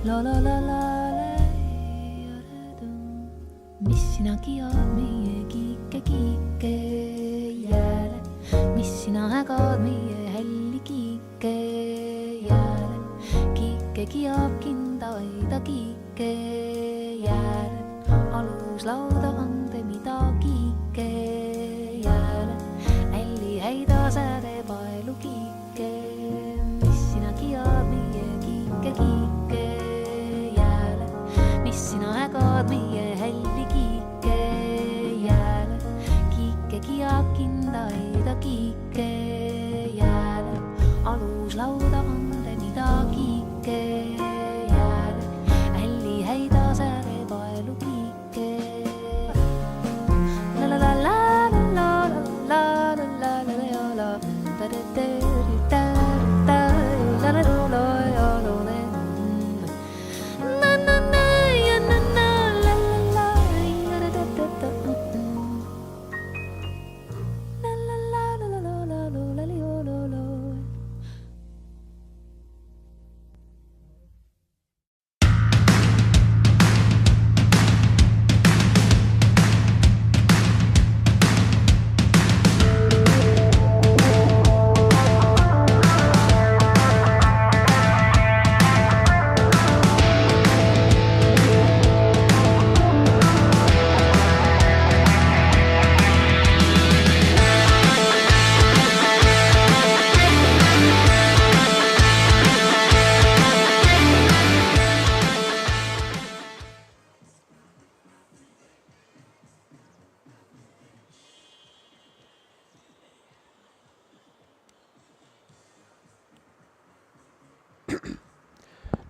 La la la la la mis sinagi oled meie kiike jääle, mis sina ägad meie hälli kiike jääle, kiike kiab kinda aida kiike jääle, aluslauda ande mida kiike jääle, hälli häida säde paelu kiike, mis sina kiab meie kiike mis sina ägad meie hälli kiike jääle, kiike kiab kinda aida kiike jääle, aluslauda ande mida kiike jääle, hälli häida säre paelu kiike. La la la la la la la la la la la la da da da da da la la la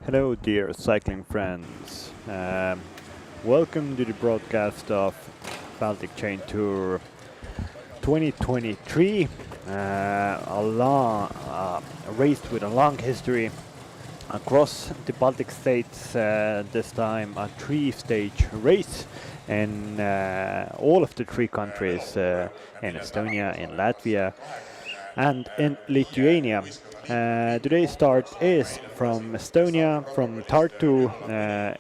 Hello dear cycling friends, welcome to the broadcast of Baltic Chain Tour 2023, a race with a long history across the Baltic states, this time a three-stage race in all of the three countries, in Estonia, in Latvia and in Lithuania. Today's start is from Estonia, from Tartu,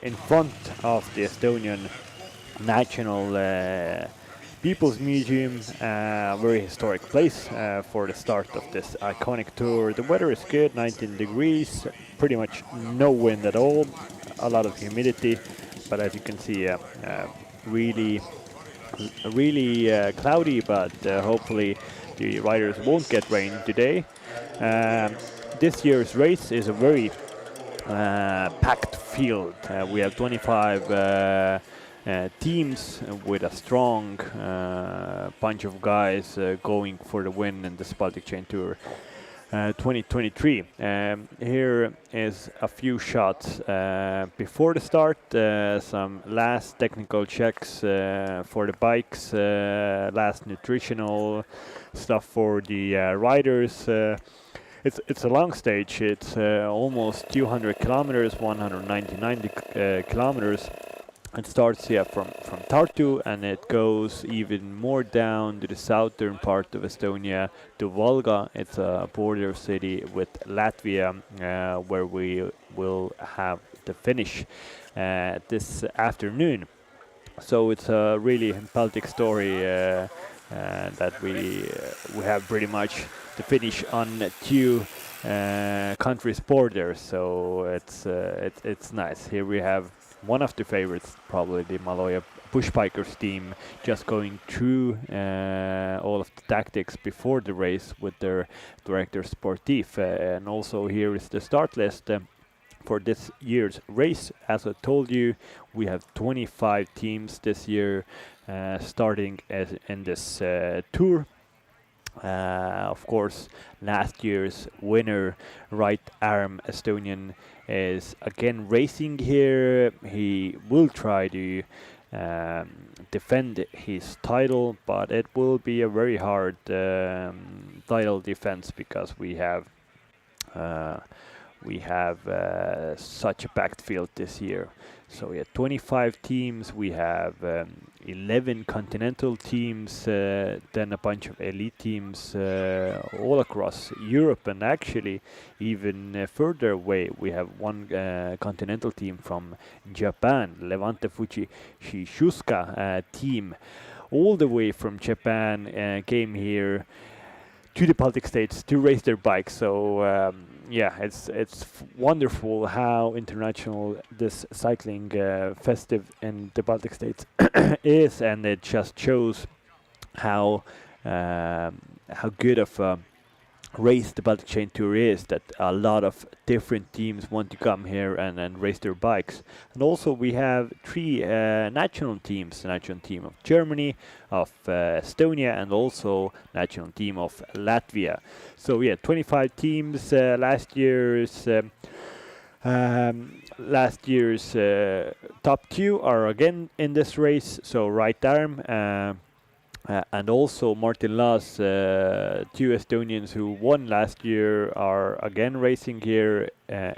in front of the Estonian National People's Museum, very historic place for the start of this iconic tour. The weather is good, 19 degrees, pretty much no wind at all, a lot of humidity, but as you can see, really cloudy, but hopefully the riders won't get rain today. This year's race is a very packed field. We have 25 teams with a strong bunch of guys going for the win in the Baltic Chain Tour 2023. Here is a few shots before the start, some last technical checks for the bikes, last nutritional stuff for the riders. It's a long stage. It's almost 200 kilometers, 199 kilometers. It starts here from Tartu and it goes even more down to the southern part of Estonia, to Valga. It's a border city with Latvia, where we will have the finish this afternoon. So it's a really Baltic story that we have pretty much the finish on two countries' borders. So it's nice. Here we have one of the favorites, probably the Maloja Bushbikers team, just going through all of the tactics before the race with their director sportif. And also here is the start list for this year's race. As I told you, we have 25 teams this year starting in this tour. Of course, last year's winner, right arm Estonian, is again racing here. He will try to defend his title, but it will be a very hard title defense because we have such a packed field this year. So we have 25 teams. We have 11 continental teams, then a bunch of elite teams all across Europe, and actually even further away we have one continental team from Japan, Levante Fuji Shishuska team, all the way from Japan, came here to the Baltic states to race their bikes. So yeah, it's wonderful how international this cycling festive in the Baltic states is, and it just shows how good of a race the Baltic Chain Tour is, that a lot of different teams want to come here and race their bikes. And also we have three national teams, the national team of Germany, of Estonia, and also national team of Latvia. So yeah, 25 teams. Last year's top two are again in this race, so right arm and also Martin Laas, two Estonians who won last year, are again racing here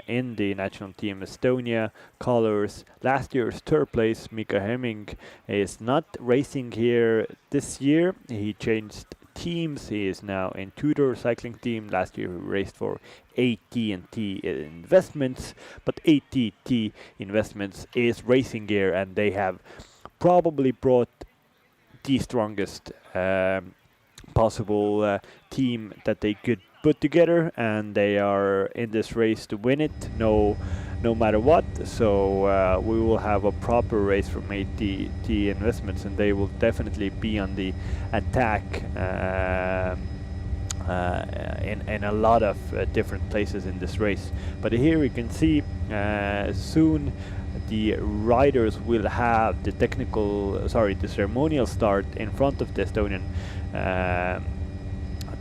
in the national team Estonia colors. Last year's third place, Mika Hemming, is not racing here this year. He changed teams. He is now in Tudor cycling team. Last year he raced for AT&T Investments, but AT&T Investments is racing here, and they have probably brought the strongest possible team that they could put together, and they are in this race to win it, no matter what. So we will have a proper race from AT&T Investments, and they will definitely be on the attack in a lot of different places in this race. But here we can see soon the riders will have the the ceremonial start in front of the Estonian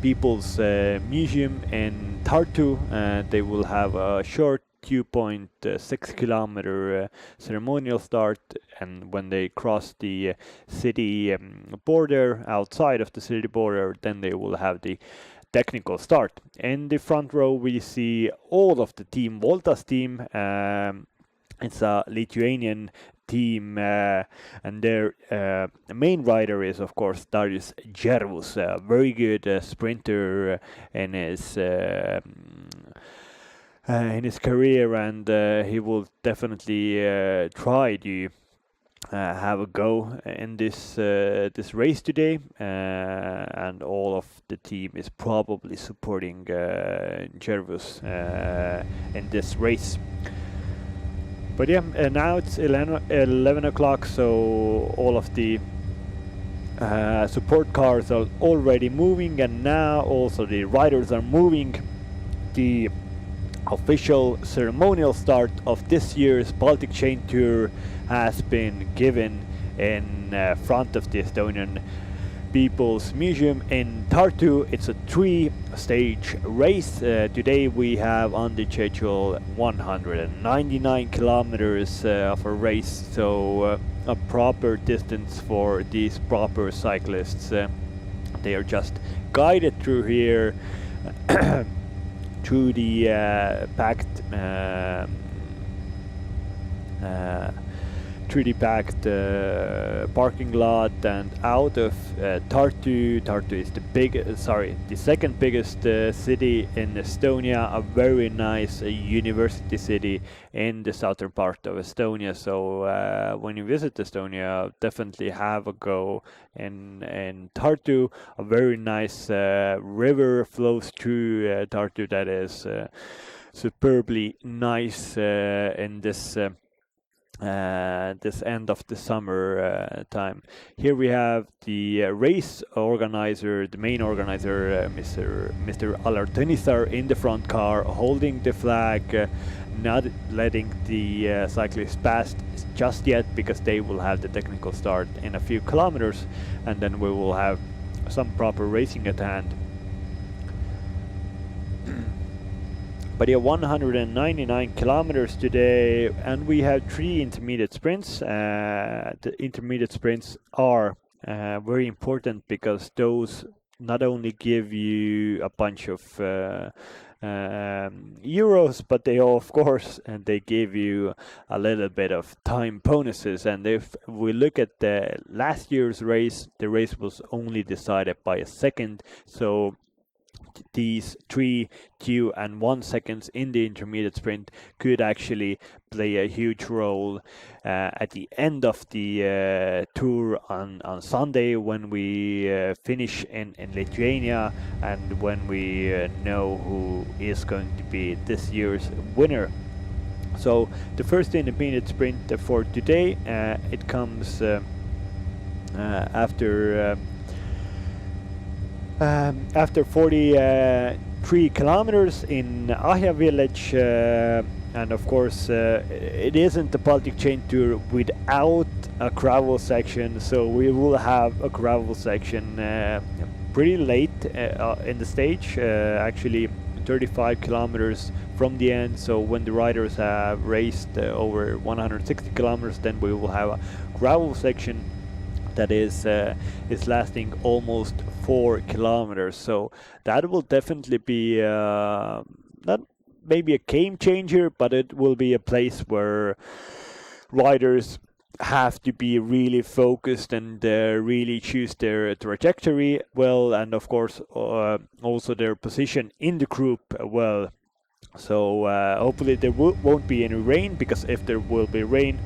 People's Museum in Tartu. They will have a short 2.6 kilometer ceremonial start, and when they cross the city border, outside of the city border, then they will have the technical start. In the front row we see all of the team, Volta's team. It's a Lithuanian team, and their main rider is, of course, Darius Džervus, a very good sprinter in his career, and he will definitely try to have a go in this race today, and all of the team is probably supporting Džervus in this race. But yeah, now it's 11 o'clock, so all of the support cars are already moving, and now also the riders are moving. The official ceremonial start of this year's Baltic Chain Tour has been given in front of the Estonian People's Museum in Tartu. It's a 3-stage race. Today we have on the schedule 199 kilometers of a race, so a proper distance for these proper cyclists. They are just guided through here through the packed parking lot and out of Tartu. Tartu is the second biggest city in Estonia, a very nice university city in the southern part of Estonia. So when you visit Estonia, definitely have a go in Tartu. A very nice river flows through Tartu that is superbly nice in this end of the summer time. Here we have the race organizer, the main organizer, Mr. Alar Tõnissaar, in the front car, holding the flag, not letting the cyclists pass just yet, because they will have the technical start in a few kilometers, and then we will have some proper racing at hand. But yeah, 199 kilometers today, and we have 3 intermediate sprints. The intermediate sprints are very important, because those not only give you a bunch of euros, but they of course and they give you a little bit of time bonuses. And if we look at the last year's race, the race was only decided by a second, so these 3, 2 and 1 seconds in the intermediate sprint could actually play a huge role at the end of the tour on Sunday, when we finish in Lithuania, and when we know who is going to be this year's winner. So the first intermediate sprint for today, it comes after 43 kilometers in Ahja village, and of course it isn't the Baltic Chain Tour without a gravel section, so we will have a gravel section pretty late in the stage, actually 35 kilometers from the end. So when the riders have raced over 160 kilometers, then we will have a gravel section that is lasting almost 4 kilometers. So that will definitely be not maybe a game changer, but it will be a place where riders have to be really focused and really choose their trajectory well, and of course also their position in the group well. So hopefully there won't be any rain, because if there will be rain,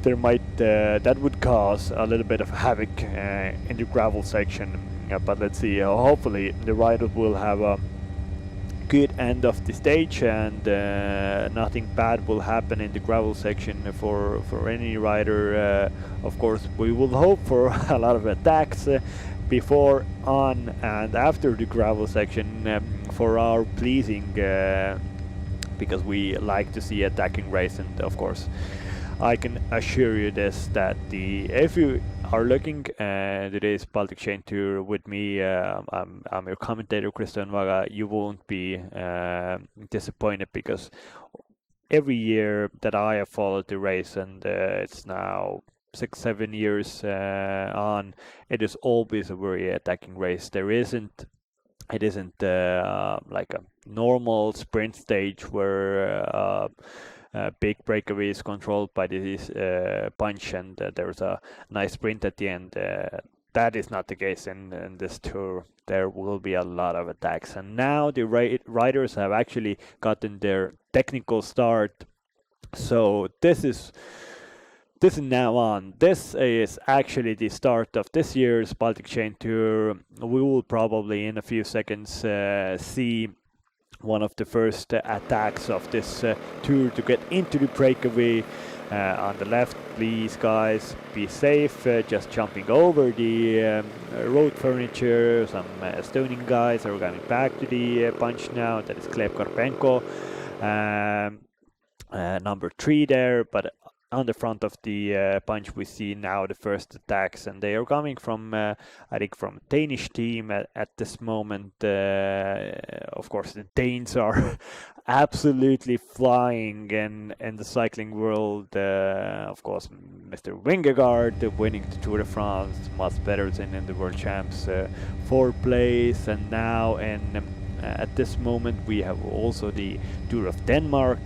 there might that would cause a little bit of havoc in the gravel section. But let's see. Hopefully the riders will have a good end of the stage, and nothing bad will happen in the gravel section for any rider. Of course, we will hope for a lot of attacks before, on, and after the gravel section for our pleasing, because we like to see attacking race. And of course, I can assure you this, that if you are looking today's Baltic Chain Tour with me, I'm your commentator Christian Vaga, you won't be disappointed, because every year that I have followed the race, and it's now 6-7 years on, it is always a very attacking race. It isn't like a normal sprint stage where big breakaway is controlled by this punch, and there's a nice sprint at the end. That is not the case in this tour. There will be a lot of attacks, and now the riders have actually gotten their technical start. So this is now on. This is actually the start of this year's Baltic Chain Tour. We will probably in a few seconds see one of the first attacks of this tour to get into the breakaway. On the left, please guys, be safe, just jumping over the road furniture. Some Estonian guys are coming back to the punch now. That is Gleb Karpenko, number 3 there, but on the front of the punch we see now the first attacks, and they are coming from I think from Danish team at this moment. Of course the Danes are absolutely flying in the cycling world. Of course Mr. Vingegaard winning the Tour de France, Mats Pedersen in the World Champs 4th place, and now at this moment we have also the Tour of Denmark,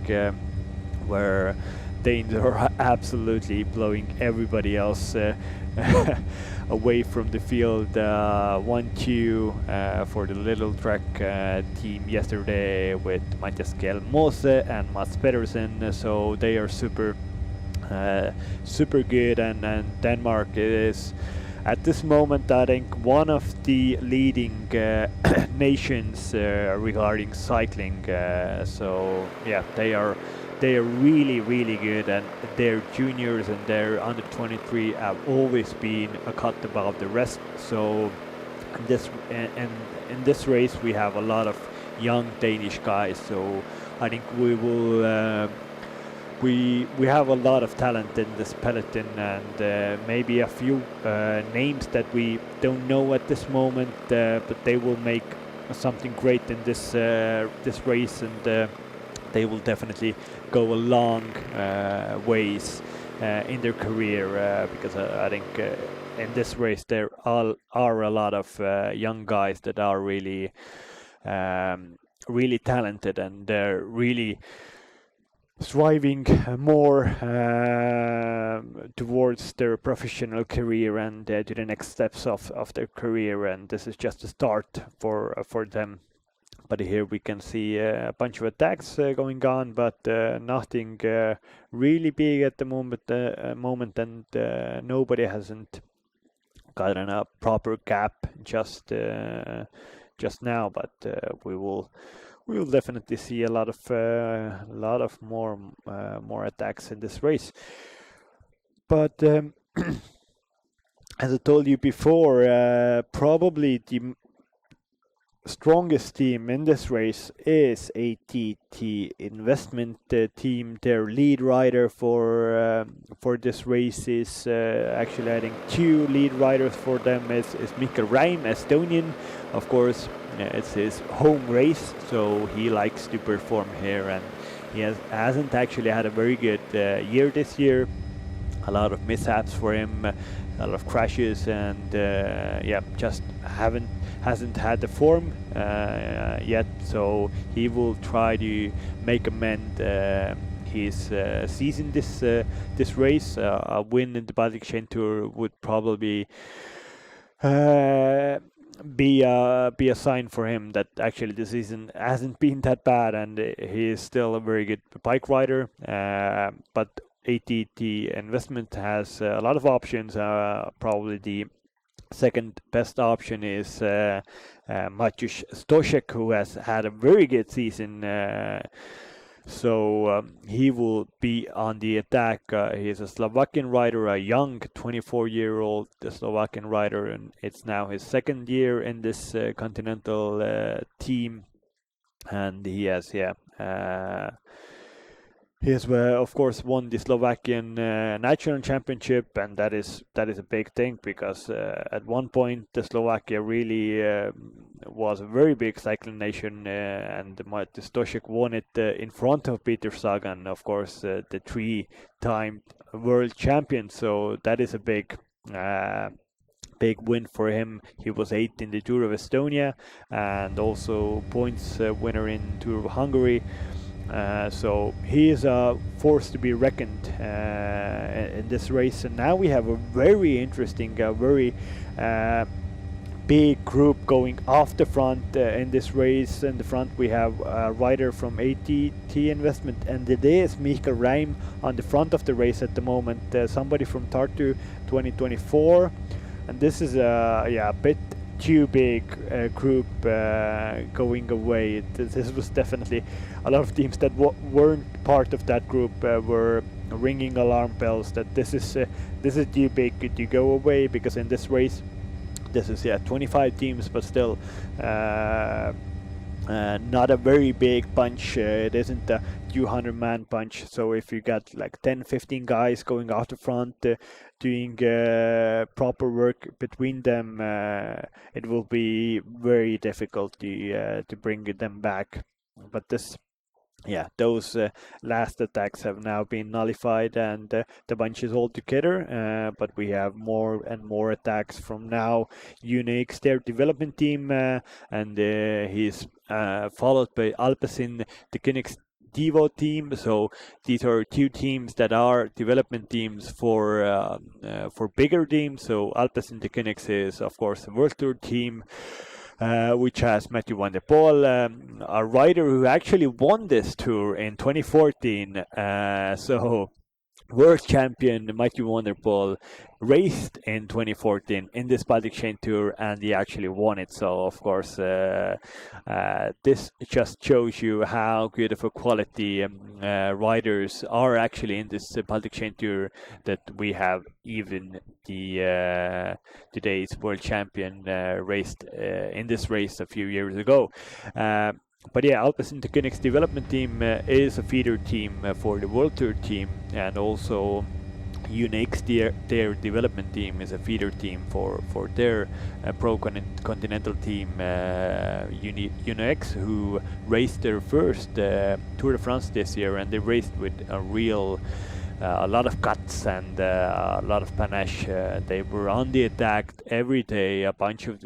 where Danes are absolutely blowing everybody else away from the field. 1-2 for the little track team yesterday with Mathias Kjell-Mose and Mats Pedersen. So they are super good, and Denmark is at this moment I think one of the leading nations regarding cycling. So yeah, they are really good, and their juniors and their under 23 have always been a cut above the rest. So in this race we have a lot of young Danish guys, so I think we will we have a lot of talent in this peloton, and maybe a few names that we don't know at this moment, but they will make something great in this race, and they will definitely go a long ways in their career, because I think in this race there are a lot of young guys that are really really talented, and they're really striving more towards their professional career and to the next steps of their career, and this is just a start for them. But here we can see a bunch of attacks going on, but nothing really big at the moment, and nobody hasn't gotten a proper gap just now. But we will definitely see a lot of more attacks in this race. But as I told you before, probably the strongest team in this race is ATT Investment team. Their lead rider for this race is actually, I think, 2 lead riders for them is Mikael Räim, Estonian. Of course, it's his home race, so he likes to perform here, and he hasn't actually had a very good year this year. A lot of mishaps for him, a lot of crashes, and yeah, just hasn't had the form yet. So he will try to make amend his season this race. A win in the Baltic Chain Tour would probably be a sign for him that actually the season hasn't been that bad, and he is still a very good bike rider. But ATT Investment has a lot of options. Probably the second best option is Maciej Stoszek, who has had a very good season. So he will be on the attack. He is a Slovakian rider, a young 24-year-old Slovakian rider, and it's now his second year in this continental team. And he has, he has, of course, won the Slovakian national championship, and that is a big thing, because at one point the Slovakia really was a very big cycling nation, and Stoszek won it in front of Peter Sagan, of course, the 3-time world champion. So that is a big win for him. He was 8th in the Tour of Estonia, and also points winner in Tour of Hungary. So he is a force to be reckoned in this race. And now we have a very interesting, very big group going off the front in this race. In the front we have a rider from ATT Investment, and it is Mikael Räim on the front of the race at the moment. Somebody from Tartu 2024, and this is a bit too big group going away. This was definitely a lot of teams that weren't part of that group were ringing alarm bells that this is too big to go away, because in this race this is 25 teams, but still not a very big bunch. It isn't a 200-man bunch, so if you got like 10-15 guys going out the front doing proper work between them, it will be very difficult to bring them back. But those last attacks have now been nullified, and the bunch is all together, but we have more and more attacks from now. Unix, their development team, and he's followed by Alpecin, the Koenigs Devo team. So these are 2 teams that are development teams for bigger teams. So Alpecin the Koenigs is, of course, a World Tour team, which has Mathieu van der Poel, a rider who actually won this tour in 2014. So world champion Mathieu van der Poel raced in 2014 in this Baltic Chain Tour, and he actually won it. So of course this just shows you how good of a quality riders are actually in this Baltic Chain Tour, that we have even the today's world champion raced in this race a few years ago. But Alpecin the Koenigs development team is a feeder team for the World Tour team, and also Unix, their development team, is a feeder team for their pro continental team Unix, who raced their first Tour de France this year, and they raced with a lot of guts and a lot of panache. They were on the attack every day. A bunch of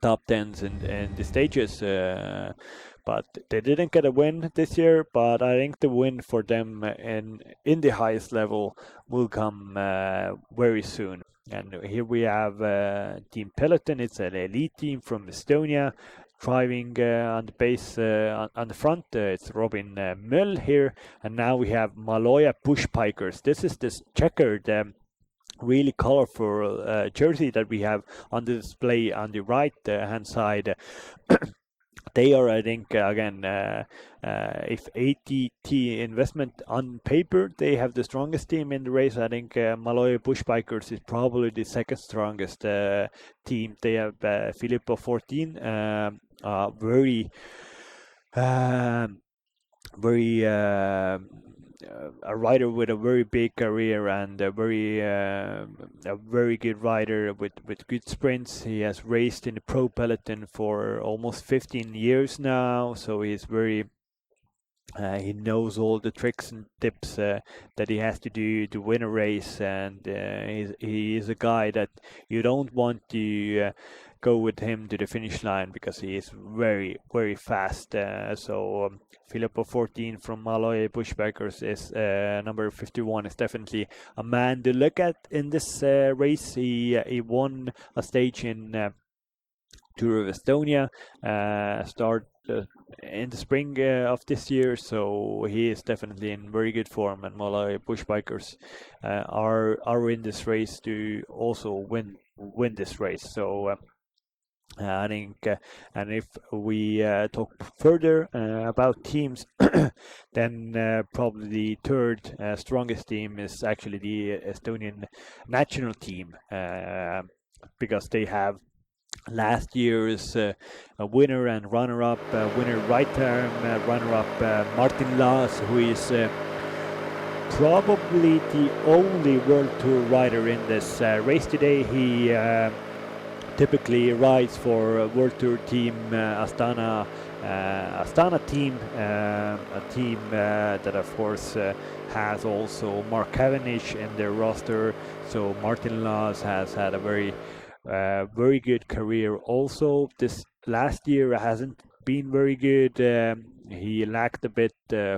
top tens in the stages. But they didn't get a win this year. But I think the win for them in the highest level will come very soon. And here we have Team Peloton. It's an elite team from Estonia, driving on the base on the front. It's Robin Möll here, and now we have Maloja Bush Bikers. This is this checkered, really colorful jersey that we have on the display on the right hand side. They are, I think, again, if ATT investment on paper, they have the strongest team in the race. I think Maloja Bush Bikers is probably the second strongest team. They have Filippo 14, very a rider with a very big career and a very good rider with good sprints. He has raced in the pro peloton for almost 15 years now, so he's very he knows all the tricks and tips that he has to do to win a race, and he is a guy that you don't want to go with him to the finish line because he is very, very fast. Filippo 14 from Maloja Bush Bikers is number 51, is definitely a man to look at in this race. He won a stage in Tour of Estonia, start in the spring of this year, so he is definitely in very good form, and Maloja Bush Bikers are in this race to also win this race. So I think, and if we talk further about teams, then probably the third strongest team is actually the Estonian national team, because they have last year's winner and runner-up, winner right term, runner-up Martin Laas, who is probably the only World Tour rider in this race today. He typically rides for World Tour team Astana team, a team that of course has also Mark Cavendish in their roster. So Martin Laas has had a very good career also. This last year hasn't been very good. He lacked a bit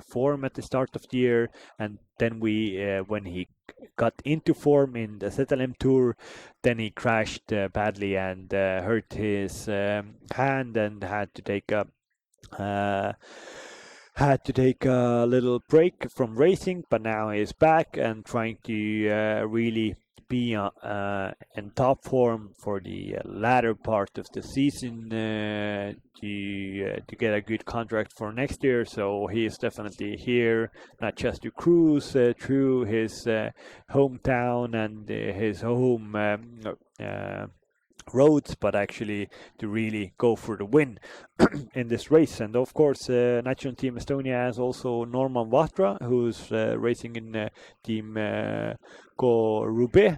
form at the start of the year, and then when he got into form in the ZLM Tour, then he crashed badly and hurt his hand and had to take a little break from racing. But now he's back and trying to really be in top form for the latter part of the season to get a good contract for next year. So he is definitely here, not just to cruise through his hometown and his home roads, but actually to really go for the win in this race. And of course, national team Estonia has also Norman Vahtra, who's racing in team Go Roubaix.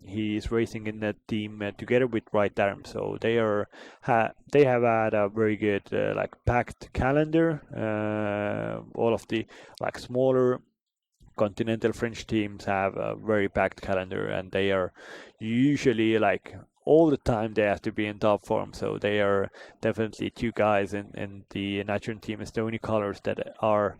He is racing in that team together with Right Arm. So they have had a very good packed calendar. All of the smaller continental French teams have a very packed calendar, and they are usually all the time they have to be in top form. So they are definitely two guys in the national team Estonia colors that are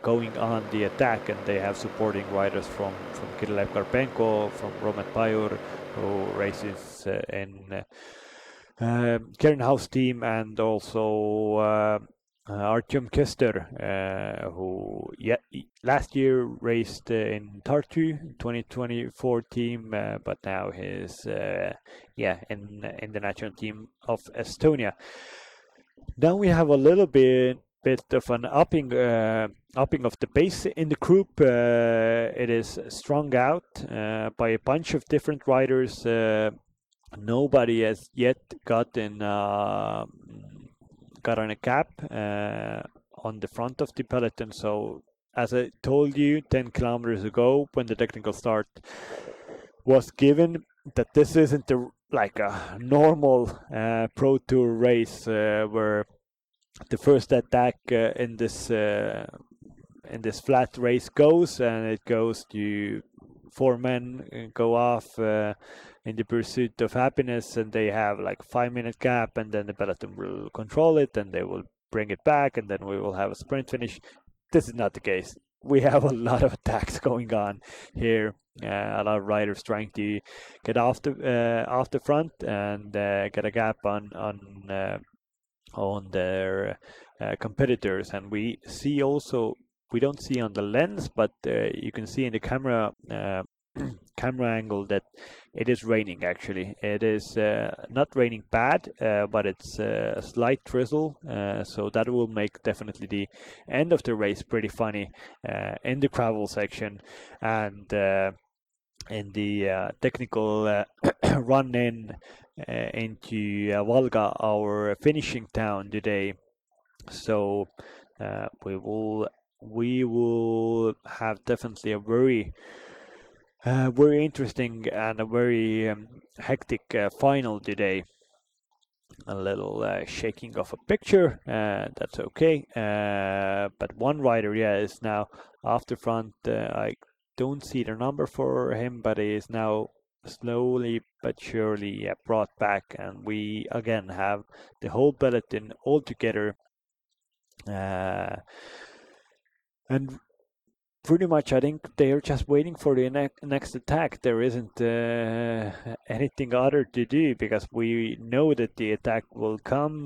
going on the attack, and they have supporting riders from Kirill Karpenko, from Roman Pajur, who races in Kernhouse team, and also Artyom Kester, who last year raced in Tartu 2024 team, but now he's in the national team of Estonia. Now we have a little bit of an upping of the pace in the group. It is strung out by a bunch of different riders. Nobody has yet gotten on a cap on the front of the peloton. So as I told you 10 kilometers ago, when the technical start was given, that this isn't a normal pro tour race where the first attack in this flat race goes, and it goes to four men go off in the pursuit of happiness, and they have like 5 minute gap, and then the peloton will control it, and they will bring it back, and then we will have a sprint finish. This is not the case. We have a lot of attacks going on here. A lot of riders trying to get off the front and get a gap on their competitors. And we see also, we don't see on the lens, but you can see in the camera camera angle that it is raining. Actually, it is not raining bad, but it's a slight drizzle, so that will make definitely the end of the race pretty funny in the gravel section, and in the technical run in into Valga, our finishing town today. So we will have definitely a very interesting and a very hectic final today. A little shaking of a picture, that's okay. But one rider, is now off the front. I don't see the number for him, but he is now slowly but surely brought back, and we again have the whole peloton all together. And pretty much, I think they are just waiting for the next attack. There isn't anything other to do, because we know that the attack will come.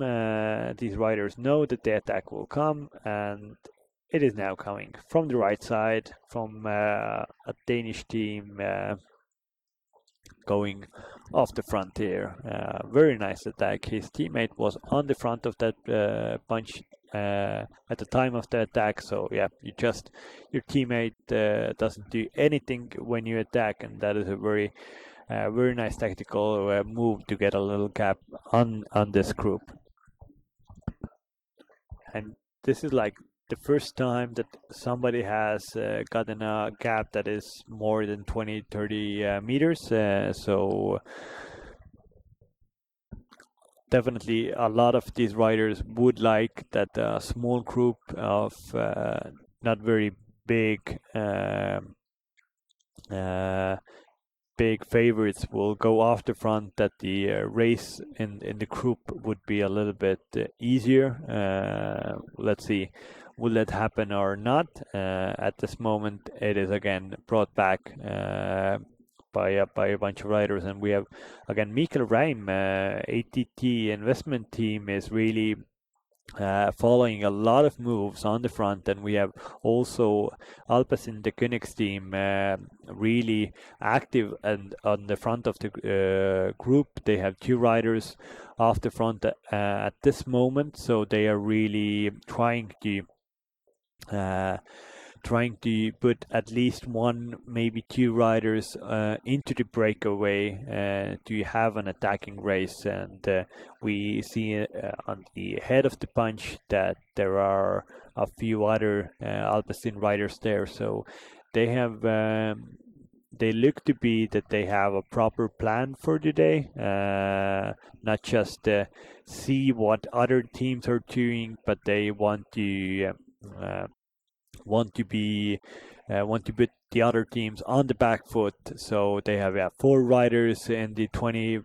These riders know that the attack will come, and it is now coming from the right side, from a Danish team going off the front here. Very nice attack. His teammate was on the front of that bunch at the time of the attack, so yeah, your teammate doesn't do anything when you attack, and that is a very nice tactical move to get a little gap on this group. And this is like the first time that somebody has gotten a gap that is more than 20-30 meters, so definitely a lot of these riders would like that a small group of not very big big favorites will go off the front, that the race in the group would be a little bit easier. Let's see, will that happen or not? At this moment, it is again brought back by a bunch of riders, and we have again Mikael Reim, ATT investment team, is really following a lot of moves on the front, and we have also Alpecin the Koenigs team really active and on the front of the group. They have 2 riders off the front at this moment, so they are really trying to put at least 1, maybe 2 riders into the breakaway to have an attacking race. And we see on the head of the bunch that there are a few other Alpecin riders there. So they have they look to be that they have a proper plan for today, not just see what other teams are doing, but they want to put the other teams on the back foot. So they have 4 riders in the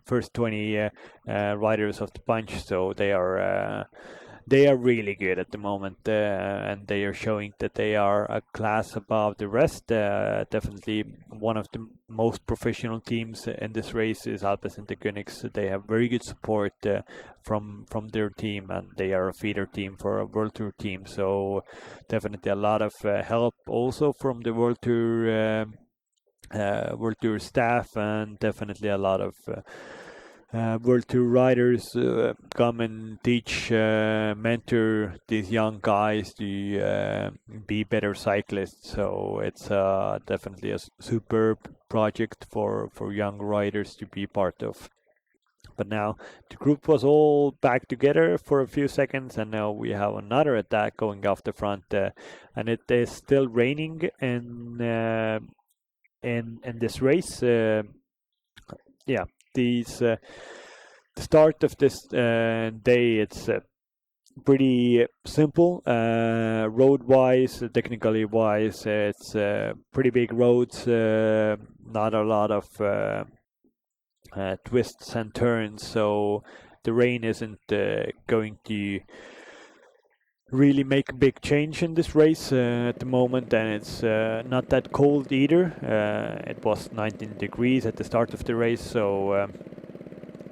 first 20 riders of the bunch. So they are really good at the moment, and they are showing that they are a class above the rest. Definitely one of the most professional teams in this race is Alpecin the Koenigs. They have very good support from their team, and they are a feeder team for a World Tour team. So definitely a lot of help also from the World Tour staff, and definitely a lot of World Tour riders come and teach, mentor these young guys to be better cyclists. So it's definitely a superb project for young riders to be part of. But now the group was all back together for a few seconds, and now we have another attack going off the front, and it is still raining in this race. The start of this day, it's pretty simple. Road-wise, technically wise, it's pretty big roads, not a lot of twists and turns, so the rain isn't going to really make a big change in this race at the moment, and it's not that cold either. It was 19 degrees at the start of the race, so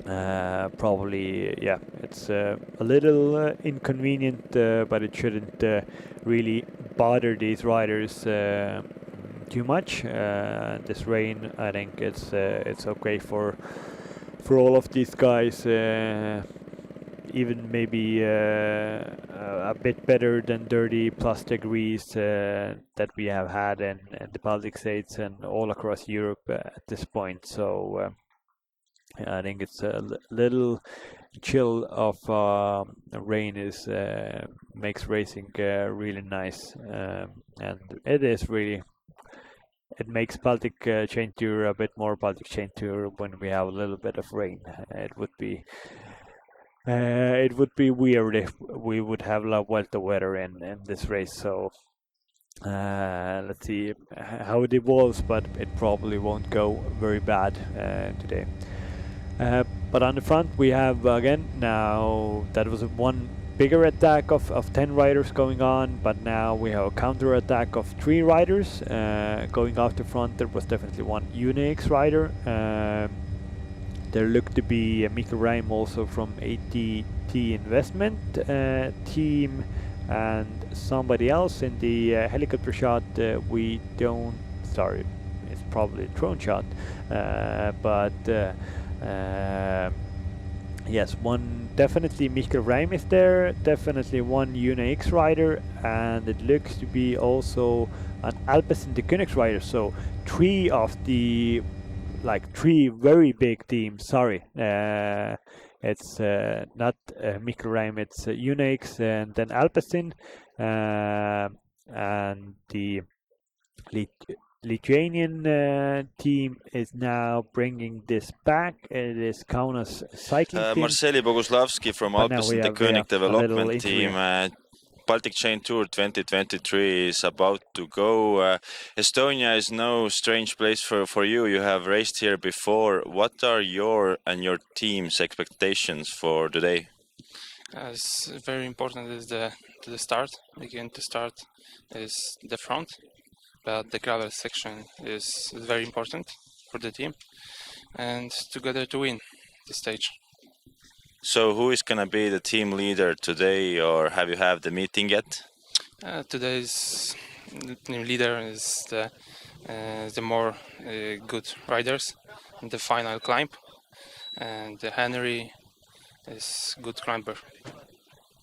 probably, yeah, it's a little inconvenient, but it shouldn't really bother these riders too much. This rain, I think it's okay for all of these guys. Even maybe a bit better than 30+ degrees that we have had in the Baltic states and all across Europe at this point. So I think it's a little chill of rain is makes racing really nice, and it is really. It makes Baltic Chain Tour a bit more Baltic Chain Tour when we have a little bit of rain. It would be weird if we would have La Vuelta weather in this race. So let's see how it evolves, but it probably won't go very bad today. But on the front we have again, now that was one bigger attack of 10 riders going on, but now we have a counter attack of 3 riders going off the front. There was definitely one UNX rider. There looked to be Mikkel Reim also from ATT Investment team, and somebody else in the helicopter shot. We don't. Sorry, it's probably a drone shot, but. Yes, one definitely Mikkel Reim is there, definitely one UNX rider, and it looks to be also an Alpes in the Königs rider. So 3 of the 3 very big teams. Sorry, it's not Mikkel Reim, it's UNX and then Alpecin, and the Lithuanian team is now bringing this back. It is Kaunas cycling team. Marceli Boguslavski from Alpes in the König development team. Baltic Chain Tour 2023 is about to go. Estonia is no strange place for you. You have raced here before. What are your and your team's expectations for today? It's very important is the start. Again, to start is the front. But the gravel section is very important for the team, and together to win the stage. So who is going to be the team leader today, or have you had the meeting yet? Today's team leader is the more good riders in the final climb, and Henry is good climber.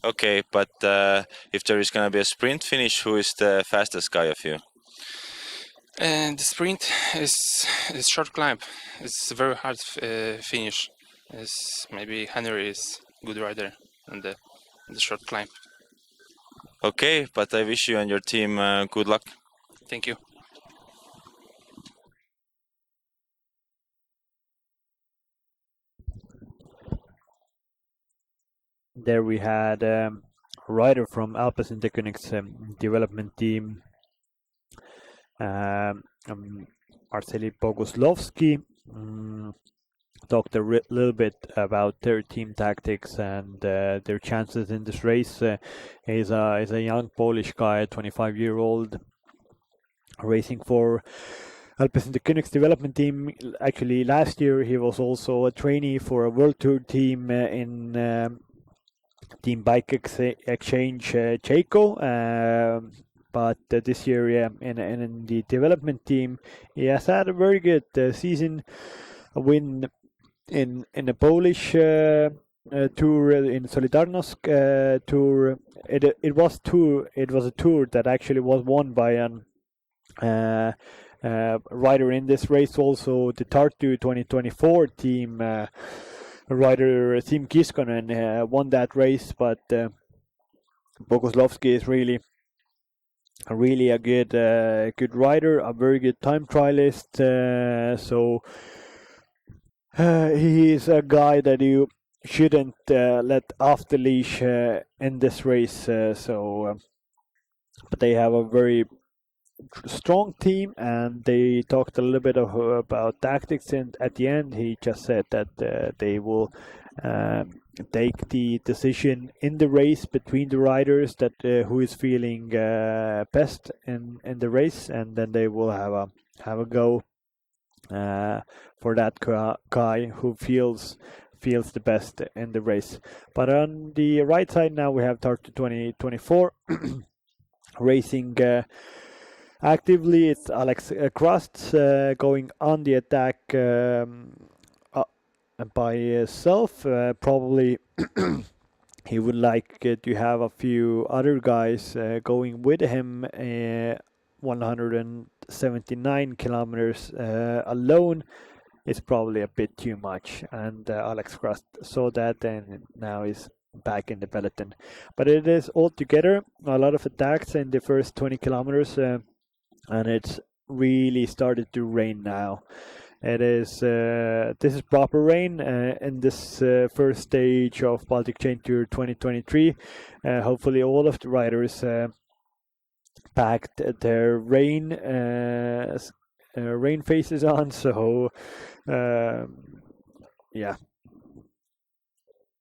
Okay, but if there is going to be a sprint finish, who is the fastest guy of you? And the sprint is short climb. It's a very hard finish. Maybe Henry is good rider on the short climb. Okay, but I wish you and your team good luck. Thank you. There we had a rider from Alpes in the Königs development team. Marceli Boguslavski talked a little bit about their team tactics and their chances in this race. He's a young Polish guy, 25-year-old, racing for Alpes in the Königs development team. Actually, last year he was also a trainee for a World Tour team in Team Bike Exchange Checo. But this year, yeah, in the development team, he has had a very good season. A win in the Polish tour, in Solidarnosc tour. It was a tour that actually was won by an rider in this race. Also, the Tartu 2024 team rider Siim Kiskonen won that race, but Boguslavski is really a good rider, a very good time trialist. So he is a guy that you shouldn't let off the leash in this race. But they have a very strong team, and they talked a little bit about tactics. And at the end, he just said that they will take the decision in the race between the riders that who is feeling best in the race, and then they will have a go for that guy who feels the best in the race. But on the right side now we have Tartu 2024 racing actively. It's Alex Krust going on the attack by himself. Probably he would like to have a few other guys going with him. 179 kilometers alone is probably a bit too much, and Alex Krust saw that and now is back in the peloton. But it is altogether a lot of attacks in the first 20 kilometers, and it's really started to rain now. It is this is proper rain in this first stage of Baltic Chain Tour 2023. Hopefully all of the riders packed their rain faces on, so yeah,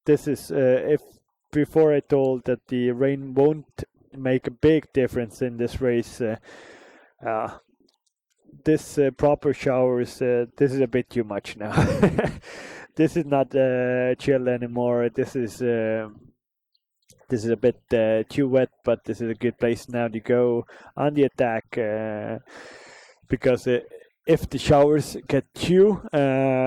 this is if before I told that the rain won't make a big difference in this race, this proper showers, this is a bit too much now. This is not chill anymore. This is a bit too wet, but this is a good place now to go on the attack, because if the showers get too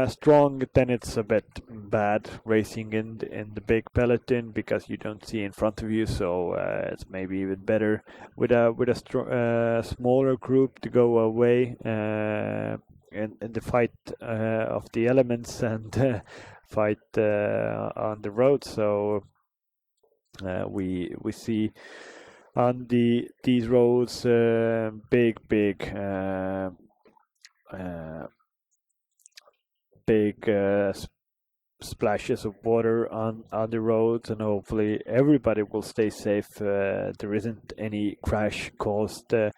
strong, then it's a bit bad racing in the big peloton, because you don't see in front of you. So it's maybe even better with a smaller group to go away in the fight of the elements and fight on the road. So we see on these roads big splashes of water on the roads, and hopefully everybody will stay safe. There isn't any crash caused of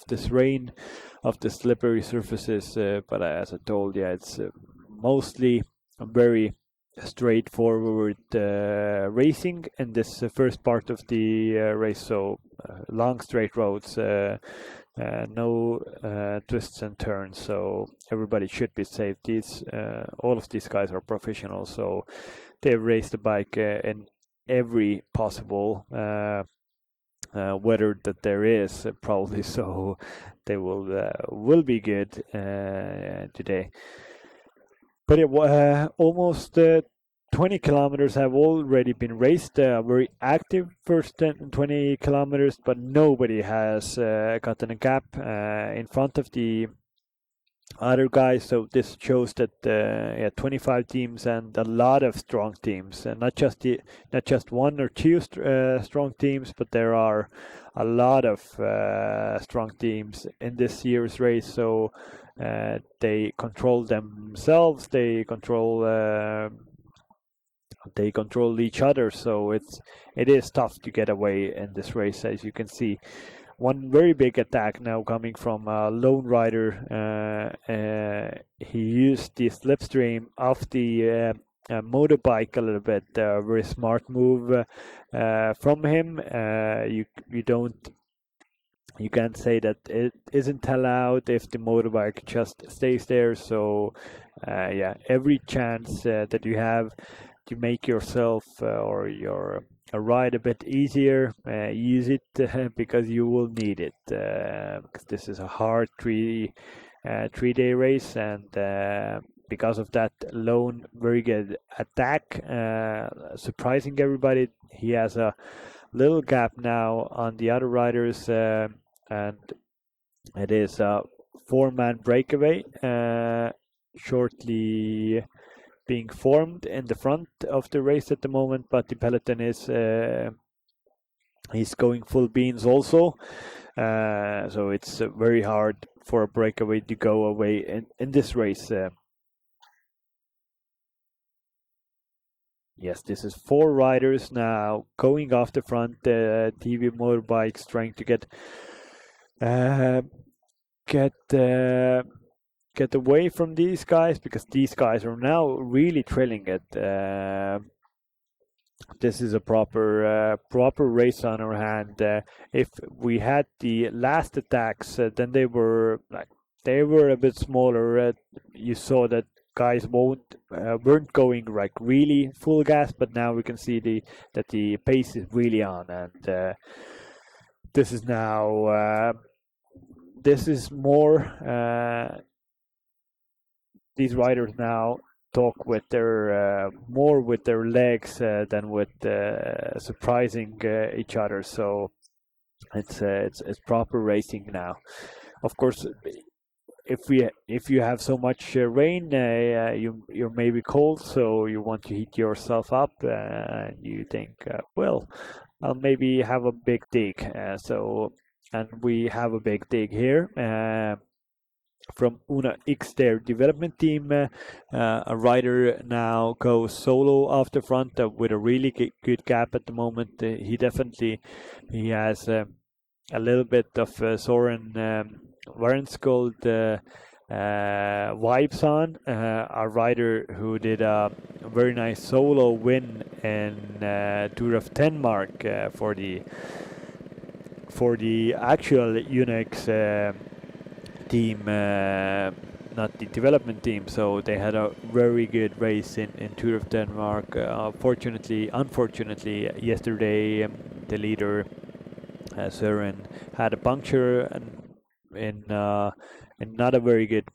this rain, of the slippery surfaces, but as I told you, it's mostly very straightforward racing in this first part of the race. So long straight roads, no twists and turns, so everybody should be safe. All of these guys are professionals, so they race the bike in every possible weather that there is, probably, so they will be good today. But almost 20 kilometers have already been raced. Very active first 20 kilometers, but nobody has gotten a gap in front of the other guys. So this shows that 25 teams and a lot of strong teams, and not just one or two strong teams, but there are a lot of strong teams in this year's race. So they control themselves. They control each other. So it is tough to get away in this race, as you can see. One very big attack now coming from a lone rider. He used the slipstream of the motorbike a little bit. Very smart move from him. You can't say that it isn't allowed if the motorbike just stays there. So every chance that you have to make yourself or your ride a bit easier, use it, because you will need it, because this is a hard three-day race, and because of that lone very good attack, surprising everybody, he has a little gap now on the other riders, and it is a four-man breakaway shortly being formed in the front of the race at the moment, but the peloton is he's going full beans also, so it's very hard for a breakaway to go away in this race. Yes, this is 4 riders now going off the front. TV motorbikes trying to get away from these guys, because these guys are now really trailing it. This is a proper race on our hand. If we had the last attacks, then they were a bit smaller. You saw that guys weren't going like really full gas, but now we can see that the pace is really on, and this is now this is more. These riders now talk with their more with their legs than with surprising each other. So it's proper racing now. Of course, if you have so much rain, you're maybe cold, so you want to heat yourself up, and you think, well, I'll maybe have a big dig. And we have a big dig here. From Una X, their development team, a rider now goes solo off the front with a really good gap at the moment. He has a little bit of Soren Varenskold vibes on, a rider who did a very nice solo win in Tour of Denmark for the actual Unix team, not the development team. So they had a very good race in Tour of Denmark. Unfortunately, yesterday the leader Søren had a puncture and in not a very good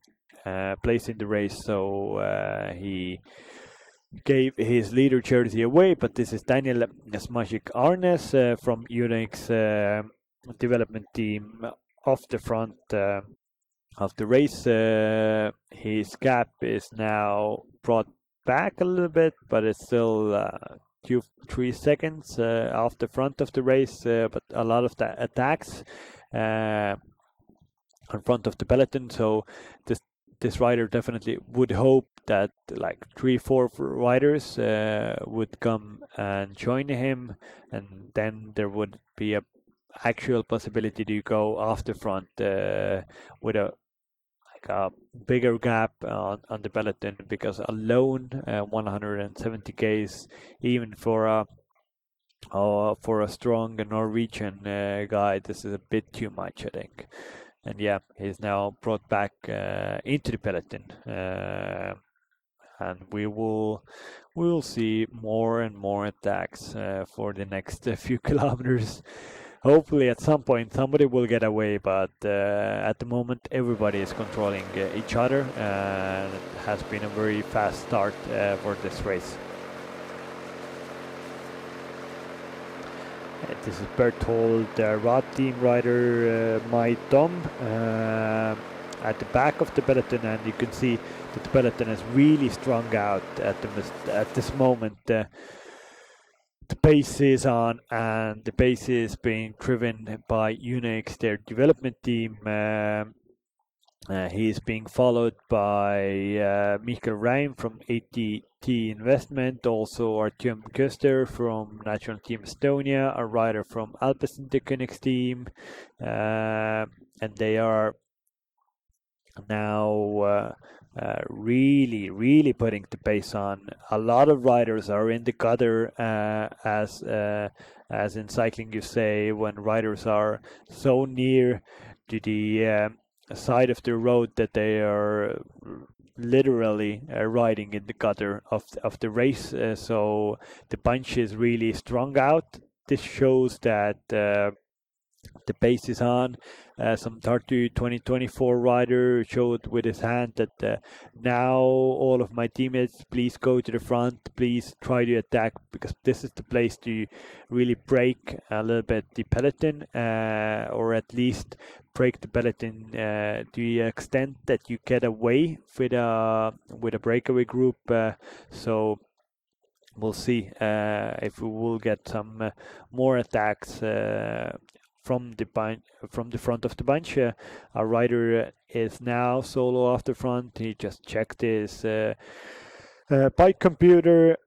place in the race. So he gave his leader jersey away. But this is Daniel Smajic Arnes from Unix development team off the front of the race. His gap is now brought back a little bit, but it's still 2-3 seconds off the front of the race. But a lot of the attacks in front of the peloton. So this rider definitely would hope that like 3-4 riders would come and join him, and then there would be a actual possibility to go off the front with a bigger gap on the peloton, because alone 170 k's, even for a strong Norwegian guy, this is a bit too much, I think. And yeah, he's now brought back into the peloton, and we will see more and more attacks for the next few kilometers. Hopefully at some point somebody will get away, but at the moment everybody is controlling each other, and it has been a very fast start for this race. This is Berthold Rod team rider Mai Dom at the back of the peloton, and you can see that the peloton is really strung out at this moment. The pace is on, and the pace is being driven by Unix, their development team. He is being followed by Michael Reim from ATT Investment, also Artyom Köster from National Team Estonia, a rider from Alpecin Deconics team, and they are now really putting the pace on. A lot of riders are in the gutter, as in cycling you say, when riders are so near to the side of the road that they are literally riding in the gutter of the race. So the bunch is really strung out. This shows that the pace is on. Some Tartu 2024 rider showed with his hand that now all of my teammates, please go to the front, please try to attack, because this is the place to really break a little bit the peloton, or at least break the peloton to the extent that you get away with a breakaway group. So we'll see if we will get some more attacks from the front of the bunch. Our rider is now solo off the front. He just checked his bike computer.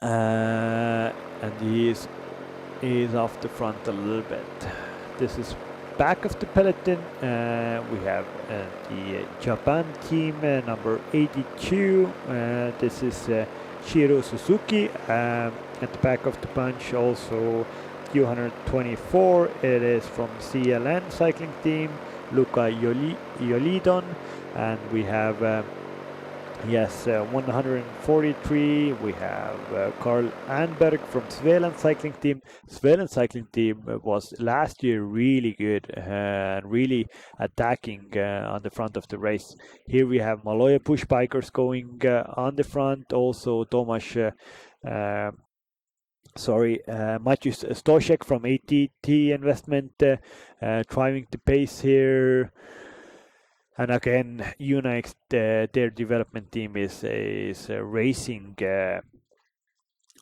and he is off the front a little bit. This is back of the peloton. We have the Japan team, number 82. This is Shiro Suzuki. At the back of the bunch also 224. It is from CLN cycling team, Luca Yolidon. And we have 143. We have Carl Anberg from Svealand cycling team. Svealand cycling team was last year really good and really attacking on the front of the race. Here we have Maloja push bikers going on the front. Also Tomasz Maciej Stoszek from ATT Investment driving the pace here. And again, Unix, their development team is racing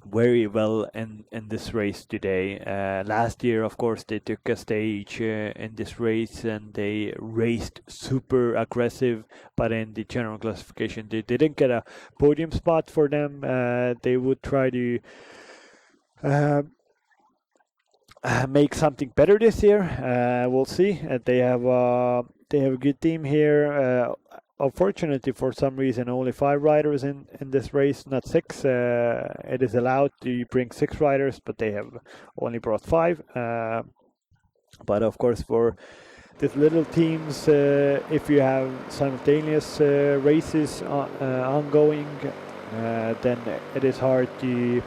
very well in this race today. Last year, of course, they took a stage in this race and they raced super aggressive, but in the general classification, they didn't get a podium spot for them. They would try to make something better this year. We'll see. They have a good team here. Unfortunately, for some reason, only 5 riders in this race, not 6. It is allowed to bring 6 riders, but they have only brought 5. But of course, for these little teams, if you have simultaneous races ongoing, then it is hard to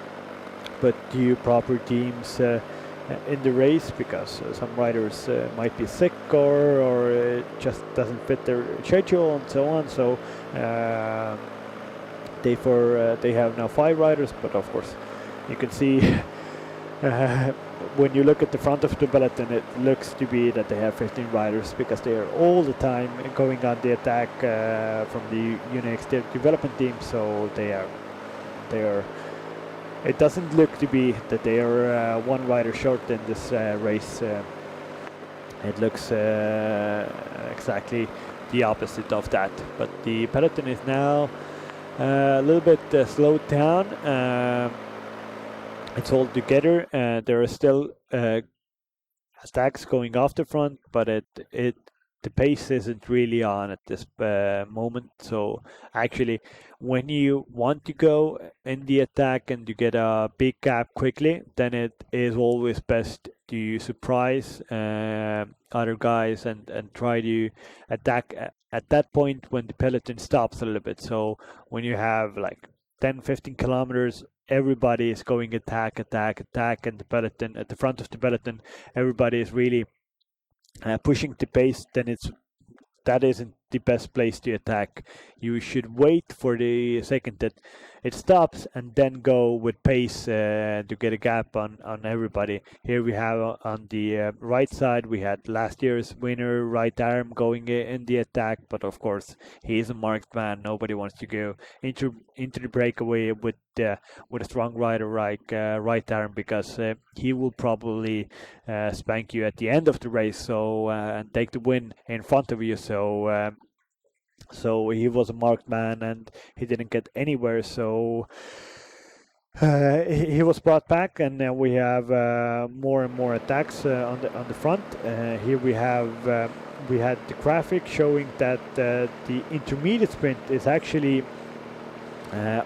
put 2 proper teams in the race, because some riders might be sick or it just doesn't fit their schedule and so on. So they have now 5 riders, but of course you can see when you look at the front of the peloton, it looks to be that they have 15 riders, because they are all the time going on the attack from the Unix development team. So they are. It doesn't look to be that they are 1 rider short in this race. It looks exactly the opposite of that. But the peloton is now a little bit slowed down. It's all together. There are still attacks going off the front, but the pace isn't really on at this moment. So actually, when you want to go in the attack and you get a big gap quickly, then it is always best to surprise other guys and try to attack at that point when the peloton stops a little bit. So when you have like 10-15 kilometers, everybody is going attack, and the peloton at the front of the peloton, everybody is really pushing the pace, then that isn't the best place to attack. You should wait for the second that it stops and then go with pace to get a gap on everybody. Here we have on the right side, we had last year's winner, Right Arm, going in the attack, but of course he is a marked man. Nobody wants to go into the breakaway with a strong rider like Right Arm, because he will probably spank you at the end of the race, so and take the win in front of you. So he was a marked man and he didn't get anywhere. So he was brought back, and now we have more and more attacks on the front. Here we had the graphic showing that the intermediate sprint is actually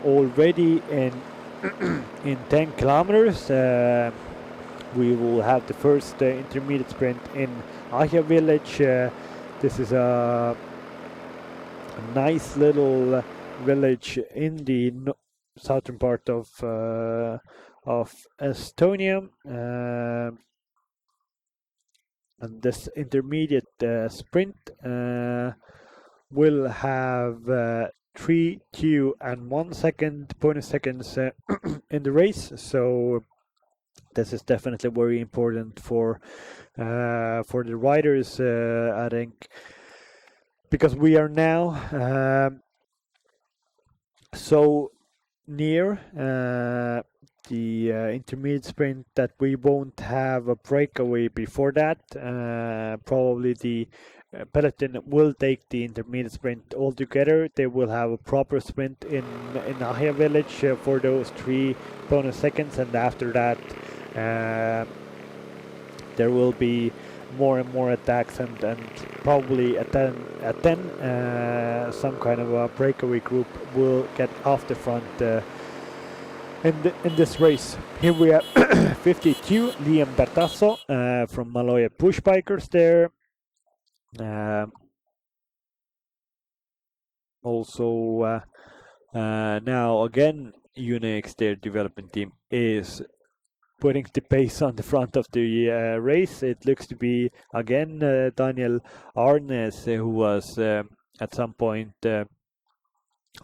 already in 10 kilometers. We will have the first intermediate sprint in Ahja village. This is a nice little village in the southern part of Estonia, and this intermediate sprint will have 3, 2, and 1 second bonus seconds in the race. So this is definitely very important for the riders, I think, because we are now so near the intermediate sprint that we won't have a breakaway before that. Probably the Peloton will take the intermediate sprint altogether. They will have a proper sprint in Nahia village for those 3 bonus seconds, and after that there will be more and more attacks, and probably at then some kind of a breakaway group will get off the front in this race. Here we have 52 Liam Bertasso from Maloja Push Bikers there. Also now again Unix, their development team, is putting the pace on the front of the race. It looks to be again Daniel Arnes, who was at some point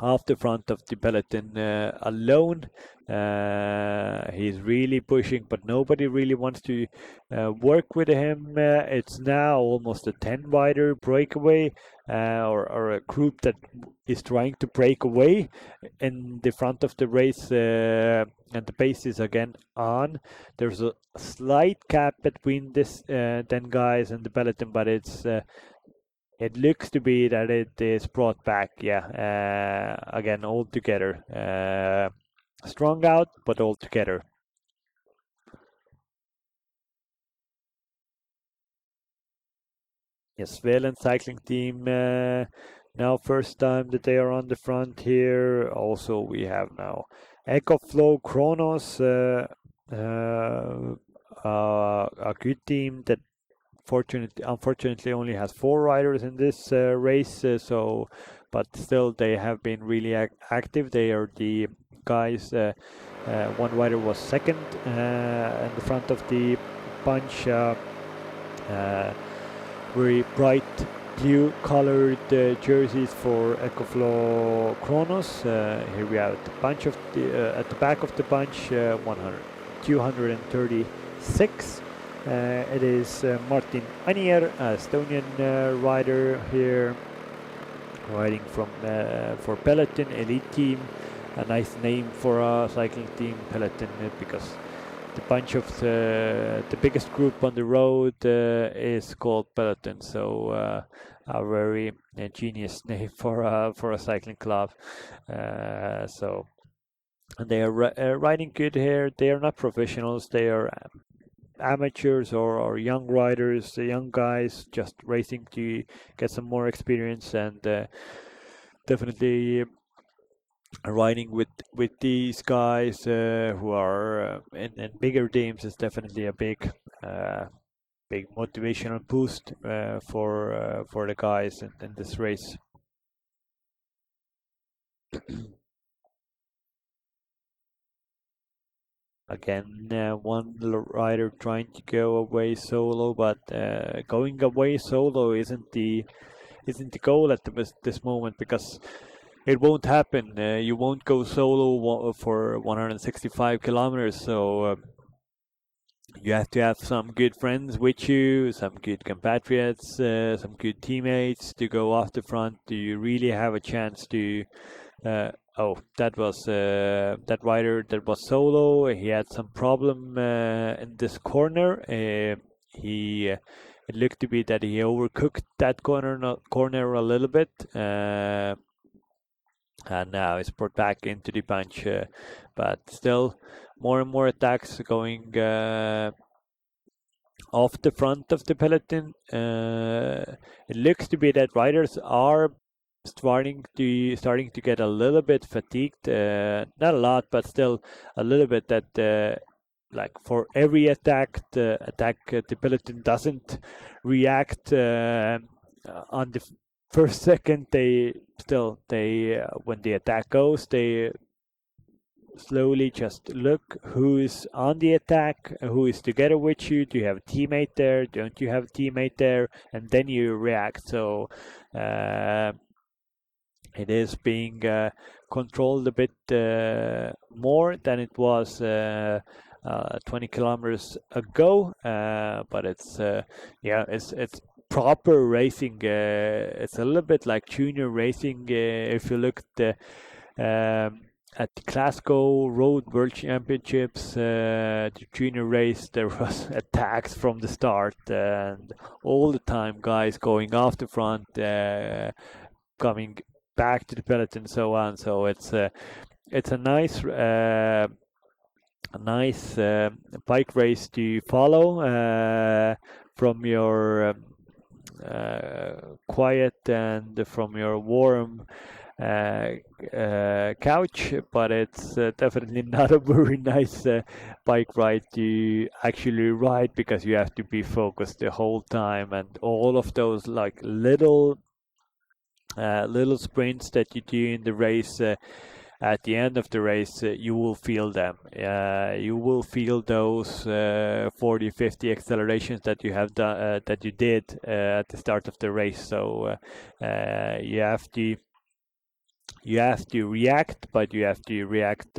off the front of the peloton alone. He's really pushing, but nobody really wants to work with him. It's now almost a 10 rider breakaway or a group that is trying to break away in the front of the race, and the pace is again on. There's a slight gap between this 10 guys and the peloton, but it's it looks to be that it is brought back, again all together. Strong out, but all together. Yes, Velen cycling team, now first time that they are on the front here. Also we have now EcoFlow Kronos, a good team that unfortunately only has 4 riders in this race, but still they have been really active. They are the guys, one rider was second in the front of the bunch, very bright blue colored jerseys for EcoFlow Kronos. Here we have the bunch of at the back of the bunch, 236. It is Martin Anier, a Estonian rider here, riding from for Peloton Elite Team. A nice name for a cycling team, Peloton, because the bunch of the biggest group on the road is called Peloton. So a very genius name for a cycling club. So and they are riding good here. They are not professionals. They are amateurs or young riders, young guys just racing to get some more experience, and definitely riding with these guys who are in bigger teams is definitely a big motivational boost for the guys in this race. Again, one rider trying to go away solo, but going away solo isn't the goal at this moment, because it won't happen. You won't go solo for 165 kilometers, so you have to have some good friends with you, some good compatriots, some good teammates to go off the front. Do you really have a chance to that was that rider that was solo. He had some problem in this corner. It looked to be that he overcooked that corner a little bit, and now it's brought back into the bunch. But still, more and more attacks going off the front of the peloton. It looks to be that riders are starting to get a little bit fatigued, not a lot, but still a little bit. That like for every attack the peloton doesn't react on the first second. They when the attack goes, they slowly just look who is on the attack, who is together with you. Do you have a teammate there? Don't you have a teammate there? And then you react. So it is being controlled a bit more than it was 20 kilometers ago, but it's it's proper racing. It's a little bit like junior racing. If you look at at the Glasgow Road World Championships, the junior race, there was attacks from the start, and all the time guys going off the front, coming back to the peloton, and so on. So it's a nice bike race to follow from your quiet and from your warm couch, but it's definitely not a very nice bike ride to actually ride, because you have to be focused the whole time, and all of those like little sprints that you do in the race, at the end of the race, you will feel them. You will feel those 40-50 accelerations that you have done, that you did at the start of the race. So you have to react, but you have to react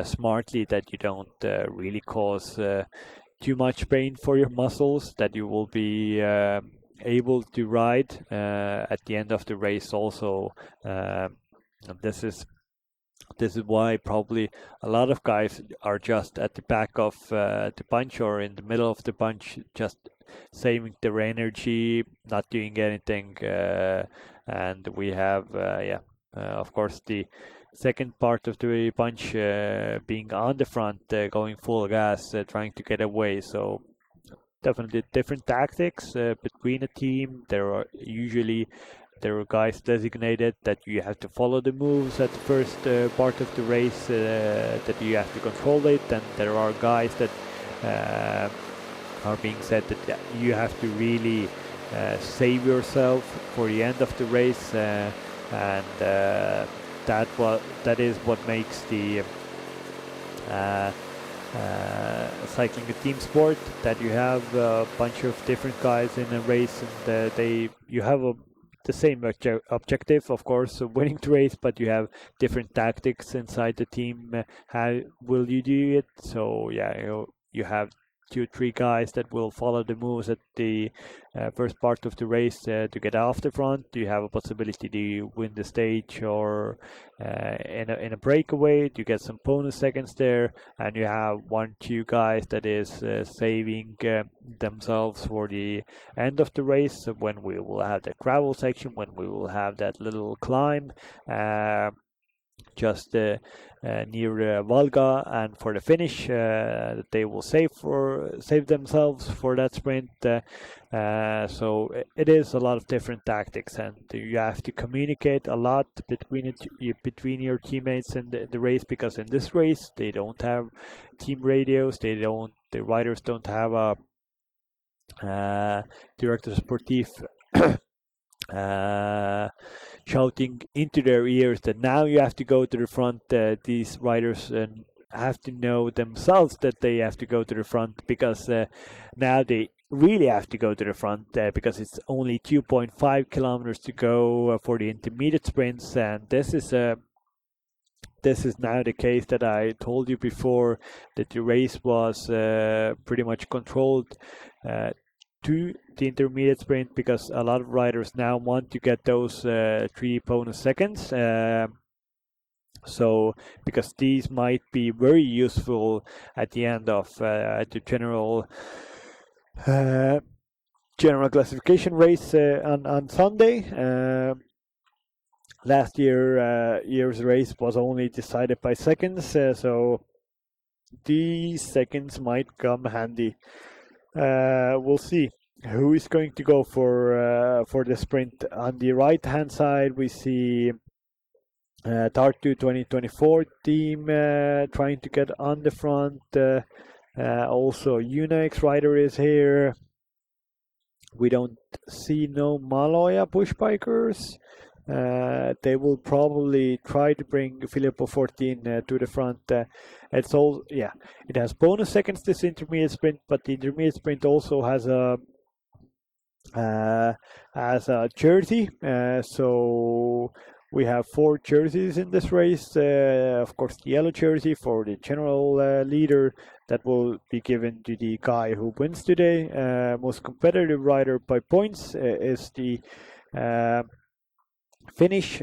smartly, that you don't really cause too much pain for your muscles, that you will be able to ride at the end of the race also. This is why probably a lot of guys are just at the back of the bunch or in the middle of the bunch, just saving their energy, not doing anything. And we have, of course, the second part of the bunch being on the front, going full gas, trying to get away. So definitely different tactics between a team. There are guys designated that you have to follow the moves at the first part of the race, that you have to control it, and there are guys that are being said that you have to really save yourself for the end of the race, and that is what makes the cycling a team sport, that you have a bunch of different guys in a race, and you have the same objective, of course, winning the race, but you have different tactics inside the team. How will you do it? So yeah, you have 2-3 guys that will follow the moves at the first part of the race to get off the front. You have a possibility to win the stage, or in a breakaway to get some bonus seconds there, and you have 1-2 guys that is saving themselves for the end of the race, when we will have the gravel section, when we will have that little climb just near Valga, and for the finish they will save themselves for that sprint. So it is a lot of different tactics, and you have to communicate a lot between your teammates in the race, because in this race they don't have team radios. The riders don't have a director sportif shouting into their ears that now you have to go to the front. These riders have to know themselves that they have to go to the front, because now they really have to go to the front, because it's only 2.5 kilometers to go for the intermediate sprints, and this is now the case that I told you before, that the race was pretty much controlled to the intermediate sprint, because a lot of riders now want to get those 3 bonus seconds. So because these might be very useful at the end of the general classification race on Sunday. Last year's race was only decided by seconds, so these seconds might come handy. We'll see who is going to go for the sprint. On the right hand side we see Tartu 2024 team trying to get on the front. Also UNX rider is here. We don't see no Maloja push bikers. They will probably try to bring Filippo 14 to the front. It has bonus seconds, this intermediate sprint, but the intermediate sprint also has a jersey. So we have 4 jerseys in this race. Of course, the yellow jersey for the general leader, that will be given to the guy who wins today. Most competitive rider by points is the Finnish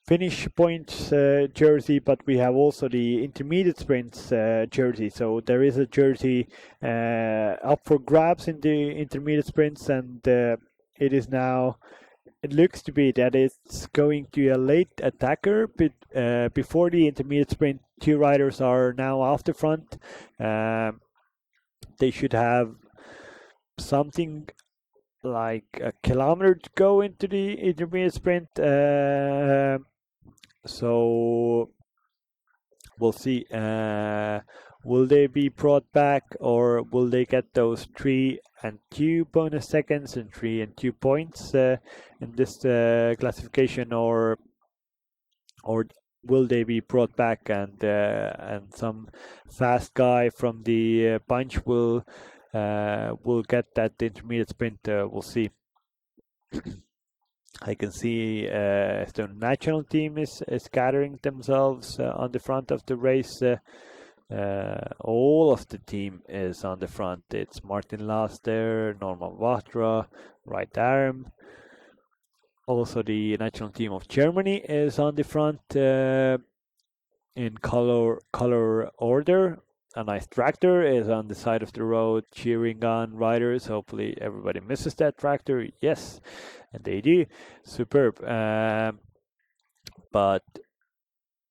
finish points jersey, but we have also the intermediate sprints jersey. So there is a jersey up for grabs in the intermediate sprints, and it is now. It looks to be that it's going to a late attacker, but before the intermediate sprint, 2 riders are now off the front. They should have something like a kilometer to go into the intermediate sprint. So we'll see. Will they be brought back, or will they get those 3 and 2 bonus seconds and 3 and 2 points in this classification, or will they be brought back and some fast guy from the bunch will get that intermediate sprint? We'll see. I can see the national team is gathering themselves on the front of the race. All of the team is on the front. It's Martin Laster, Norman Vatra, right arm. Also the national team of Germany is on the front in color order. A nice tractor is on the side of the road cheering on riders. Hopefully everybody misses that tractor. Yes, and they do. Superb. But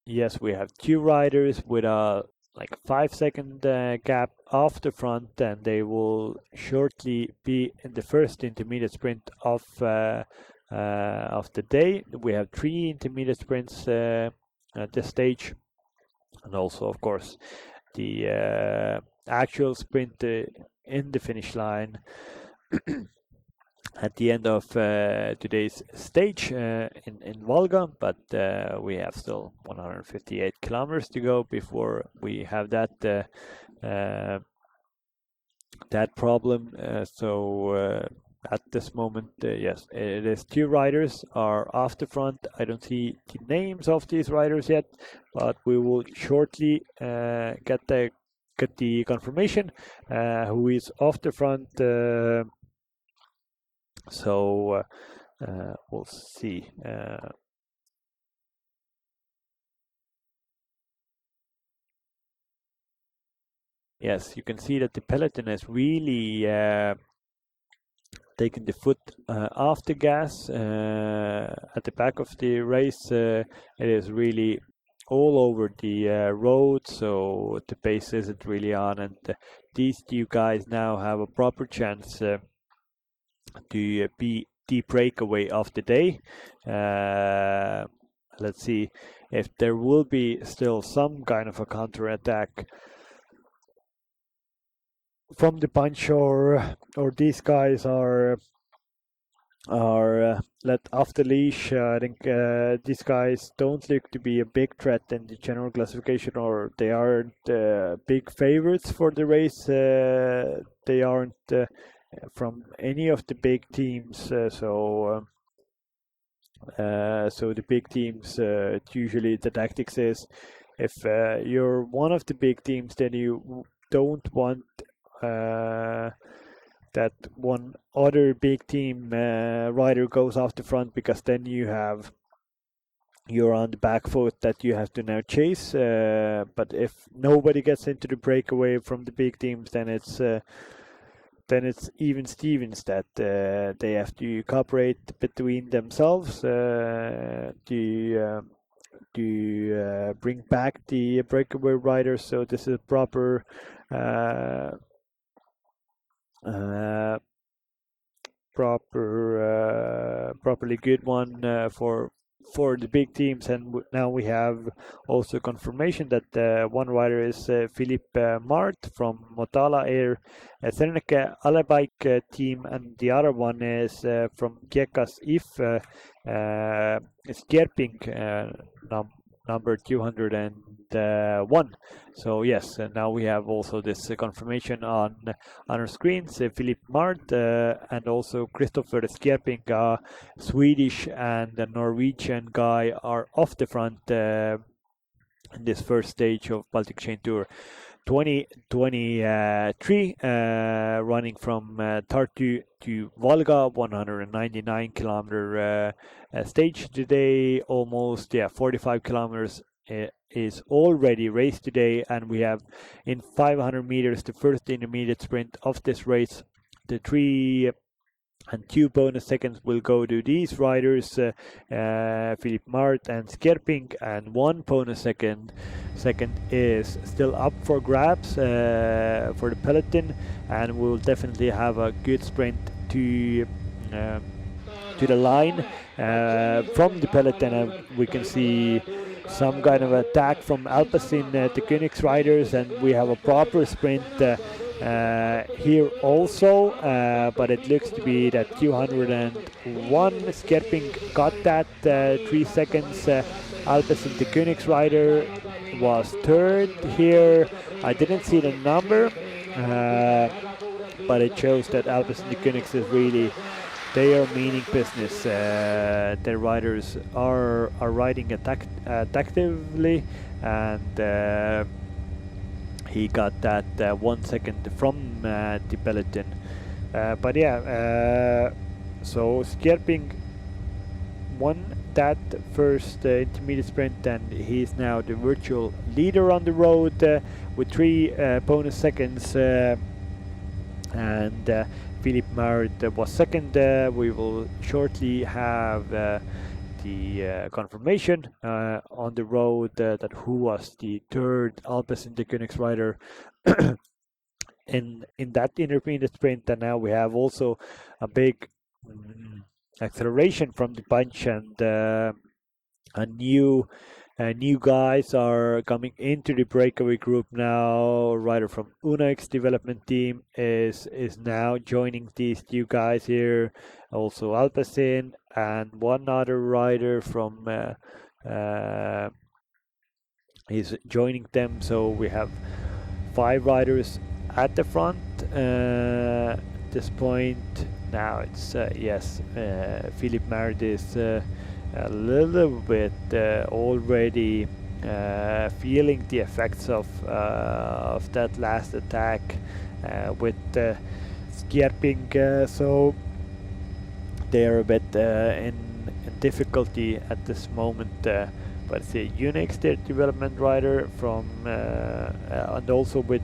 yes, we have 2 riders with a 5-second gap off the front, and they will shortly be in the first intermediate sprint of the day. We have 3 intermediate sprints at this stage, and also, of course, the actual sprint in the finish line at the end of today's stage in Valga, but we have still 158 kilometers to go before we have that that problem. So at this moment, yes, it is 2 riders are off the front. I don't see the names of these riders yet, but we will shortly get the confirmation who is off the front. So we'll see. Yes, you can see that the peloton is really taking the foot off the gas at the back of the race. It is really all over the road, so the pace isn't really on, and these 2 guys now have a proper chance to be the breakaway of the day. Let's see if there will be still some kind of a counter-attack from the bunch, or these guys are let off the leash. I think these guys don't look to be a big threat in the general classification, or they aren't big favorites for the race. They aren't from any of the big teams, so the big teams, usually the tactics is, if you're one of the big teams, then you don't want that one other big team rider goes off the front, because then you're on the back foot that you have to now chase. But if nobody gets into the breakaway from the big teams, then it's even Stevens that they have to cooperate between themselves to bring back the breakaway riders. So this is a properly good one for the big teams. And now we have also confirmation that one rider is Philippe Mart from Motala Air Serneke Alebike team, and the other one is from Kiekas If Skierping, number 201. So yes, now we have also this confirmation on our screens. Philippe Mart and also Christopher Skierping, a Swedish and a Norwegian guy, are off the front in this first stage of Baltic Chain Tour. 2023, running from Tartu to Valga, 199 kilometer stage today. Almost 45 kilometers is already raced today, and we have in 500 meters the first intermediate sprint of this race. The 3 and 2 bonus seconds will go to these riders, Philipp Mart and Skerping, and 1 bonus second is still up for grabs for the peloton, and we'll definitely have a good sprint to the line from the peloton. We can see some kind of attack from Alpecin, the Koenigs riders, and we have a proper sprint here also, but it looks to be that 201 Skerping got that 3 seconds. Alpecin, the Koenigs rider, was third here. I didn't see the number, but it shows that Alpecin, the Koenigs is really, they are meaning business. Their riders are riding tactically, and he got that 1 second from the peloton. But yeah, so Skerping won that first intermediate sprint, and he's now the virtual leader on the road with 3 bonus seconds. And Philipp Mart was second. We will shortly have the confirmation on the road that who was the third Alpecin the Koenigs rider in that intermediate sprint. And now we have also a big acceleration from the bunch, and new guys are coming into the breakaway group now. A rider from Unax development team is now joining these new guys here. Also Alpecin, and one other rider from is joining them. So we have 5 riders at the front at this point. Now it's yes, Philipp Mart is a little bit already feeling the effects of that last attack with Skerping, so they are a bit in difficulty at this moment. But it's a Unix, their development rider from, and also with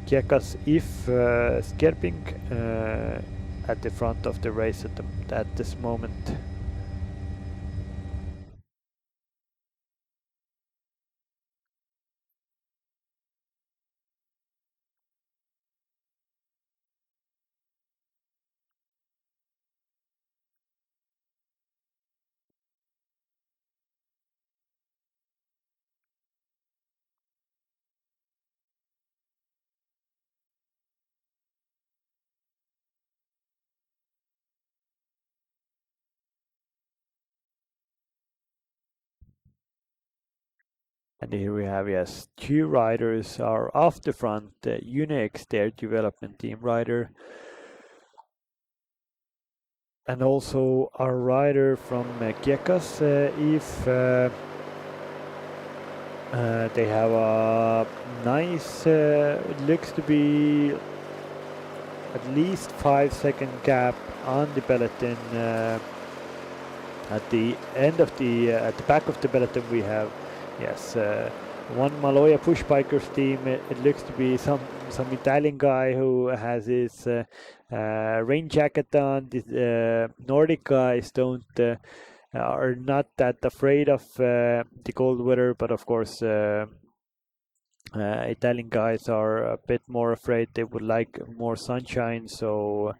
Kiekas if Skerping at the front of the race at this moment. And here we have, yes, 2 riders are off the front. Unix, their development team rider, and also a rider from Kiekas if they have a nice, it looks to be at least 5-second gap on the peloton. At the end of at the back of the peloton we have, yes, one Maloja push bikers team. It looks to be some Italian guy who has his rain jacket on. The Nordic guys are not that afraid of the cold weather, but of course Italian guys are a bit more afraid. They would like more sunshine, so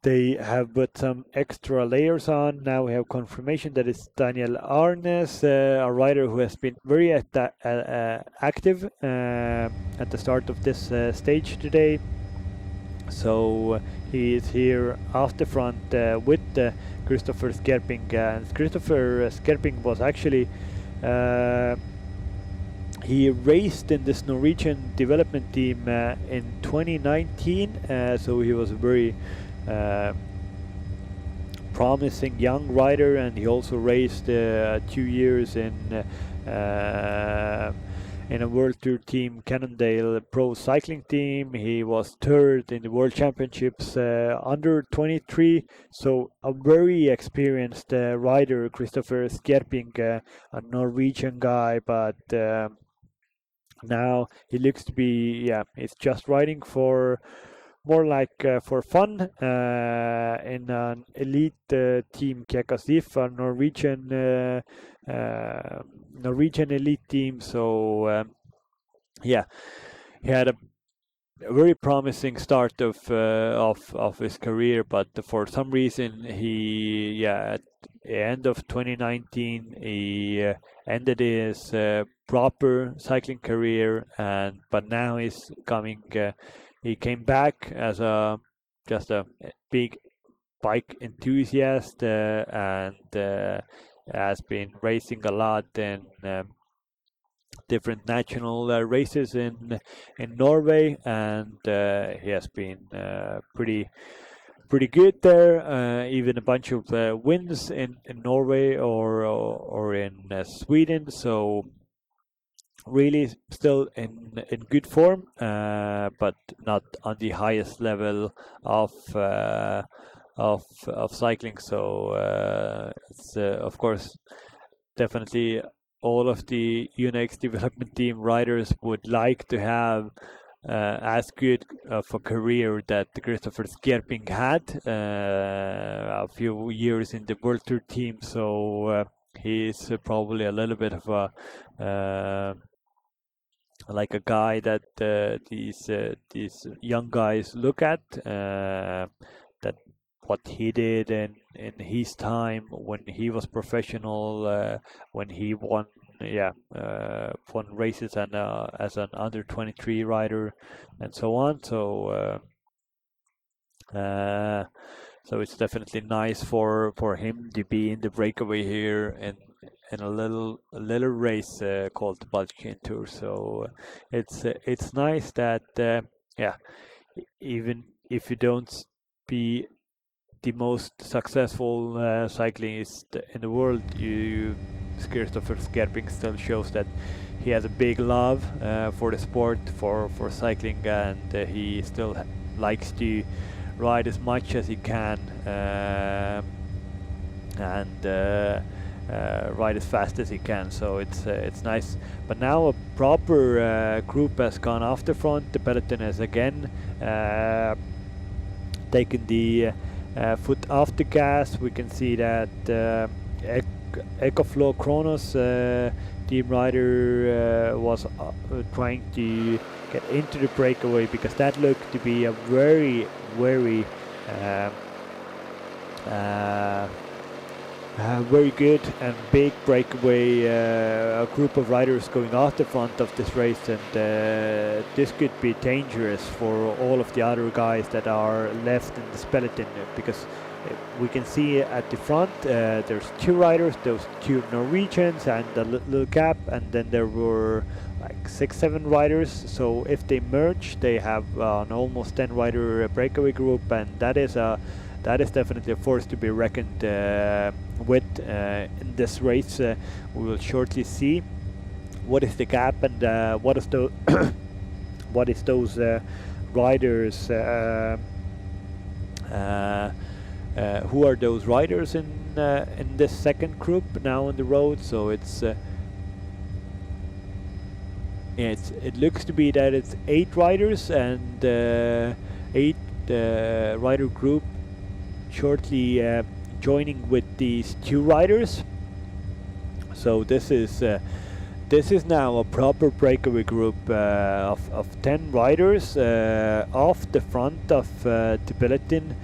they have put some extra layers on. Now we have confirmation that it's Daniel Arnes, a rider who has been very active at the start of this stage today. So he is here off the front with Christopher Skerping. Christopher Skerping was actually he raced in this Norwegian development team in 2019, so he was a very promising young rider, and he also raced 2 years in in a World Tour team, Cannondale Pro Cycling Team. He was third in the World Championships under 23. So a very experienced rider, Christopher Skjerping, a Norwegian guy, but now he looks to be, he's just riding for more like for fun in an elite team, Kekasif, a Norwegian elite team. So he had a very promising start of his career, but for some reason he at the end of 2019 he ended his proper cycling career, but now he's coming. He came back as just a big bike enthusiast and has been racing a lot in different national races in Norway, and he has been pretty good there. Even a bunch of wins in Norway or in Sweden. So really still in good form, but not on the highest level of cycling. So it's of course definitely all of the UNX development team riders would like to have as good of a career that Christopher Skjerping had, a few years in the World Tour team. So he's probably a little bit of a like a guy that these young guys look at, that what he did in his time when he was professional, when he won races and as an under 23 rider and so on. So so it's definitely nice for him to be in the breakaway here in a little race called the BALTIC Tour. So it's nice that even if you don't be the most successful cyclist in the world, Christopher Skjerping still shows that he has a big love for the sport, for cycling, and he still likes to ride as much as he can and ride as fast as he can. So it's nice. But now a proper group has gone off the front. The peloton has again taken the foot off the gas. We can see that EcoFlow Kronos team rider was trying to get into the breakaway, because that looked to be a very very good and big breakaway, a group of riders going off the front of this race, and this could be dangerous for all of the other guys that are left in the peloton, because we can see at the front there's two riders, those two Norwegians and a little gap, and then there were like 6-7 riders. So if they merge, they have an almost 10 rider breakaway group, and that is definitely a force to be reckoned with in this race. We will shortly see what is the gap and what is the what is those riders. Who are those riders in this second group now on the road? So it looks to be that it's 8 riders, and 8 rider group shortly joining with these 2 riders. So this is now a proper breakaway group of 10 riders off the front of the peloton.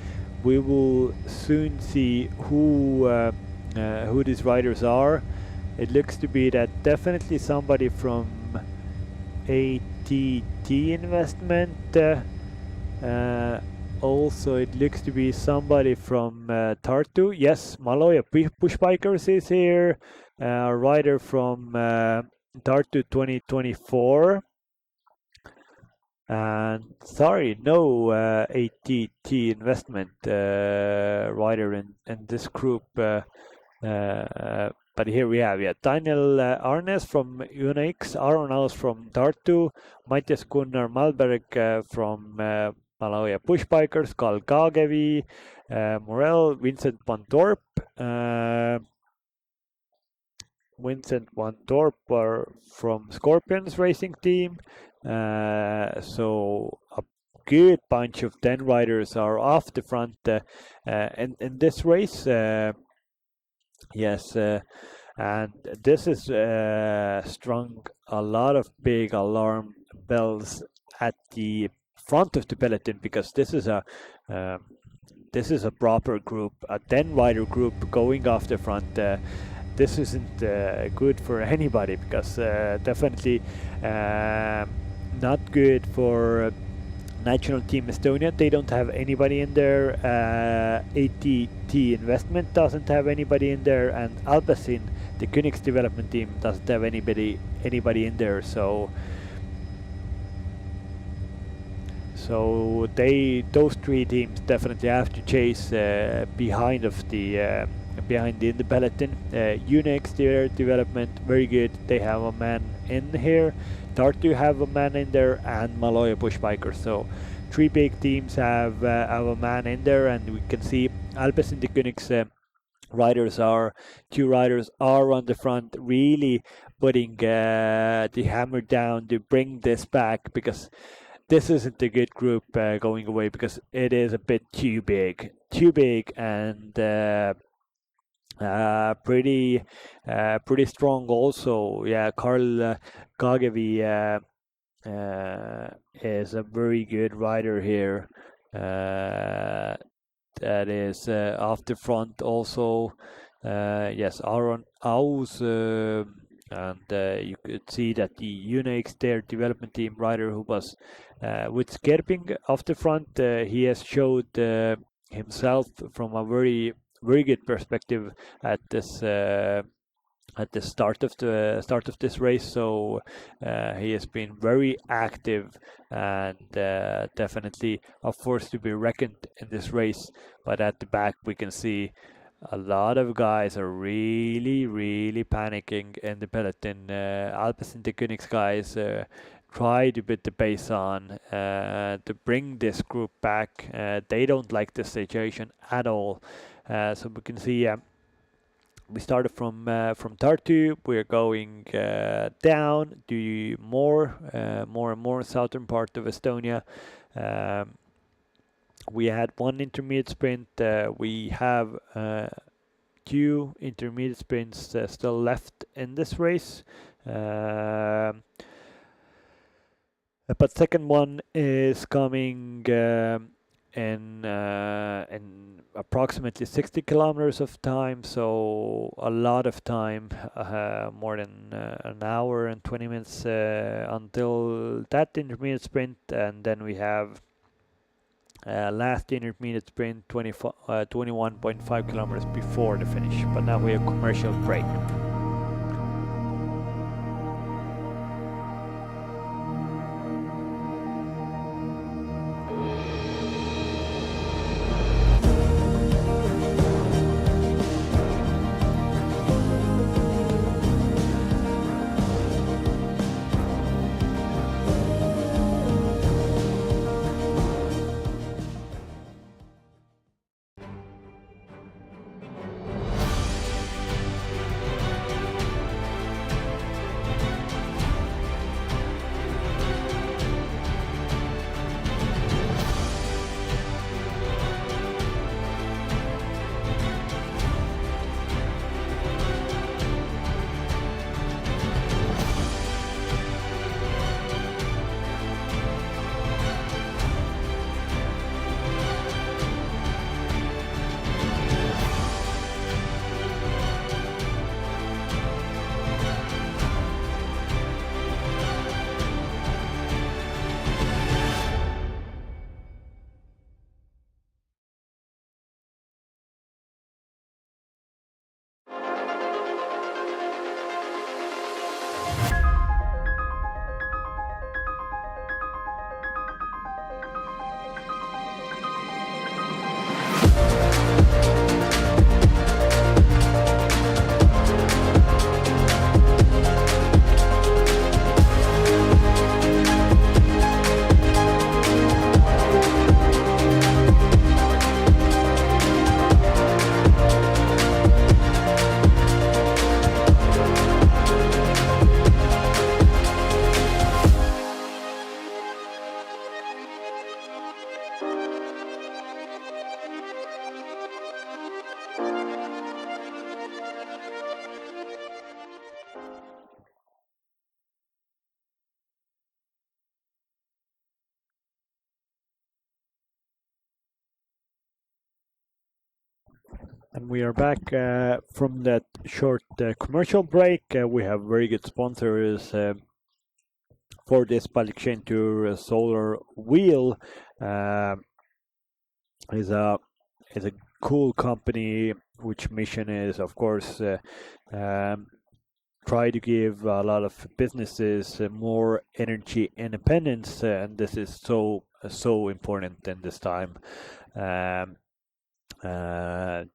We will soon see who these riders are. It looks to be that definitely somebody from ATT Investment. Also, it looks to be somebody from Tartu. Yes, Maloja Push Bikers is here. A rider from Tartu 2024. And sorry, no ATT Investment rider in this group. but here we have Daniel Arnes from UNX, Aron Aus from Tartu, Mattias Gunnar Malberg from Malawi Pushbikers, Karl Kagevi, Morel, Vincent van Dorp. Vincent van Dorp are from Scorpions racing team. So a good bunch of 10 riders are off the front in this race. Yes, and this is strung a lot of big alarm bells at the front of the peloton, because this is a proper group, a 10 rider group going off the front. This isn't good for anybody, because definitely not good for National Team Estonia. They don't have anybody in there. ATT Investment doesn't have anybody in there, and Alpecin, the Koenigs development team, doesn't have anybody in there. So those three teams definitely have to chase behind in the peloton. Unix, their development, very good. They have a man in here. Tartu have a man in there, and Maloja Pushbikers. So three big teams have a man in there, and we can see Alpecin, the Koenigs two riders are on the front, really putting the hammer down to bring this back, because this isn't a good group going away, because it is a bit too big, and pretty strong also. Yeah, Karl Kagevi is a very good rider here. That is off the front also. Yes, Aron Aus, and you could see that the Unix, their development team rider, who was with Skerping off the front, he has showed himself from a very good perspective at this at the start of this race. So he has been very active, and definitely a force to be reckoned in this race. But at the back we can see a lot of guys are really panicking in the peloton. Alpecin, the Koenigs guys try to put the pace on to bring this group back. They don't like this situation at all. So we can see we started from Tartu. We're going down to more and more southern part of Estonia. We had one intermediate sprint. We have 2 intermediate sprints still left in this race. But second one is coming in approximately 60 kilometers of time, so a lot of time, more than an hour and 20 minutes until that intermediate sprint, and then we have last intermediate sprint 21.5 kilometers before the finish. But now we have commercial break. And we are back from that short commercial break. We have very good sponsors for this Baltic Chain Tour. Solar Wheel is a cool company, which mission is, of course, try to give a lot of businesses more energy independence, and this is so important in this time. To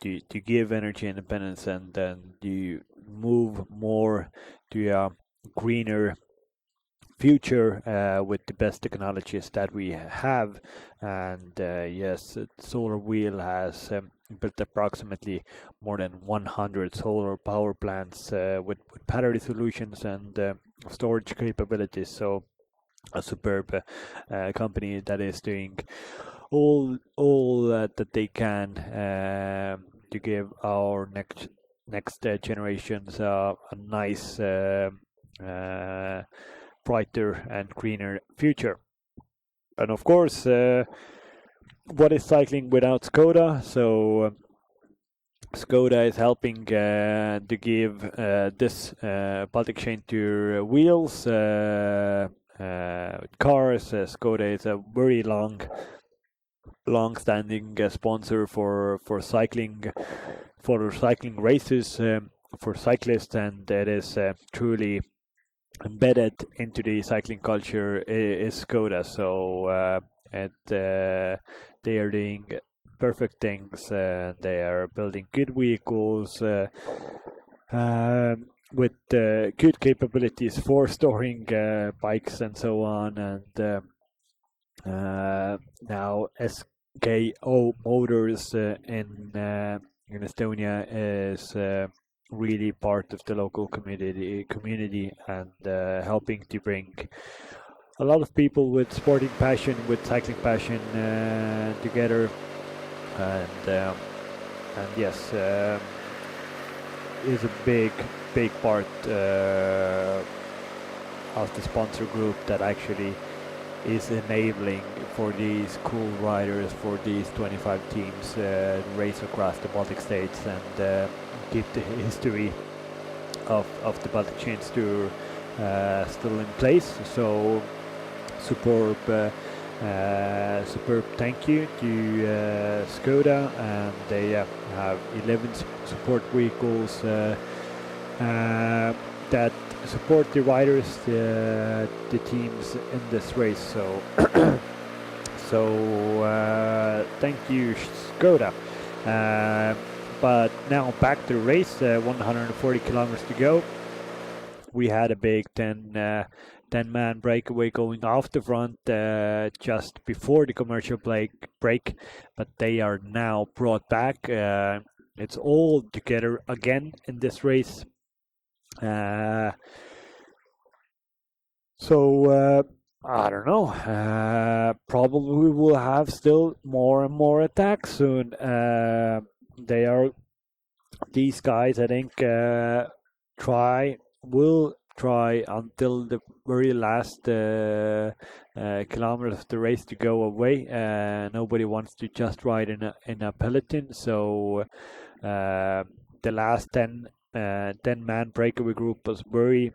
give energy independence and then you move more to a greener future with the best technologies that we have. And yes, Solar Wheel has built approximately more than 100 solar power plants with battery solutions and storage capabilities. So a superb company that is doing all that they can to give our next generations a nice, brighter and greener future. And of course, what is cycling without Skoda? So Skoda is helping to give this Baltic Chain Tour wheels, cars. Skoda is a very long-standing sponsor for cycling races for cyclists, and that is truly embedded into the cycling culture is Skoda. So they are doing perfect things. They are building good vehicles with good capabilities for storing bikes and so on. And now SKO Motors in Estonia is really part of the local community and helping to bring a lot of people with sporting passion, with cycling passion together. And yes, is a big part of the sponsor group that actually is enabling for these cool riders, for these 25 teams race across the Baltic states and keep the history of the Baltic Chain Tour still in place. So superb thank you to Skoda, and they have 11 support vehicles that support the riders, the teams in this race. So thank you, Skoda. But now back to the race, 140 kilometers to go. We had a big 10-man breakaway going off the front just before the commercial break, but they are now brought back. It's all together again in this race. So I don't know. Probably we will have still more and more attacks soon. These guys, I think, will try until the very last kilometer of the race to go away. Nobody wants to just ride in a peloton. So the last 10-man breakaway group was very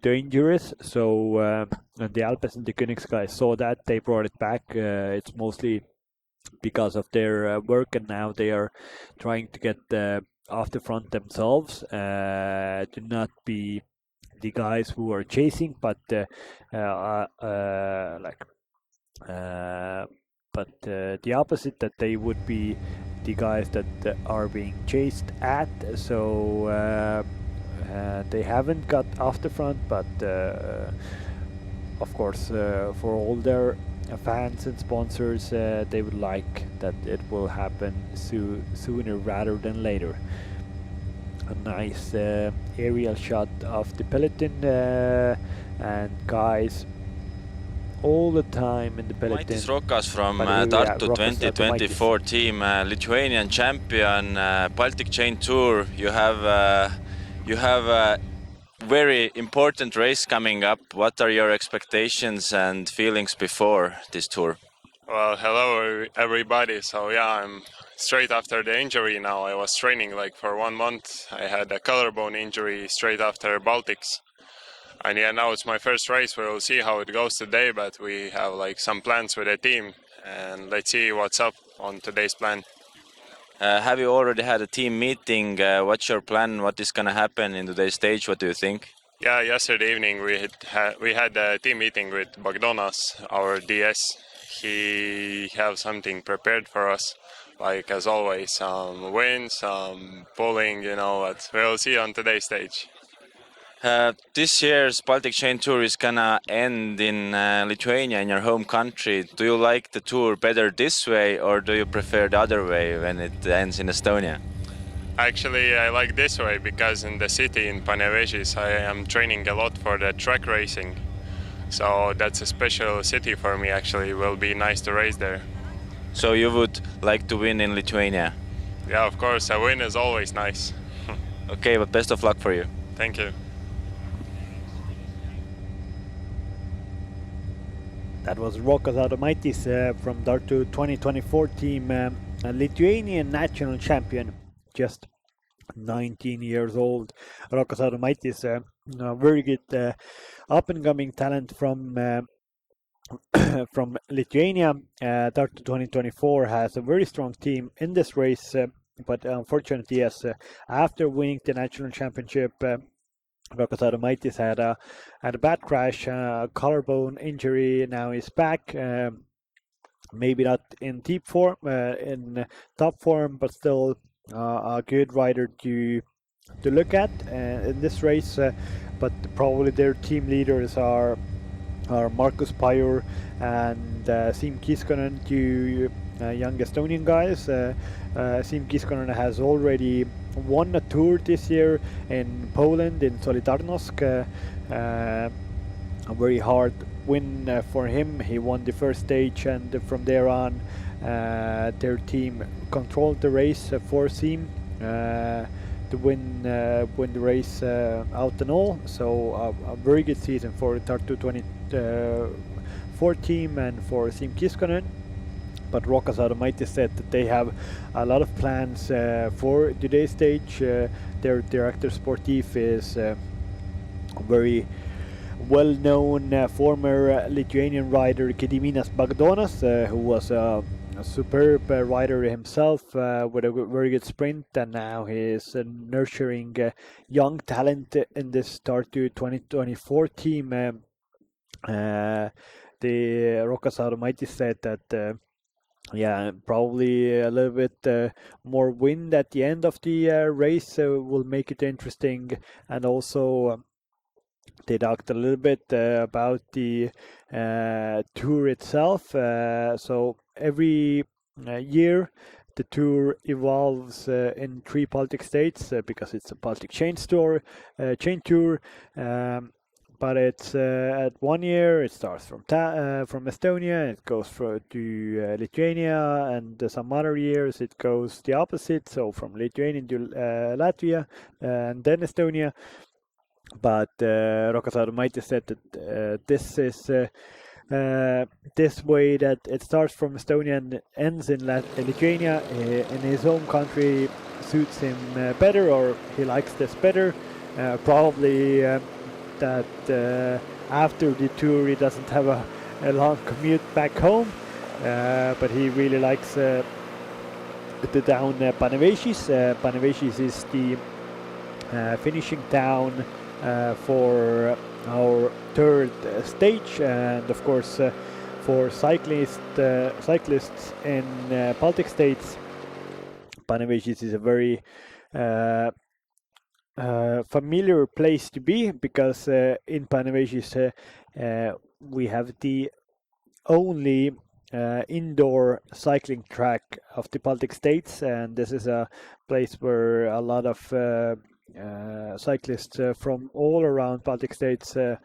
dangerous. So and the Alpes and the Königs guys saw that. They brought it back. It's mostly because of their work, and now they are trying to get off the front themselves, to not be the guys who are chasing, but the opposite, that they would be the guys that are being chased at. So they haven't got off the front, but of course for all their fans and sponsors, they would like that it will happen sooner rather than later. A nice aerial shot of the peloton, and guys all the time in the peloton. Maitis Rokas from Tartu 2024 team, Lithuanian champion, Baltic Chain Tour. You have a very important race coming up. What are your expectations and feelings before this tour? Well, hello everybody. So yeah, I'm straight after the injury now. I was training like for 1 month. I had a collarbone injury straight after Baltics. And yeah, now it's my first race. We'll see how it goes today, but we have like some plans with the team, and let's see what's up on today's plan. Have you already had a team meeting? What's your plan? What is going to happen in today's stage? What do you think? Yeah, yesterday evening we had a team meeting with Bogdanas, our DS. He have something prepared for us, like as always, some wind, some pulling, but we'll see on today's stage. This year's Baltic Chain Tour is gonna end in Lithuania, in your home country. Do you like the tour better this way, or do you prefer the other way when it ends in Estonia? Actually, I like this way because in the city in Panevėžys I am training a lot for the track racing. So that's a special city for me. Actually, it will be nice to race there. So you would like to win in Lithuania? Yeah, of course. A win is always nice. Okay, but best of luck for you. Thank you. That was Rokas Adomaitis from Tartu 2024 team, a Lithuanian national champion, just 19 years old. Rokas Adomaitis, a very good up-and-coming talent from from Lithuania. Tartu 2024 has a very strong team in this race, but unfortunately, yes, after winning the national championship, Rokas Adomaitis had a bad crash, collarbone injury. Now he's back. Maybe not in deep form, in top form, but still a good rider to look at in this race. But probably their team leaders are Markus Pajur and Siim Kiskonen, two young Estonian guys. Siim Kiskonen has already won a tour this year in Poland, in Solidarnosc. A very hard win for him. He won the first stage, and from there on their team controlled the race for Siim to win the race out and all. So a very good season for the Tartu 24 team and for Siim Kiskonen. But Rokas Adomaitis said that they have a lot of plans for today's stage. Their director sportif is a very well-known former Lithuanian rider Gediminas Bagdonas, who was a superb rider himself with a very good sprint, and now he is nurturing young talent in this Tartu 2024 team. The Rokas Adomaitis said that yeah, probably a little bit more wind at the end of the race will make it interesting, and also they talked a little bit about the tour itself. So every year the tour evolves in 3 Baltic states because it's a Baltic chain tour. But it's at 1 year it starts from Estonia, it goes to Lithuania, and some other years it goes the opposite, so from Lithuania to Latvia and then Estonia. But Rokas Adomaitis said that this is this way, that it starts from Estonia and ends in Lithuania in his home country suits him better, or he likes this better. Probably that after the tour he doesn't have a long commute back home, but he really likes the town Panevėžys. Panevėžys is the finishing town for our third stage, and of course for cyclists in Baltic states, Panevėžys is a very familiar place to be, because in Panevėžys we have the only indoor cycling track of the Baltic states, and this is a place where a lot of cyclists from all around Baltic states in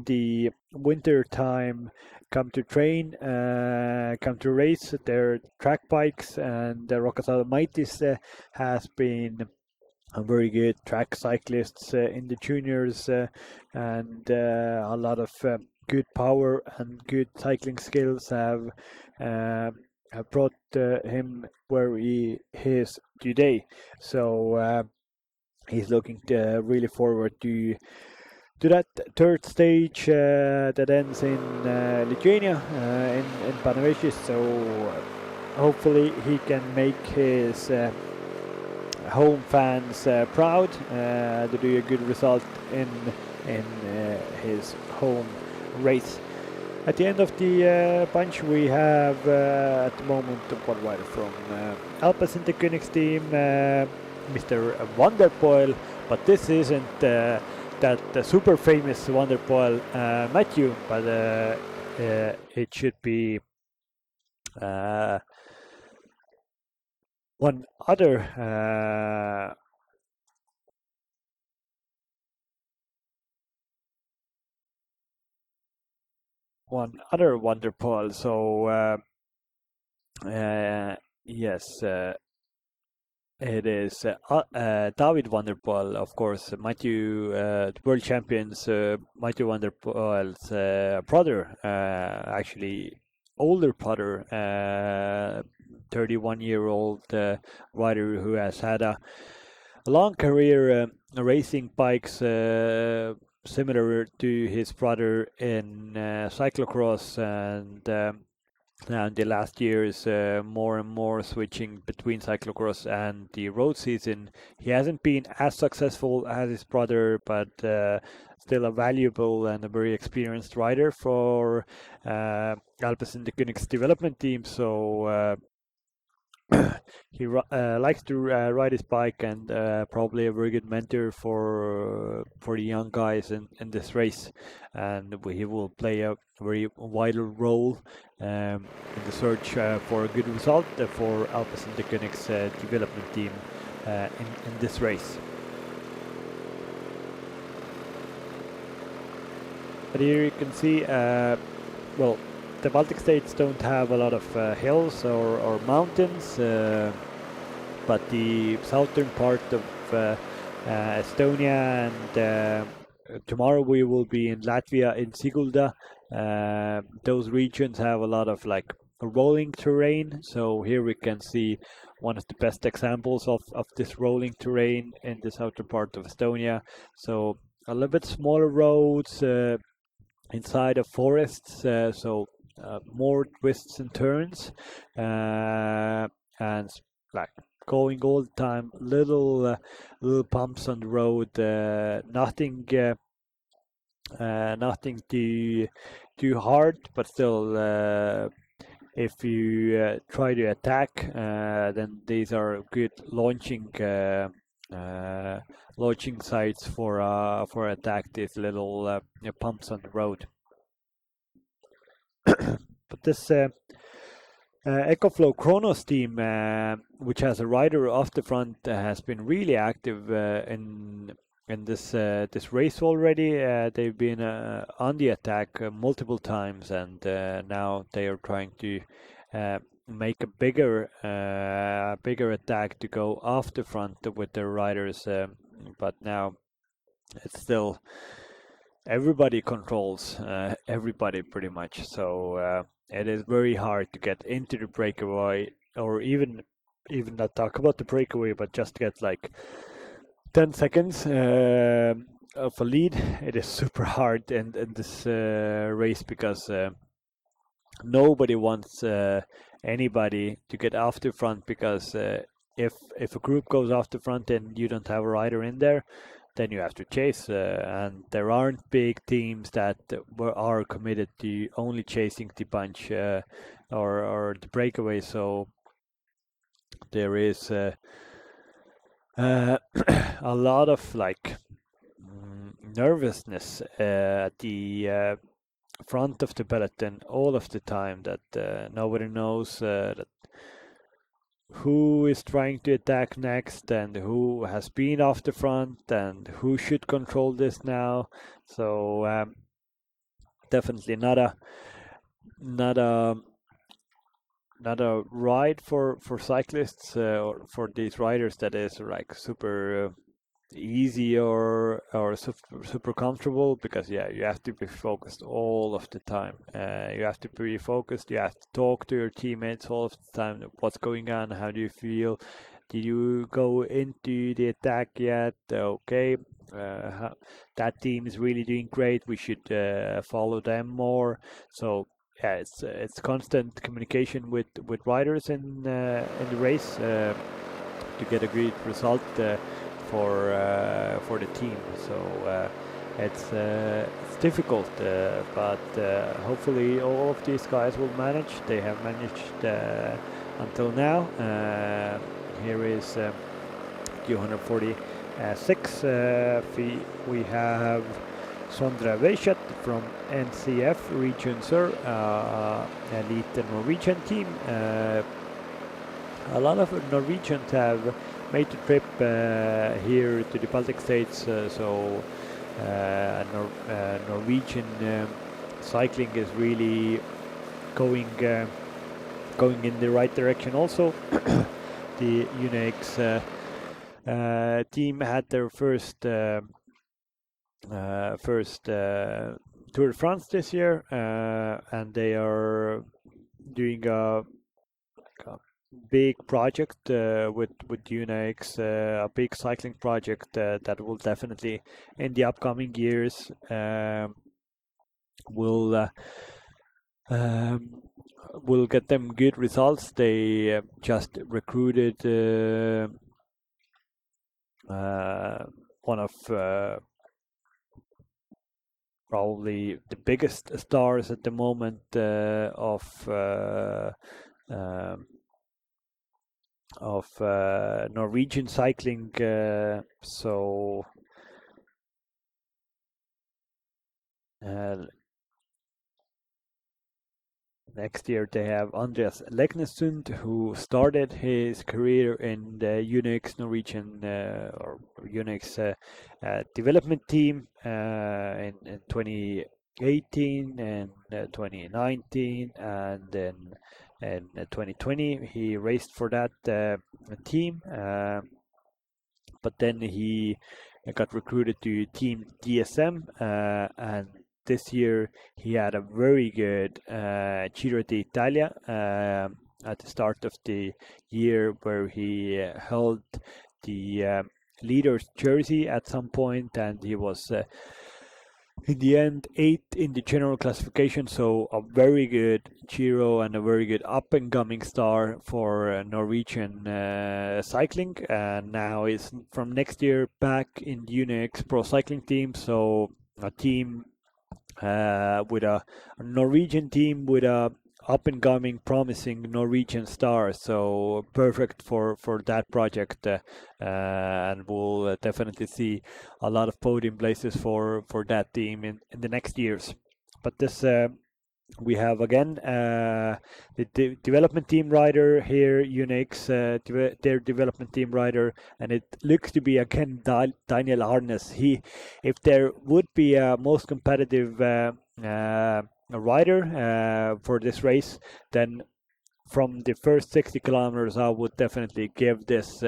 the winter time come to train, come to race their track bikes, and Rokas Adomaitis has been a very good track cyclist in the juniors, and a lot of good power and good cycling skills have have brought him where he is today. So he's looking really forward to that third stage that ends in Lithuania, in Panevėžys. So hopefully he can make his home fans proud to do a good result in his home race. At the end of the bunch, we have at the moment one rider from Alpes Interkönigs team, Mr. Vanderpoel, but this isn't that super famous Vanderpoel Matthew, but it should be one other Vanderpoel. So yes, it is David Vanderpoel, of course. Matthew, the world champions, Matthew Vanderpoel's brother, actually older brother, 31-year-old rider who has had a long career racing bikes, similar to his brother in cyclocross, and now in the last years more and more switching between cyclocross and the road season. He hasn't been as successful as his brother, but still a valuable and a very experienced rider for Alpes Interkönigs development team. So he likes to ride his bike, and probably a very good mentor for the young guys in this race, and he will play a very vital role in the search for a good result for Alpes Interkönigs development team in this race. But here you can see, well, the Baltic states don't have a lot of hills or mountains, but the southern part of Estonia, and tomorrow we will be in Latvia, in Sigulda. Those regions have a lot of like rolling terrain, so here we can see one of the best examples of this rolling terrain in the southern part of Estonia. So a little bit smaller roads inside of forests, so more twists and turns, and like going all the time, little bumps on the road, nothing too hard, but still if you try to attack, then these are good launching sites for attack, these little pumps on the road. But this EcoFlow Kronos team, which has a rider off the front, has been really active in this race already. They've been on the attack multiple times, and now they are trying to make a bigger attack to go off the front with their riders. But now it's still everybody controls everybody pretty much. So it is very hard to get into the breakaway, or even not talk about the breakaway, but just get like 10 seconds of a lead. It is super hard in this race, because nobody wants anybody to get off the front, because if a group goes off the front and you don't have a rider in there, then you have to chase, and there aren't big teams that are committed to only chasing the bunch or the breakaway. So there is a lot of like nervousness at the front of the peloton all of the time, that nobody knows that who is trying to attack next, and who has been off the front, and who should control this now. So definitely not a ride for cyclists or for these riders that is like super easy or super comfortable, because you have to be focused all of the time. You have to be focused. You have to talk to your teammates all of the time. What's going on? How do you feel? Did you go into the attack yet? Okay, that team is really doing great. We should follow them more. So yeah, it's constant communication with riders in the race to get a good result for the team. So it's difficult, but hopefully all of these guys will manage. They have managed until now. Here is 246. We have Sondre Weishat from NCF Region Sur, elite Norwegian team. A lot of Norwegians have made the trip here to the Baltic states, so Norwegian cycling is really going in the right direction also. The Unix team had their first Tour de France this year, and they are doing a big project with Unix, a big cycling project that will definitely in the upcoming years will get them good results. They just recruited one of probably the biggest stars at the moment of Norwegian cycling. So next year they have Andreas Leknesund, who started his career in the Unix Norwegian or Unix development team in 2018 and 2019, and then in 2020 he raced for that team, but then he got recruited to Team DSM, and this year he had a very good Giro d'Italia at the start of the year, where he held the leader's jersey at some point, and he was in the end 8th in the general classification. So a very good Giro and a very good up-and-coming star for Norwegian cycling, and now is from next year back in the Unix Pro Cycling team. So a team with a Norwegian team with a up-and-coming, promising Norwegian star. So perfect for that project, and we'll definitely see a lot of podium places for that team in the next years. But this we have again the development team rider here, Unix, their development team rider, and it looks to be again Daniel Arnes. If there would be a most competitive rider for this race, then from the first 60 kilometers I would definitely give this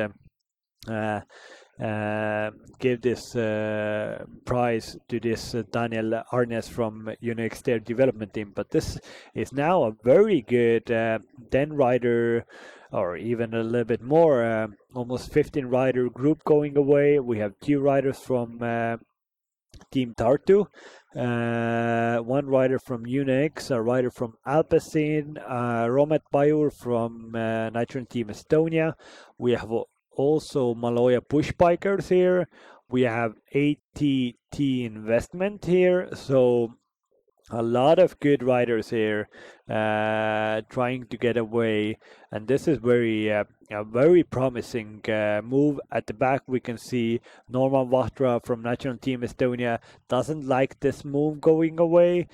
prize to this Daniel Arnes from Unix, their development team. But this is now a very good 10 rider, or even a little bit more, almost 15 rider group going away. We have 2 riders from Team Tartu, 1 rider from Unix, a rider from Alpecin, Romet Bajur from Nitrogen Team Estonia. We have also Maloja Push Bikers here. We have ATT Investment here. So a lot of good riders here trying to get away, and this is a very promising move. At the back we can see Norman Vahtra from National Team Estonia doesn't like this move going away,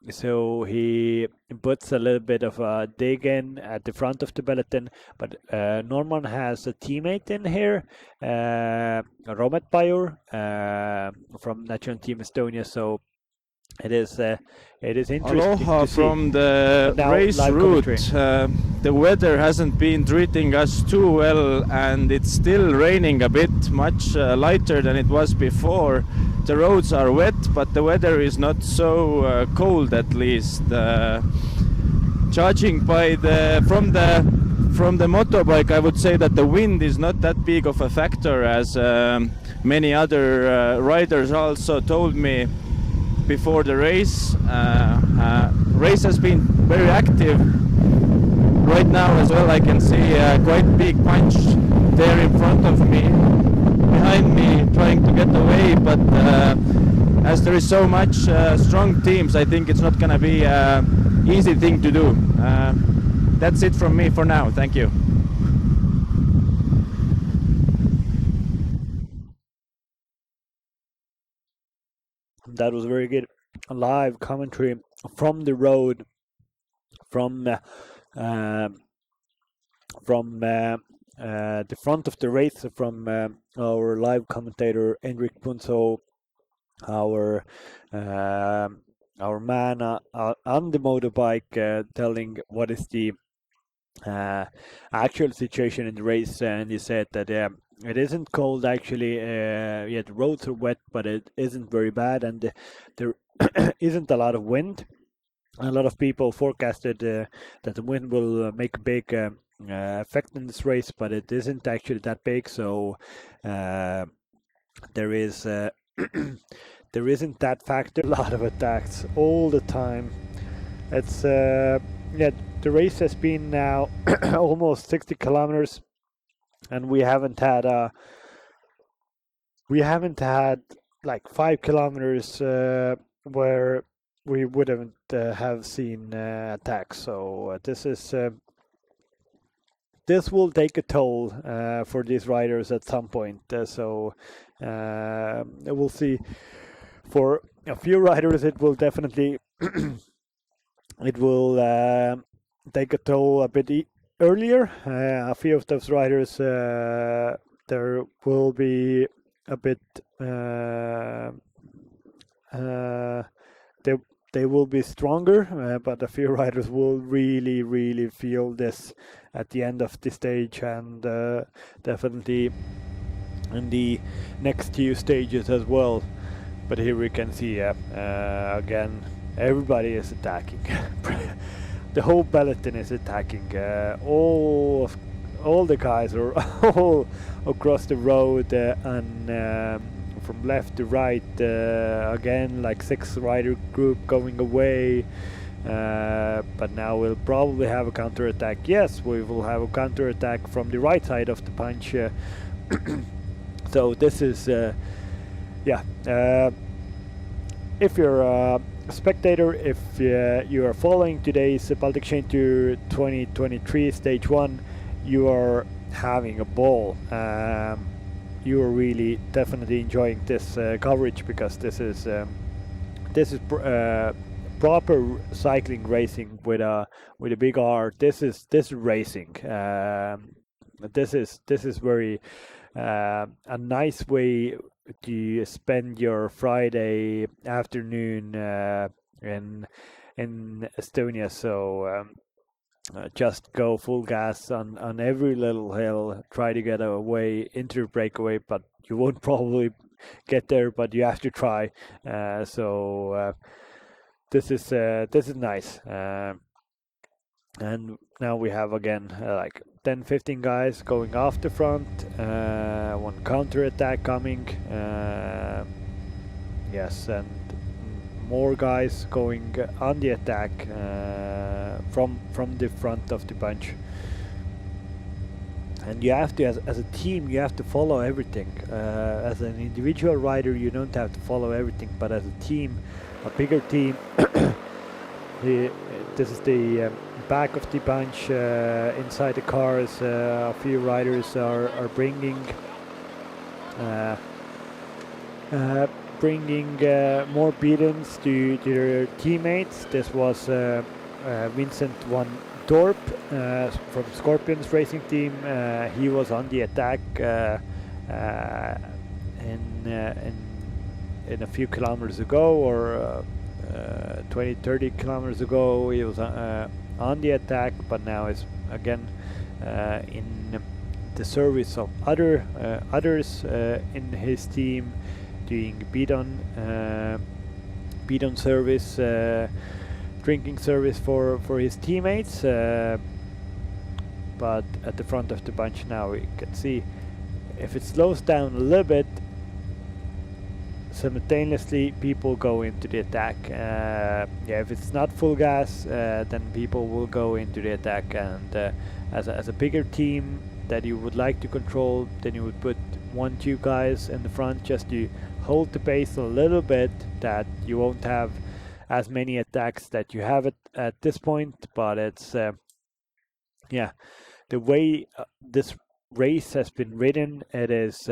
so he puts a little bit of a dig in at the front of the peloton. But Norman has a teammate in here, Romet Bajur from National Team Estonia, so it is interesting. Aloha to see. from the race route. The weather hasn't been treating us too well, and it's still raining a bit, much lighter than it was before. The roads are wet, but the weather is not so cold, at least. Judging by from the motorbike, I would say that the wind is not that big of a factor, as many other riders also told me before the race. Race has been very active. Right now as well, I can see a quite big punch there in front of me, behind me, trying to get away, but as there is so much strong teams, I think it's not gonna be an easy thing to do. That's it from me for now. Thank you. That was very good live commentary from the road, from the front of the race, from our live commentator Enric Punso, our man on the motorbike, telling what is the actual situation in the race. And he said that it isn't cold actually. The roads are wet, but it isn't very bad, and there isn't a lot of wind. A lot of people forecasted that the wind will make a big effect in this race, but it isn't actually that big. So there is there isn't that factor. A lot of attacks all the time. It's the race has been now almost 60 kilometers, and we haven't had like 5 kilometers where we wouldn't have seen attacks. So this will take a toll for these riders at some point. So we'll see. For a few riders, it will definitely it will take a toll a bit earlier. A few of those riders, there will be a bit. They will be stronger, but a few riders will really feel this at the end of the stage, and definitely in the next few stages as well. But here we can see again, everybody is attacking. The whole peloton is attacking. All the guys are all across the road and from left to right. Again, like 6 rider group going away. But now we'll probably have a counter-attack. Yes, we will have a counter-attack from the right side of the punch. So this is if you're a spectator, if you are following today's Baltic Chain Tour 2023 Stage 1, you are having a ball. You are really definitely enjoying this coverage, because this is proper cycling racing with a big R. This is racing. This is very a nice way to spend your Friday afternoon in Estonia. So just go full gas on every little hill, try to get away into the breakaway, but you won't probably get there, but you have to try. So this is nice. And now we have again like 10-15 guys going off the front, one counter attack coming, yes, and more guys going on the attack from the front of the bunch. And you have to, as a team, you have to follow everything. As an individual rider, you don't have to follow everything, but as a team, a bigger team, this is the back of the bunch. Inside the cars, a few riders are bringing more beatings to their teammates. This was Vincent Van Dorp from Scorpions Racing Team. He was on the attack in a few kilometers ago, or 20-30 kilometers ago he was on the attack, but now is again in the service of others in his team, doing beat on service, drinking service for his teammates. But at the front of the bunch now we can see if it slows down a little bit, simultaneously people go into the attack. Yeah, if it's not full gas, then people will go into the attack, and as a bigger team that you would like to control, then you would put 1-2 guys in the front just to hold the pace a little bit, that you won't have as many attacks that you have at this point. But it's yeah, the way this race has been ridden, it is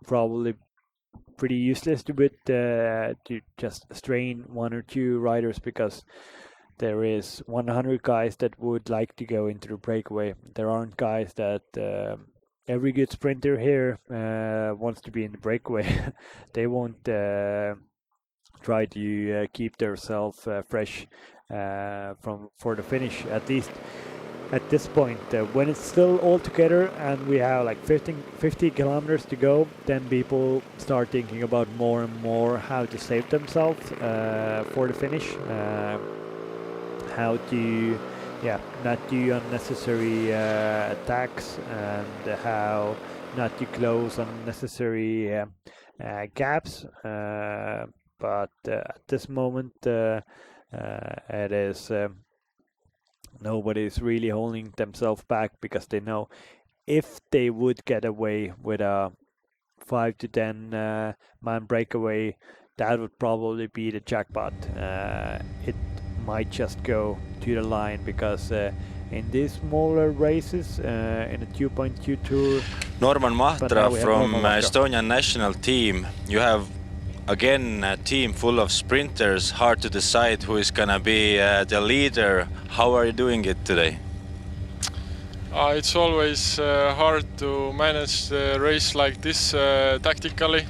probably pretty useless to just strain 1 or 2 riders, because there is 100 guys that would like to go into the breakaway. There aren't guys that every good sprinter here wants to be in the breakaway. They won't try to keep themselves fresh for the finish, at least at this point. When it's still all together and we have like 50 kilometers to go, then people start thinking about more and more how to save themselves for the finish, how to not do unnecessary attacks, and how not to close unnecessary gaps. But at this moment it is nobody's really holding themselves back, because they know if they would get away with a 5 to 10 man breakaway, that would probably be the jackpot. It might just go to the line, because in these smaller races, in a 2.2 tour. Norman Mahtra from Estonian national team. You have again a team full of sprinters, hard to decide who is gonna be the leader. How are you doing it today? It's always hard to manage the race like this tactically.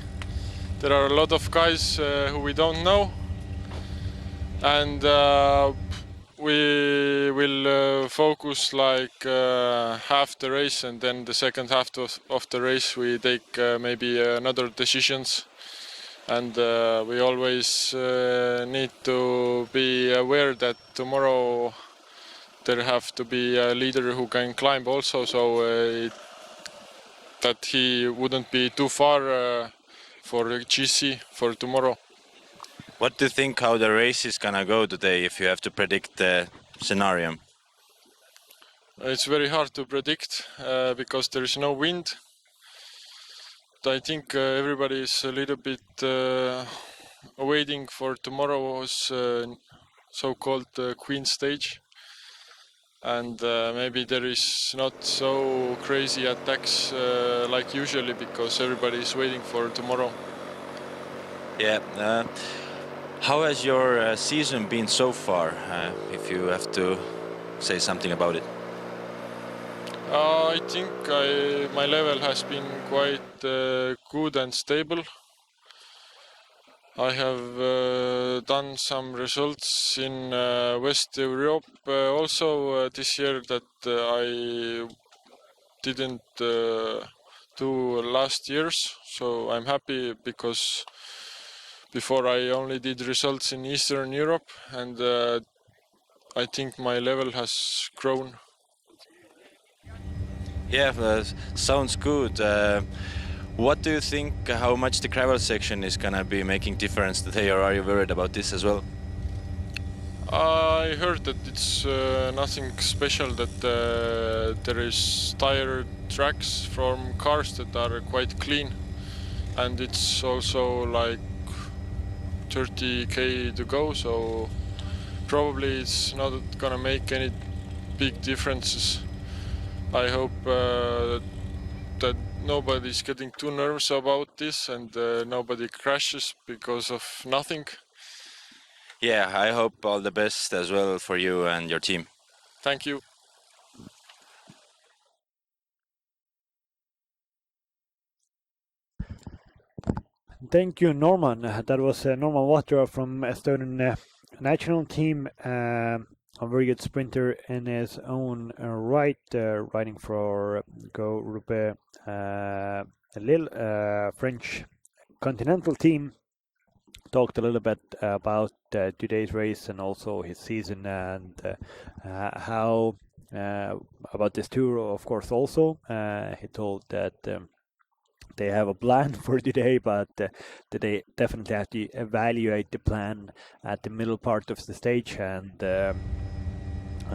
There are a lot of guys who we don't know, and we will focus like half the race, and then the second half of the race we take maybe another decisions. And we always need to be aware that tomorrow there have to be a leader who can climb also, so that he wouldn't be too far for GC for tomorrow. What do you think how the race is gonna go today, if you have to predict the scenario? It's very hard to predict because there is no wind. I think everybody is a little bit waiting for tomorrow's so-called Queen stage, and maybe there is not so crazy attacks like usually, because everybody is waiting for tomorrow. Yeah. How has your season been so far, if you have to say something about it? I think my level has been quite good and stable. I have done some results in West Europe also this year that I didn't do last year's, so I'm happy, because before I only did results in Eastern Europe, and I think my level has grown. Yeah, sounds good. What do you think, how much the gravel section is gonna be making difference today, or are you worried about this as well? I heard that it's nothing special, that there is tire tracks from cars that are quite clean, and it's also like 30k to go, so probably it's not gonna make any big differences. I hope that nobody's getting too nervous about this, and nobody crashes because of nothing. Yeah, I hope all the best as well for you and your team. Thank you. Thank you, Norman. That was Norman Watra from Estonian national team. A very good sprinter in his own right, riding for Go Roubaix Lille, French continental team. Talked a little bit about today's race and also his season and how about this tour, of course. Also, he told that they have a plan for today, but that they definitely have to evaluate the plan at the middle part of the stage, and I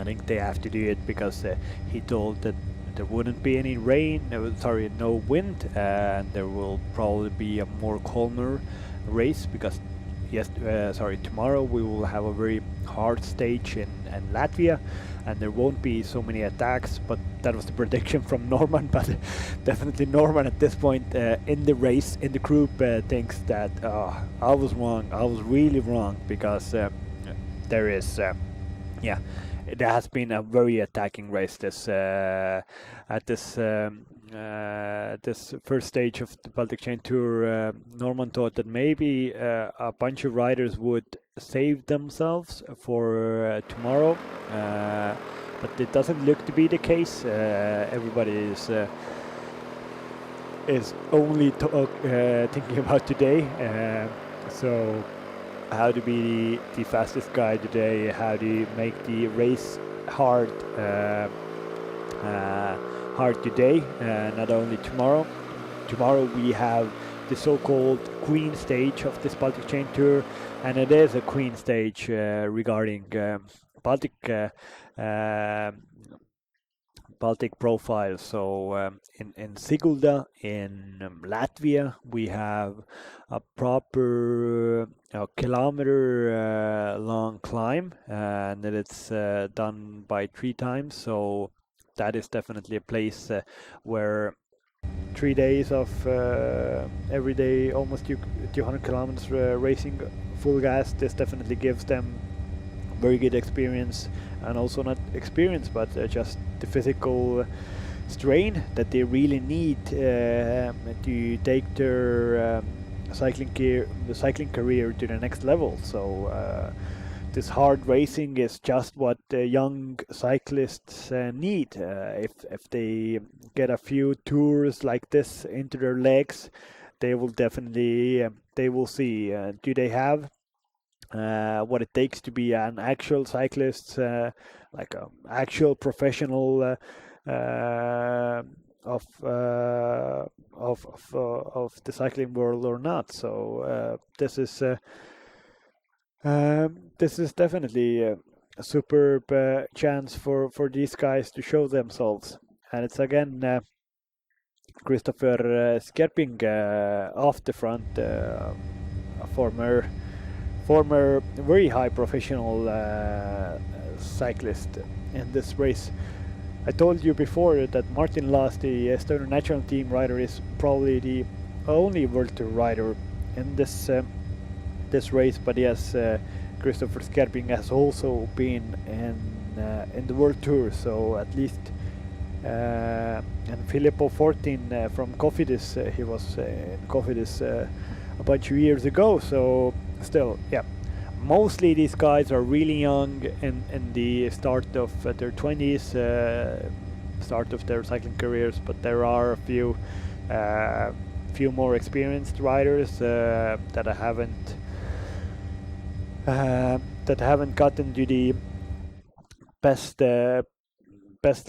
think they have to do it because he told that there wouldn't be any rain, no wind, and there will probably be a more calmer race because tomorrow we will have a very hard stage in Latvia, and there won't be so many attacks. But that was the prediction from Norman. But definitely Norman at this point in the race, in the group, thinks that I was wrong. I was really wrong because there is it has been a very attacking race this at this this first stage of the Baltic Chain Tour. Norman thought that maybe a bunch of riders would save themselves for tomorrow, but it doesn't look to be the case. Everybody is only thinking about today. So how to be the fastest guy today, how to make the race hard today, not only tomorrow. Tomorrow we have the so-called Queen stage of this Baltic Chain Tour, and it is a Queen stage regarding Baltic profile. So in Sigulda in Latvia we have a proper kilometer long climb, and it's done by 3 times. So that is definitely a place where 3 days of every day almost 200 kilometers racing full gas, this definitely gives them very good experience, and also not experience but just the physical strain that they really need to take their cycling career to the next level. So this hard racing is just what young cyclists need. If they get a few tours like this into their legs, they will definitely they will see do they have what it takes to be an actual cyclist, like an actual professional of the cycling world or not. So this is definitely a superb chance for these guys to show themselves. And it's again Christopher Skerping off the front, a former very high professional cyclist in this race. I told you before that Martin Laas, the Estonian national team rider, is probably the only World Tour rider in this race. But yes, Christopher Skerping has also been in the World Tour. So at least and Filippo Fortin from Cofidis, he was in Cofidis a bunch of years ago. So still, yeah, mostly these guys are really young in the start of their 20s, start of their cycling careers, but there are a few more experienced riders that haven't gotten to the best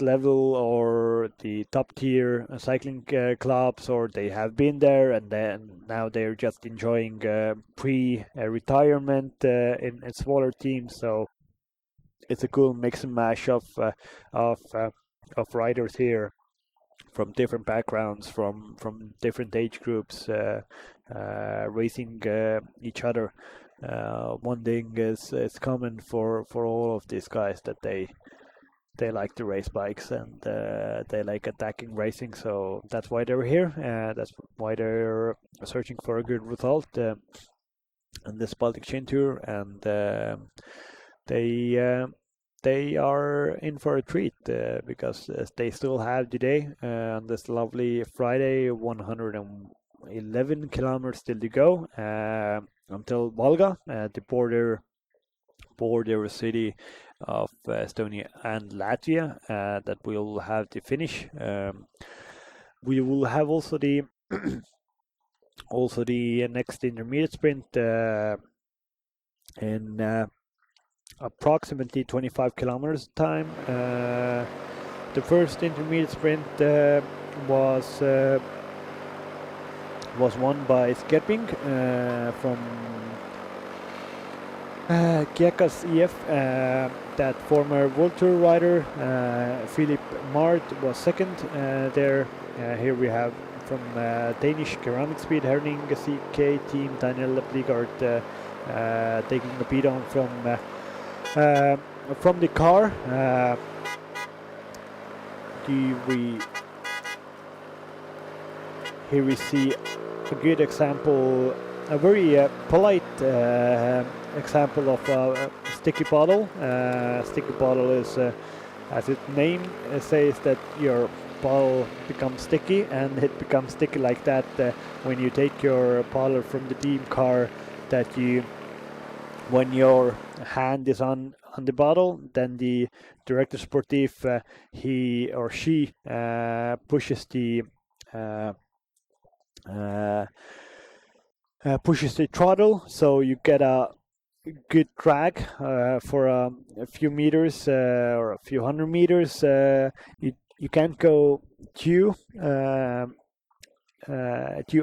level or the top tier cycling clubs, or they have been there and then now they're just enjoying pre-retirement in smaller teams. So it's a cool mix and mash of riders here from different backgrounds, from different age groups, racing each other. One thing is common for all of these guys, that they like to race bikes and they like attacking racing. So that's why they're here. That's why they're searching for a good result in this Baltic Chain Tour, and they are in for a treat because they still have today on this lovely Friday 101 11 kilometers still to go until Valga, the border city of Estonia and Latvia, that we'll have to finish. We will have also the next intermediate sprint in approximately 25 kilometers time. The first intermediate sprint was won by Skerping from Kiekas EF. That former World Tour rider Philip Mart was second there. Here we have from Danish Ceramic Speed Herning CK team Daniel Bligard taking the beat on from the car. Here we see a good example, a very polite example of a sticky bottle. Sticky bottle is, as its name says, that your bottle becomes sticky, and it becomes sticky like that when you take your bottle from the team car. That when your hand is on the bottle, then the director sportif, he or she pushes the throttle, so you get a good drag for a few meters or a few hundred meters. You can't go too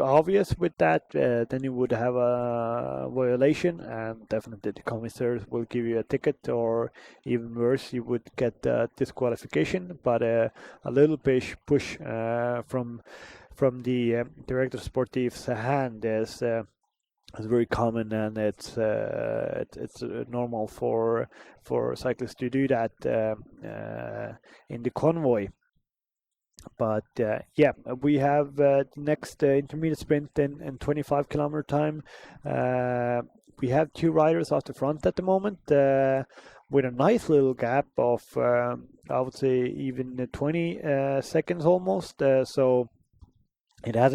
obvious with that, then you would have a violation, and definitely the commissars will give you a ticket, or even worse, you would get disqualification. But a little push from the director sportif's hand is very common, and it's normal for cyclists to do that in the convoy. But yeah, we have the next intermediate sprint in 25 kilometer time. We have two riders off the front at the moment with a nice little gap of I would say even 20 seconds almost. So it has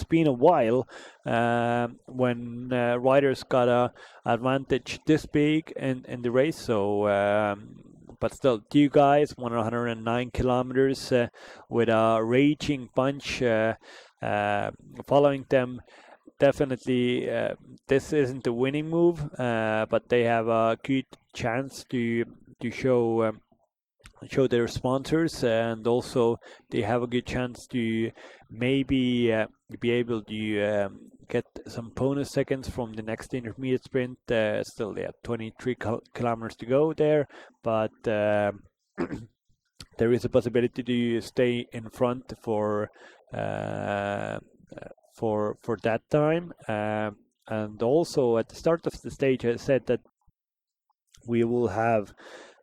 been a while when riders got a advantage this big in the race. So but still, two guys, 109 kilometers with a raging bunch following them. Definitely, this isn't the winning move, but they have a good chance to show their sponsors, and also they have a good chance to maybe be able to get some bonus seconds from the next intermediate sprint. Still, they have 23 kilometers to go there, but there is a possibility to stay in front for that time. And also at the start of the stage, I said that we will have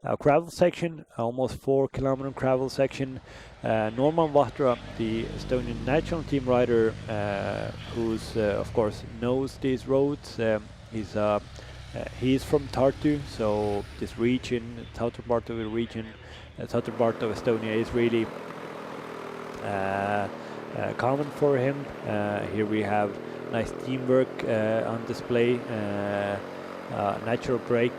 a gravel section, almost 4 kilometer gravel section. Norman Vahtra, the Estonian national team rider, who's of course knows these roads. He's from Tartu, so this region, southern part of the region, southern part of Estonia is really common for him. Here we have nice teamwork on display. Natural break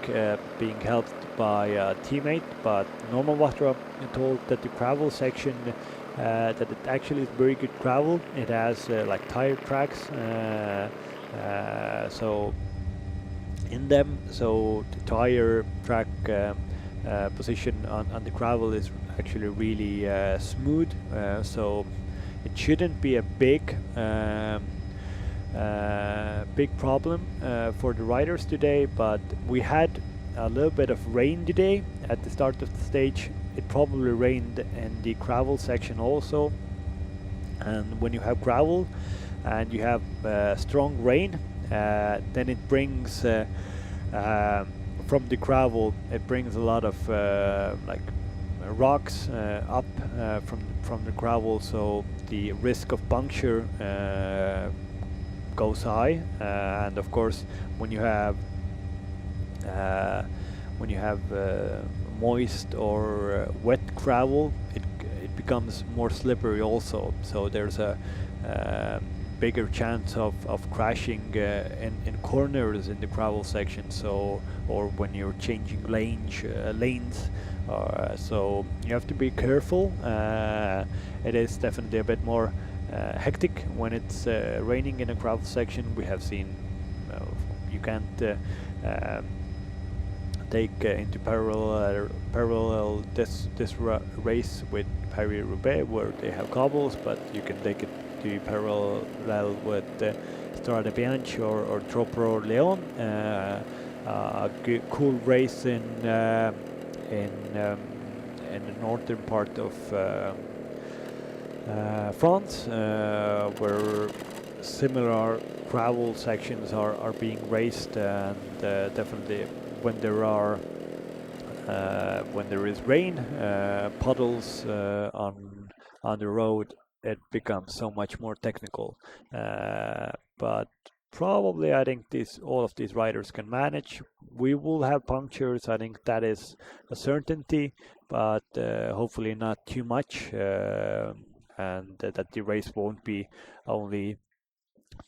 being helped by a teammate, but Norman Vahtra told that the gravel section that it actually is very good gravel. It has like tire tracks, so in them, so the tire track position on the gravel is actually really smooth, so it shouldn't be a big problem for the riders today. But we had a little bit of rain today at the start of the stage. It probably rained in the gravel section also, and when you have gravel and you have strong rain, then it brings from the gravel, it brings a lot of like rocks up from the gravel, so the risk of puncture goes high. And of course, when you have moist or wet gravel, it becomes more slippery also. So there's a bigger chance of crashing in corners in the gravel section, so or when you're changing lanes. So you have to be careful. It is definitely a bit more hectic when it's raining in a gravel section. We have seen you can't take into parallel this race with Paris-Roubaix, where they have cobbles, but you can take it to parallel with Strade Bianche or Tropro-Leon. A cool race in the northern part of France, where similar gravel sections are being raced, and definitely when there is rain, puddles on the road, it becomes so much more technical. But probably I think all of these riders can manage. We will have punctures, I think that is a certainty, but hopefully not too much, and that the race won't be only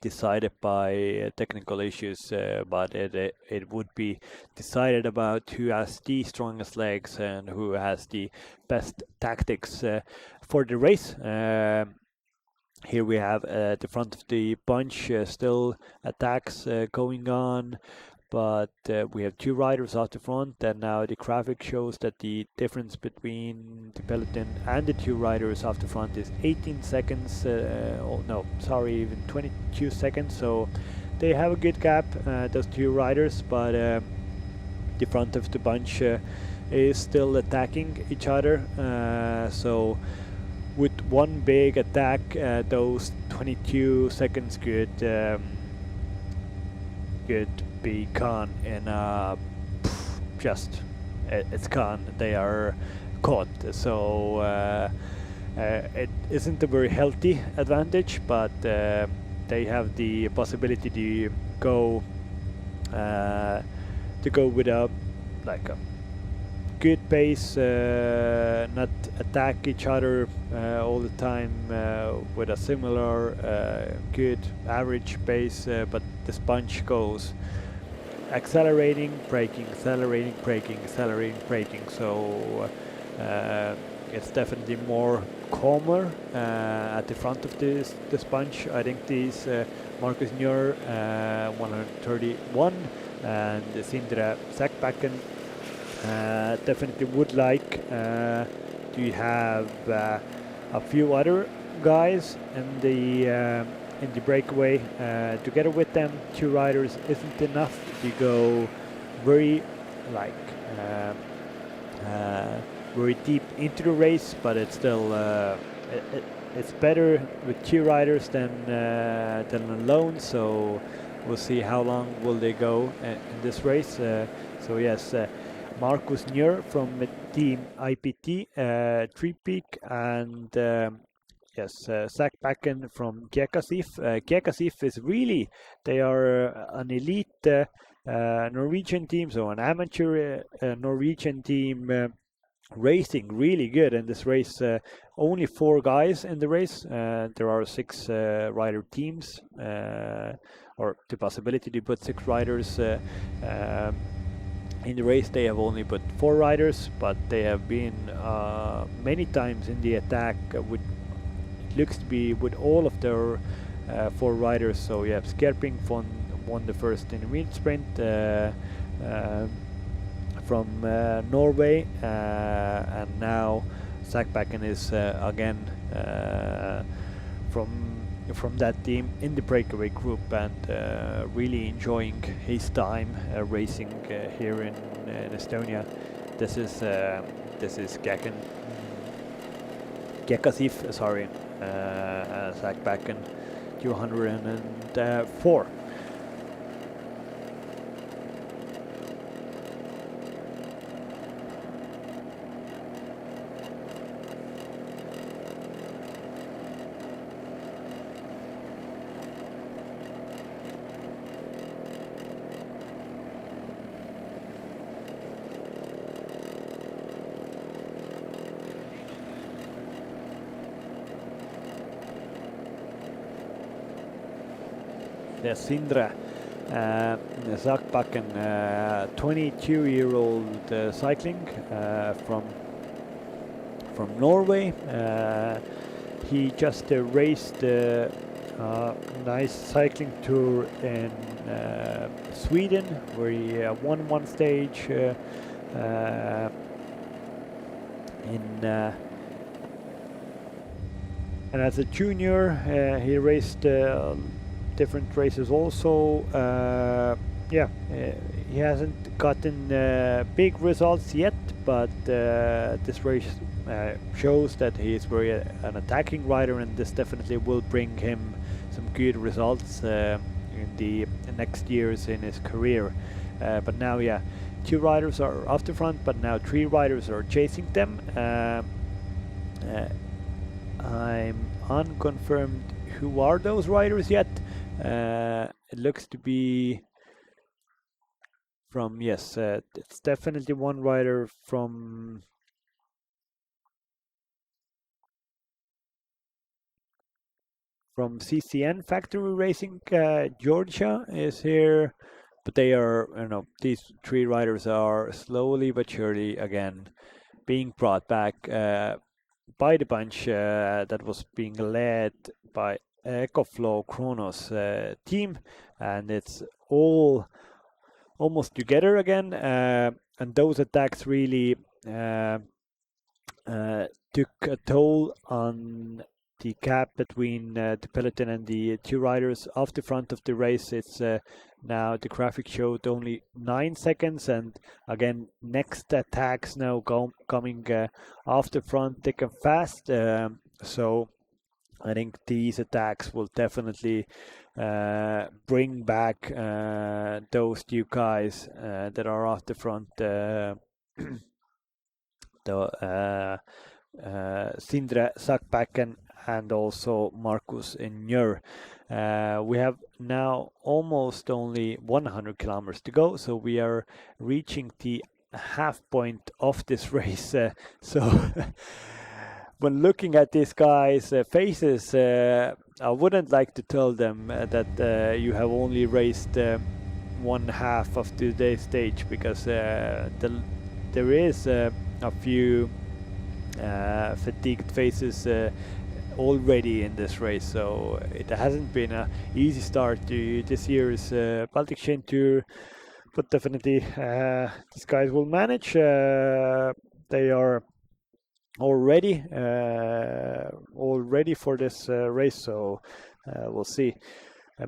decided by technical issues, but it would be decided about who has the strongest legs and who has the best tactics for the race. Here we have at the front of the bunch still attacks going on, but we have two riders out the front, and now the graphic shows that the difference between the peloton and the two riders out the front is 18 seconds, even 22 seconds, so they have a good gap, those two riders, but the front of the bunch is still attacking each other, so with one big attack, those 22 seconds could be gone in it's gone. They are caught. So it isn't a very healthy advantage, but they have the possibility to go with a good pace, not attack each other all the time, with a similar good average pace, but the sponge goes accelerating, braking, accelerating, braking, accelerating, braking. So it's definitely more calmer at the front of the sponge. I think these Marcus Njör 131 and Sindre Sakbakken definitely would like to have a few other guys in the breakaway together with them. Two riders isn't enough to go very very deep into the race, but it's still it's better with two riders than alone. So we'll see how long will they go in this race. So yes, Marcus Njör from Team IPT, Three-Peak, and yes, Sakbakken from Kiekasif. Kiekasif is really, they are an elite Norwegian team, so an amateur Norwegian team racing really good in this race. Only 4 guys in the race. There are 6 rider teams, or the possibility to put 6 riders in the race. They have only put 4 riders, but they have been many times in the attack with, it looks to be with all of their 4 riders. So you have Skerping won the first intermediate sprint from Norway, and now Sakbakken is again from that team in the breakaway group, and really enjoying his time racing here in Estonia. This is Kiekasif, sorry, Sakbakken 204. Sindre Sakbakken, 22-year-old cycling from Norway. He just raced a nice cycling tour in Sweden, where he won one stage and as a junior he raced different races also. He hasn't gotten big results yet, but this race shows that he is very an attacking rider, and this definitely will bring him some good results in the next years in his career. But now, 2 riders are off the front, but now 3 riders are chasing them. I'm unconfirmed who are those riders yet. It looks to be from, it's definitely one rider from CCN Factory Racing. Georgia is here, but they are, these 3 riders are slowly but surely again being brought back by the bunch that was being led by EcoFlow Kronos team, and it's all almost together again, and those attacks really took a toll on the gap between the peloton and the 2 riders off the front of the race. It's now the graphic showed only 9 seconds, and again next attacks now coming off the front thick and fast. So I think these attacks will definitely bring back those 2 guys that are off the front. Sindre Sakbakken and also Markus Njør. We have now almost only 100 kilometers to go, so we are reaching the half point of this race. So when looking at these guys' faces, I wouldn't like to tell them that you have only raced one half of today's stage, because there is a few fatigued faces already in this race, so it hasn't been an easy start to this year's Baltic Chain Tour, but definitely these guys will manage. They are all ready for this race, so we'll see.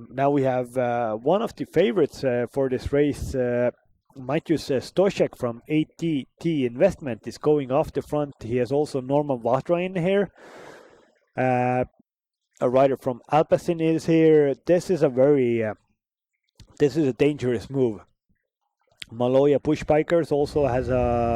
Now we have one of the favorites for this race. Maciej Stošek from ATT Investment is going off the front. He has also Norman Vatra in here. A rider from Alpecin is here. This is a dangerous move. Maloja Push Bikers also has a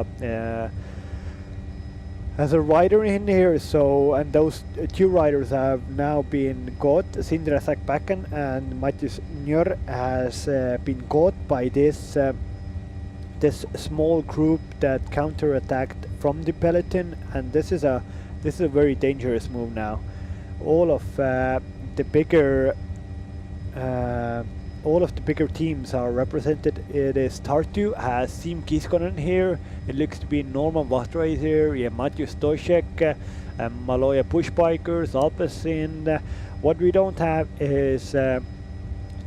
rider in here. So, and those 2 riders have now been caught. Sindre Sakbakken and Maciej Njør has been caught by this small group that counter-attacked from the peloton, and this is a very dangerous move now. All of the bigger teams are represented. It is Tartu has Siim Kiskonen here. It looks to be Norman Vatra is here. Yeah, Maciej Stošek, Maloja Push Bikers, Alpecin. What we don't have is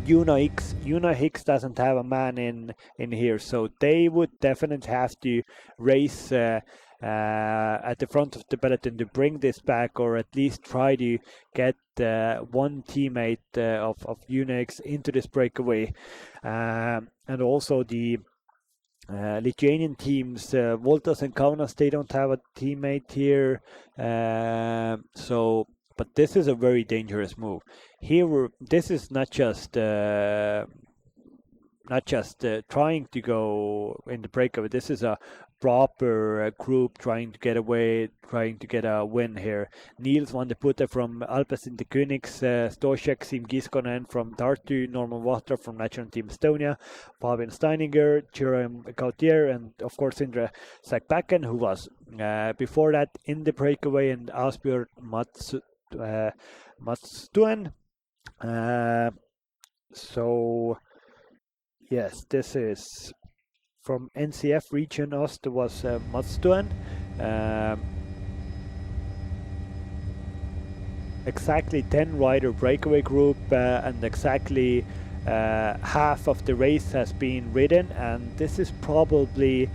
Una Hicks doesn't have a man in here, so they would definitely have to race at the front of the peloton to bring this back, or at least try to get one teammate of Una Hicks into this breakaway. And also the Lithuanian teams, Voltas and Kaunas, they don't have a teammate here. But this is a very dangerous move. Here, this is not just trying to go in the breakaway. This is a proper group trying to get away, trying to get a win here. Niels van de Putte from Alpecin de Koenigs, Stošek, Siim Kiskonen from Tartu, Norman Vatra from National Team Estonia, Fabian Steininger, Jerome Gautier, and of course Sindre Sakbakken, who was before that in the breakaway, and Asbjørn Matstuen. So yes, this is from NCF region Ost was Matstuen. Exactly 10 rider breakaway group, and exactly half of the race has been ridden, and this is probably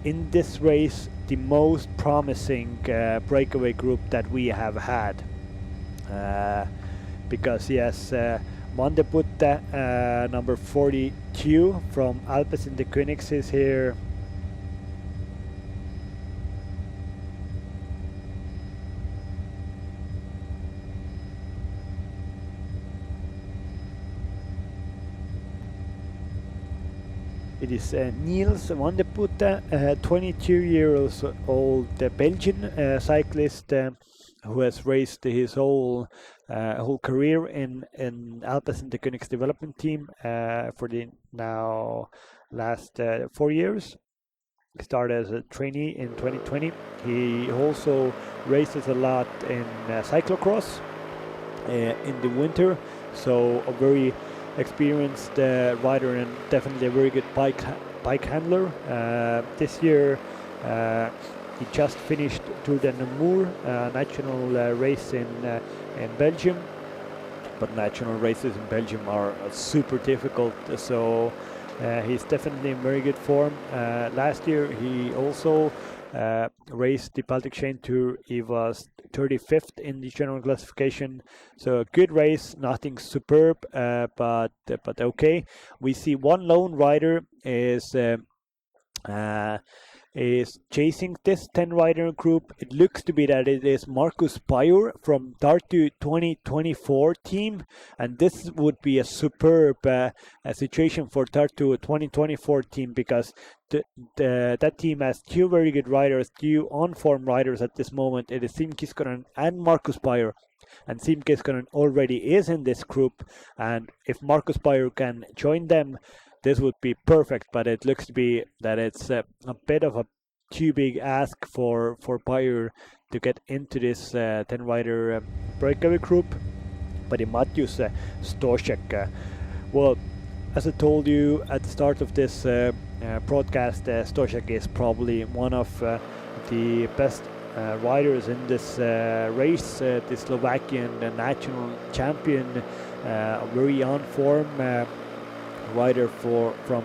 in this race the most promising breakaway group that we have had, because yes, Mondeputte, number 42 from Alpes in the Königs is here. It is Niels Mondeputte, 22-year-old Belgian cyclist who has raced his whole career in Alpes in the Königs development team for the now last 4 years. He started as a trainee in 2020. He also races a lot in cyclocross in the winter, so a very experienced rider and definitely a very good bike handler. This year he just finished Tour de Namur, national race in Belgium, but national races in Belgium are super difficult, so he's definitely in very good form. Last year he also raced the Baltic Chain Tour. He was 35th in the general classification, so a good race, nothing superb, but okay. We see one lone rider is chasing this 10 rider group. It looks to be that it is Markus Pajur from Tartu 2024 team, and this would be a superb situation for Tartu 2024 team, because that team has two very good riders, two on-form riders at this moment. It is Siim Kiskonen and Markus Pajur, and Siim Kiskonen already is in this group, and if Markus Pajur can join them, this would be perfect, but it looks to be that it's a bit of a too big ask for Pajur to get into this 10-rider breakaway group. But in Matthews Stošek, well, as I told you at the start of this broadcast, Stošek is probably one of the best riders in this race, the Slovakian national champion, very on form rider from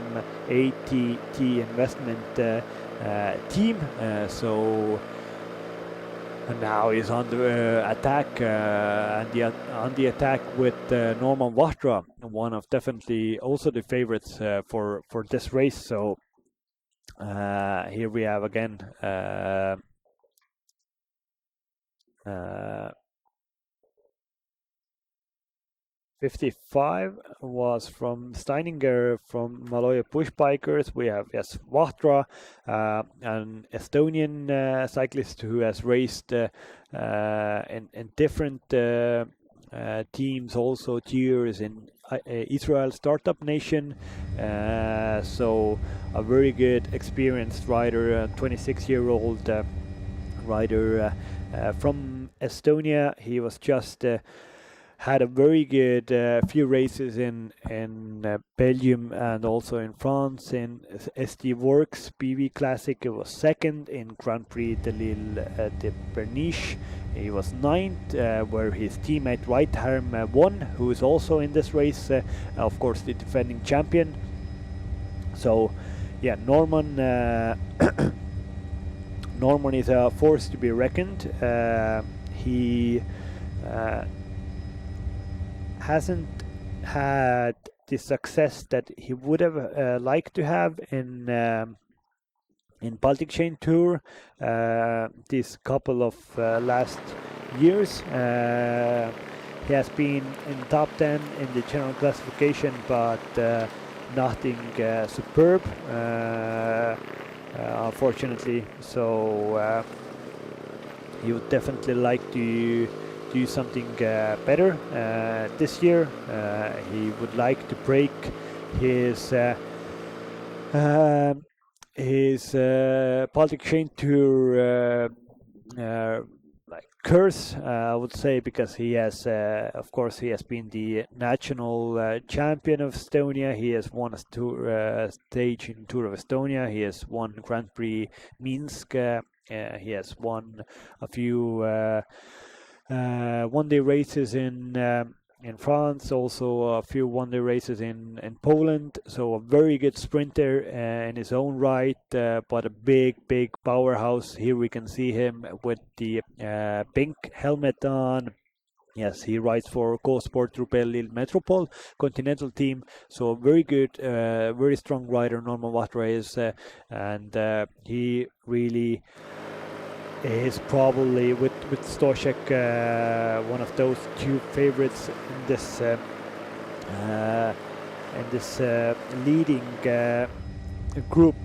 ATT investment team. So and now he's on the attack on the attack with Norman Vahtra, one of definitely also the favorites for this race. So here we have again 55 was from Steininger from Maloja Push Bikers. We have Vahtra, an Estonian cyclist who has raced in different teams, also tours in Israel Startup Nation. So a very good experienced rider, 26-year-old rider from Estonia. He was just had a very good few races in Belgium and also in France. In SD Works BV Classic, he was second. In Grand Prix de l'Île de Berniche, he was ninth, where his teammate Reitharm won, who is also in this race, of course, the defending champion. So, yeah, Norman Norman is a force to be reckoned. He hasn't had the success that he would have liked to have in Baltic Chain Tour this couple of last years. He has been in top 10 in the general classification, but nothing superb, unfortunately. So he would definitely like to do something better this year. He would like to break his Baltic Chain Tour like curse, I would say, because he has, of course, he has been the national champion of Estonia. He has won a stage in Tour of Estonia. He has won Grand Prix Minsk. He has won a few one-day races in France, also a few one-day races in Poland. So a very good sprinter in his own right, but a big powerhouse. Here we can see him with the pink helmet on. Yes, he rides for Go-Sport Rubel Lille Metropole Continental team. So very good, very strong rider, Norman Watra is, and he really is probably with Stošek one of those two favorites in this leading group.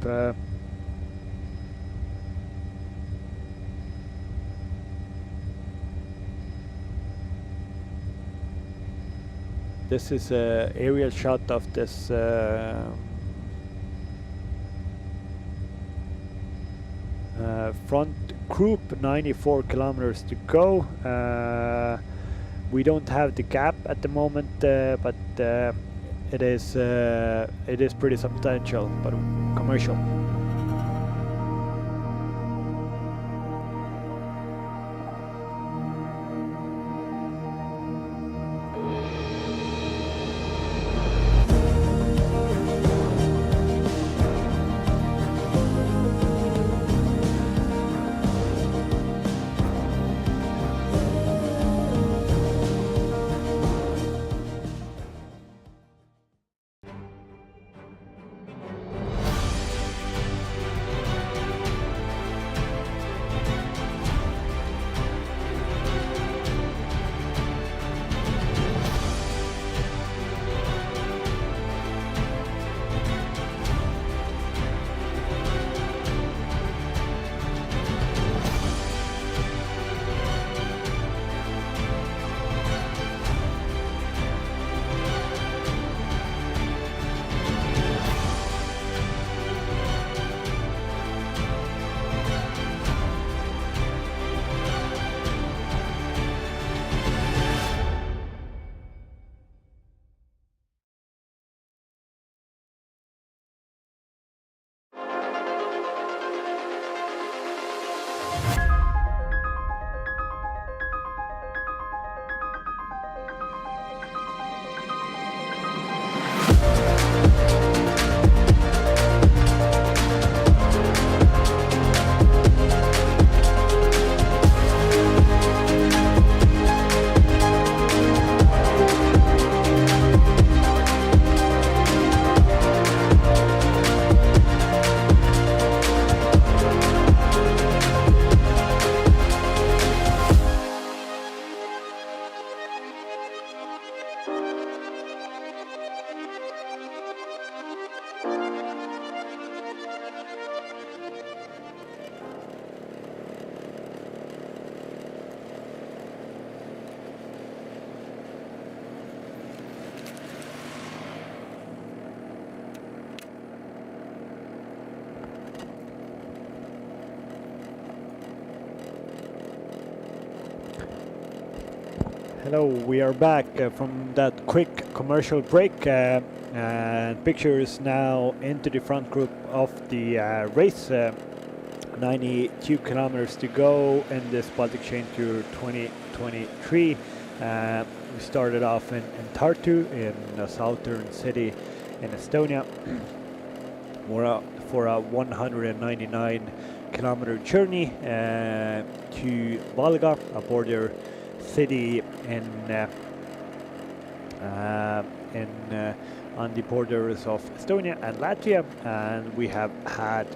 This is an aerial shot of this front group. 94 kilometers to go. We don't have the gap at the moment, but it is pretty substantial, but commercial. Hello, we are back from that quick commercial break, and pictures now into the front group of the race. 92 kilometers to go in this Baltic Chain Tour 2023. We started off in Tartu, in a southern city in Estonia. For a 199 kilometer journey to Valga, a border city on the borders of Estonia and Latvia, and we have had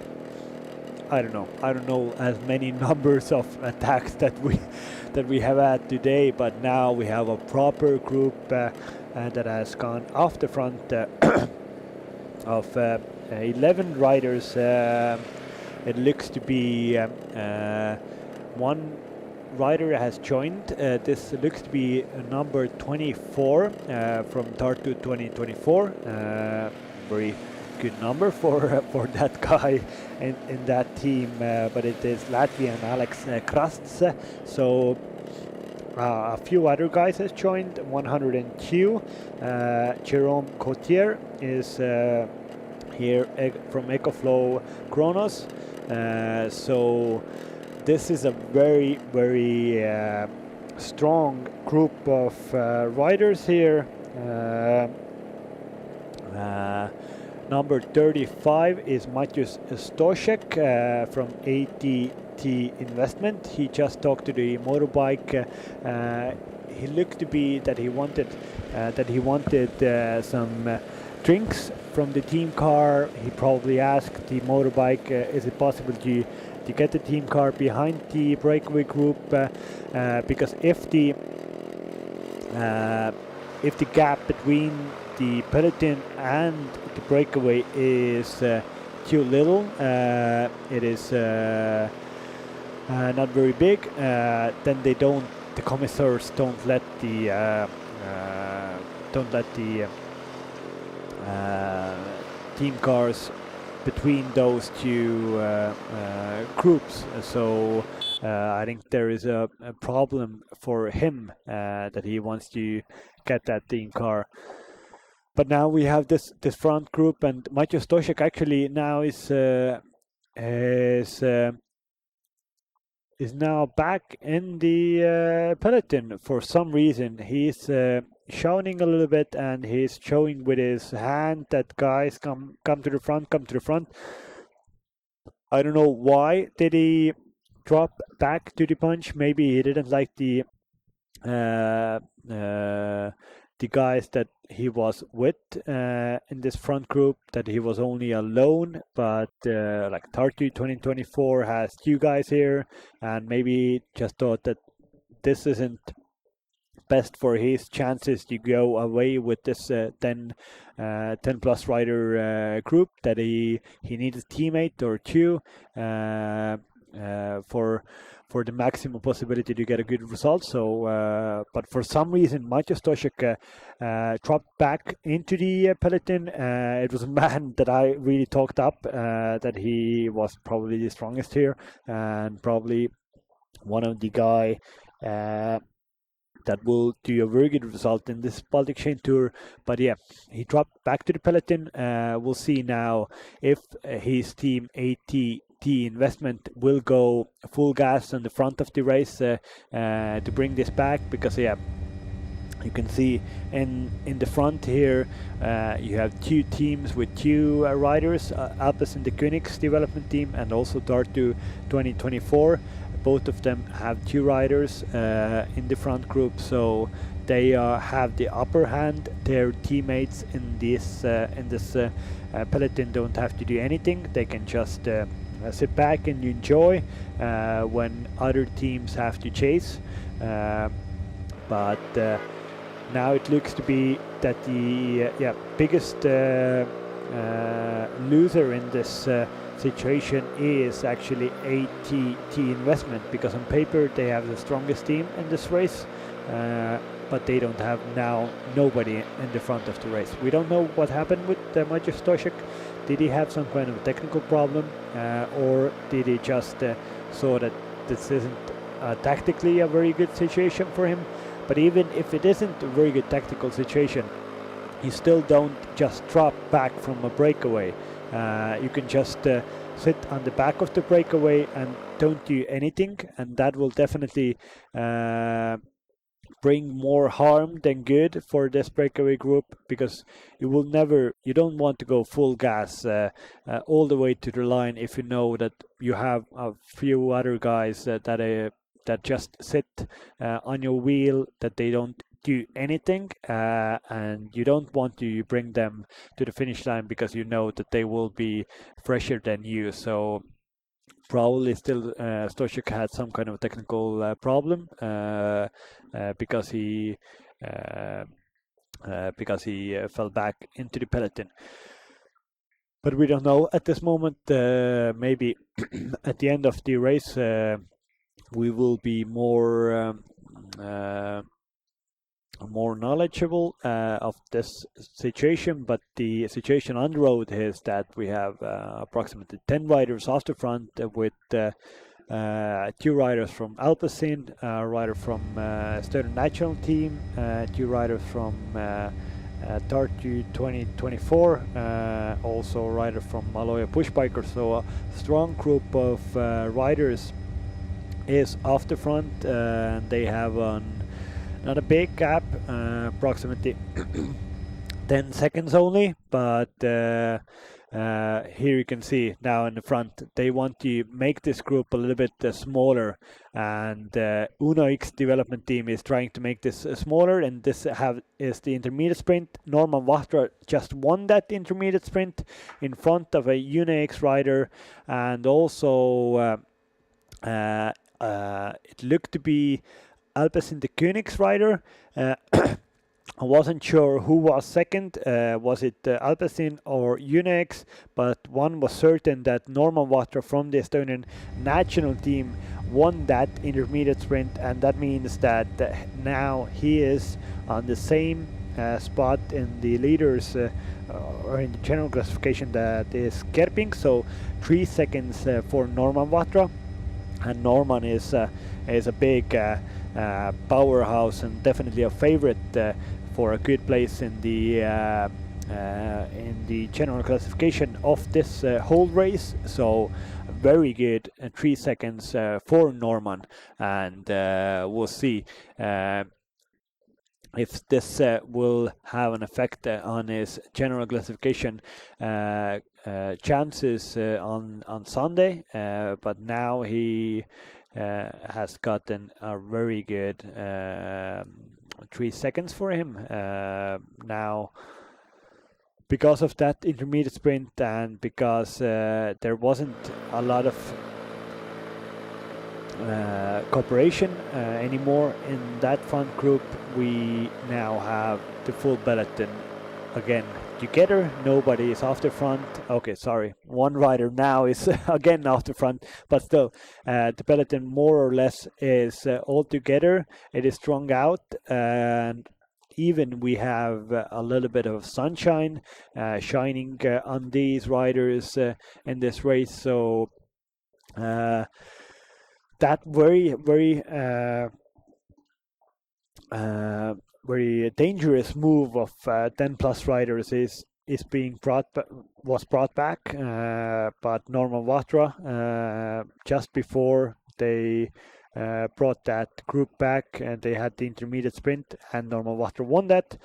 I don't know as many numbers of attacks that we have had today, but now we have a proper group that has gone off the front of 11 riders. It looks to be one rider has joined. This looks to be number 24 from Tartu 2024. Very good number for that guy in that team, but it is Latvian Alex Krasts. So a few other guys has joined. 102. Jerome Cotier is here from EcoFlow Kronos. So this is a very, very strong group of riders here. Number 35 is Maciej Stoszek from ATT Investment. He just talked to the motorbike. He looked to be that he wanted some drinks from the team car. He probably asked the motorbike, is it possible to get the team car behind the breakaway group? Because if the gap between the peloton and the breakaway is too little, it is not very big, then they don't. The commissars don't let the team cars between those two groups. So I think there is a problem for him that he wants to get that team car. But now we have this front group, and Maciej Stoszek actually now is now back in the peloton for some reason. He's shouting a little bit, and he's showing with his hand that guys come to the front, come to the front. I don't know why did he drop back to the punch. Maybe he didn't like the guys that he was with in this front group, that he was only alone. But like Tartu 2024 has two guys here, and maybe just thought that this isn't best for his chances to go away with this 10 plus rider group, that he needs a teammate or two for the maximum possibility to get a good result. So but for some reason Maciej Stoszek dropped back into the peloton. It was a man that I really talked up, that he was probably the strongest here, and probably one of the guy that will do a very good result in this Baltic Chain Tour. But yeah, he dropped back to the peloton. We'll see now if his team ATT Investment will go full gas on the front of the race to bring this back, because yeah, you can see in the front here you have two teams with two riders, Alpes and the Koenigs development team, and also Tartu 2024. Both of them have two riders in the front group, so they have the upper hand. Their teammates in this peloton don't have to do anything. They can just sit back and enjoy when other teams have to chase. But now it looks to be that the biggest loser in this situation is actually ATT Investment, because on paper they have the strongest team in this race, but they don't have now nobody in the front of the race. We don't know what happened with Maciej Stoszek. Did he have some kind of technical problem, or did he just saw that this isn't tactically a very good situation for him? But even if it isn't a very good tactical situation, you still don't just drop back from a breakaway. You can just sit on the back of the breakaway and don't do anything, and that will definitely bring more harm than good for this breakaway group, because you don't want to go full gas all the way to the line if you know that you have a few other guys that just sit on your wheel, that they don't do anything, and you don't want to bring them to the finish line because you know that they will be fresher than you. So probably still Stoszek had some kind of technical problem because he fell back into the peloton. But we don't know at this moment. Maybe at the end of the race we will be more knowledgeable of this situation. But the situation on the road is that we have approximately 10 riders off the front with 2 riders from Alpecin, a rider from Estonian national team, 2 riders from Tartu 2024, also a rider from Maloja Pushbiker. So a strong group of riders is off the front, and they have not a big gap, approximately 10 seconds only, but here you can see now in the front they want to make this group a little bit smaller, and Uno X development team is trying to make this smaller, and this is the intermediate sprint. Norman Vahtra just won that intermediate sprint in front of a Uno X rider, and also it looked to be Alpecin the Königs rider. I wasn't sure who was second, was it Alpecin or Unex, but one was certain that Norman Vahtra from the Estonian national team won that intermediate sprint, and that means that now he is on the same spot in the leaders or in the general classification that is Kerping, so 3 seconds for Norman Vahtra, and Norman is a big powerhouse and definitely a favorite for a good place in the general classification of this whole race. So very good 3 seconds for Norman, and we'll see if this will have an effect on his general classification chances on Sunday, but now he has gotten a very good 3 seconds for him now, because of that intermediate sprint, and because there wasn't a lot of cooperation anymore in that front group. We now have the full peloton again together. Nobody is off the front. Okay, sorry, one rider now is again off the front, but still the peloton more or less is all together. It is strung out, and even we have a little bit of sunshine shining on these riders in this race. So that very dangerous move of 10 plus riders was brought back, but Norman Vahtra just before they brought that group back, and they had the intermediate sprint, and Norman Vahtra won that.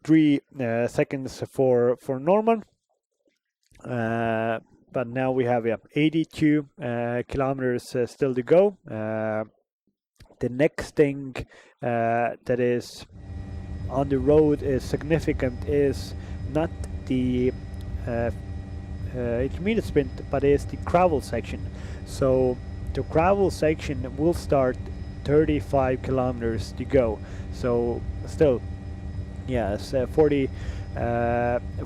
3 seconds for Norman. But now we have 82 kilometers still to go. The next thing that is on the road is significant is not the intermediate sprint, but is the gravel section. So the gravel section will start 35 kilometers to go. So still, yes,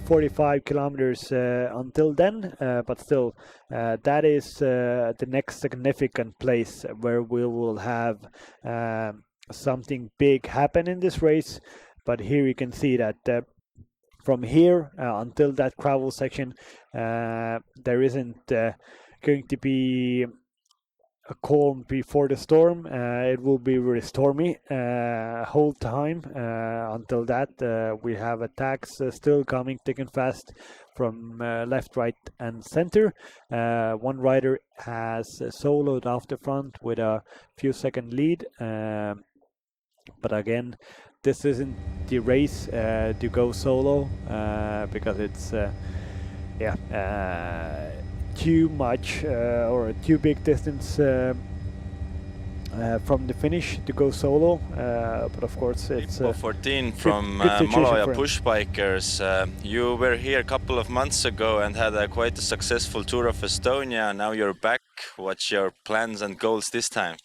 45 kilometers until then, but still that is the next significant place where we will have something big happen in this race. But here you can see that from here until that gravel section there isn't going to be a calm before the storm. It will be very stormy whole time until that. We have attacks still coming thick and fast from left, right and center. One rider has soloed off the front with a few second lead, but again, this isn't the race to go solo because it's too much or too big distance from the finish to go solo, but of course it's 14 from Maloja Pushbikers. You were here a couple of months ago and had quite a successful tour of Estonia. Now you're back. What's your plans and goals this time?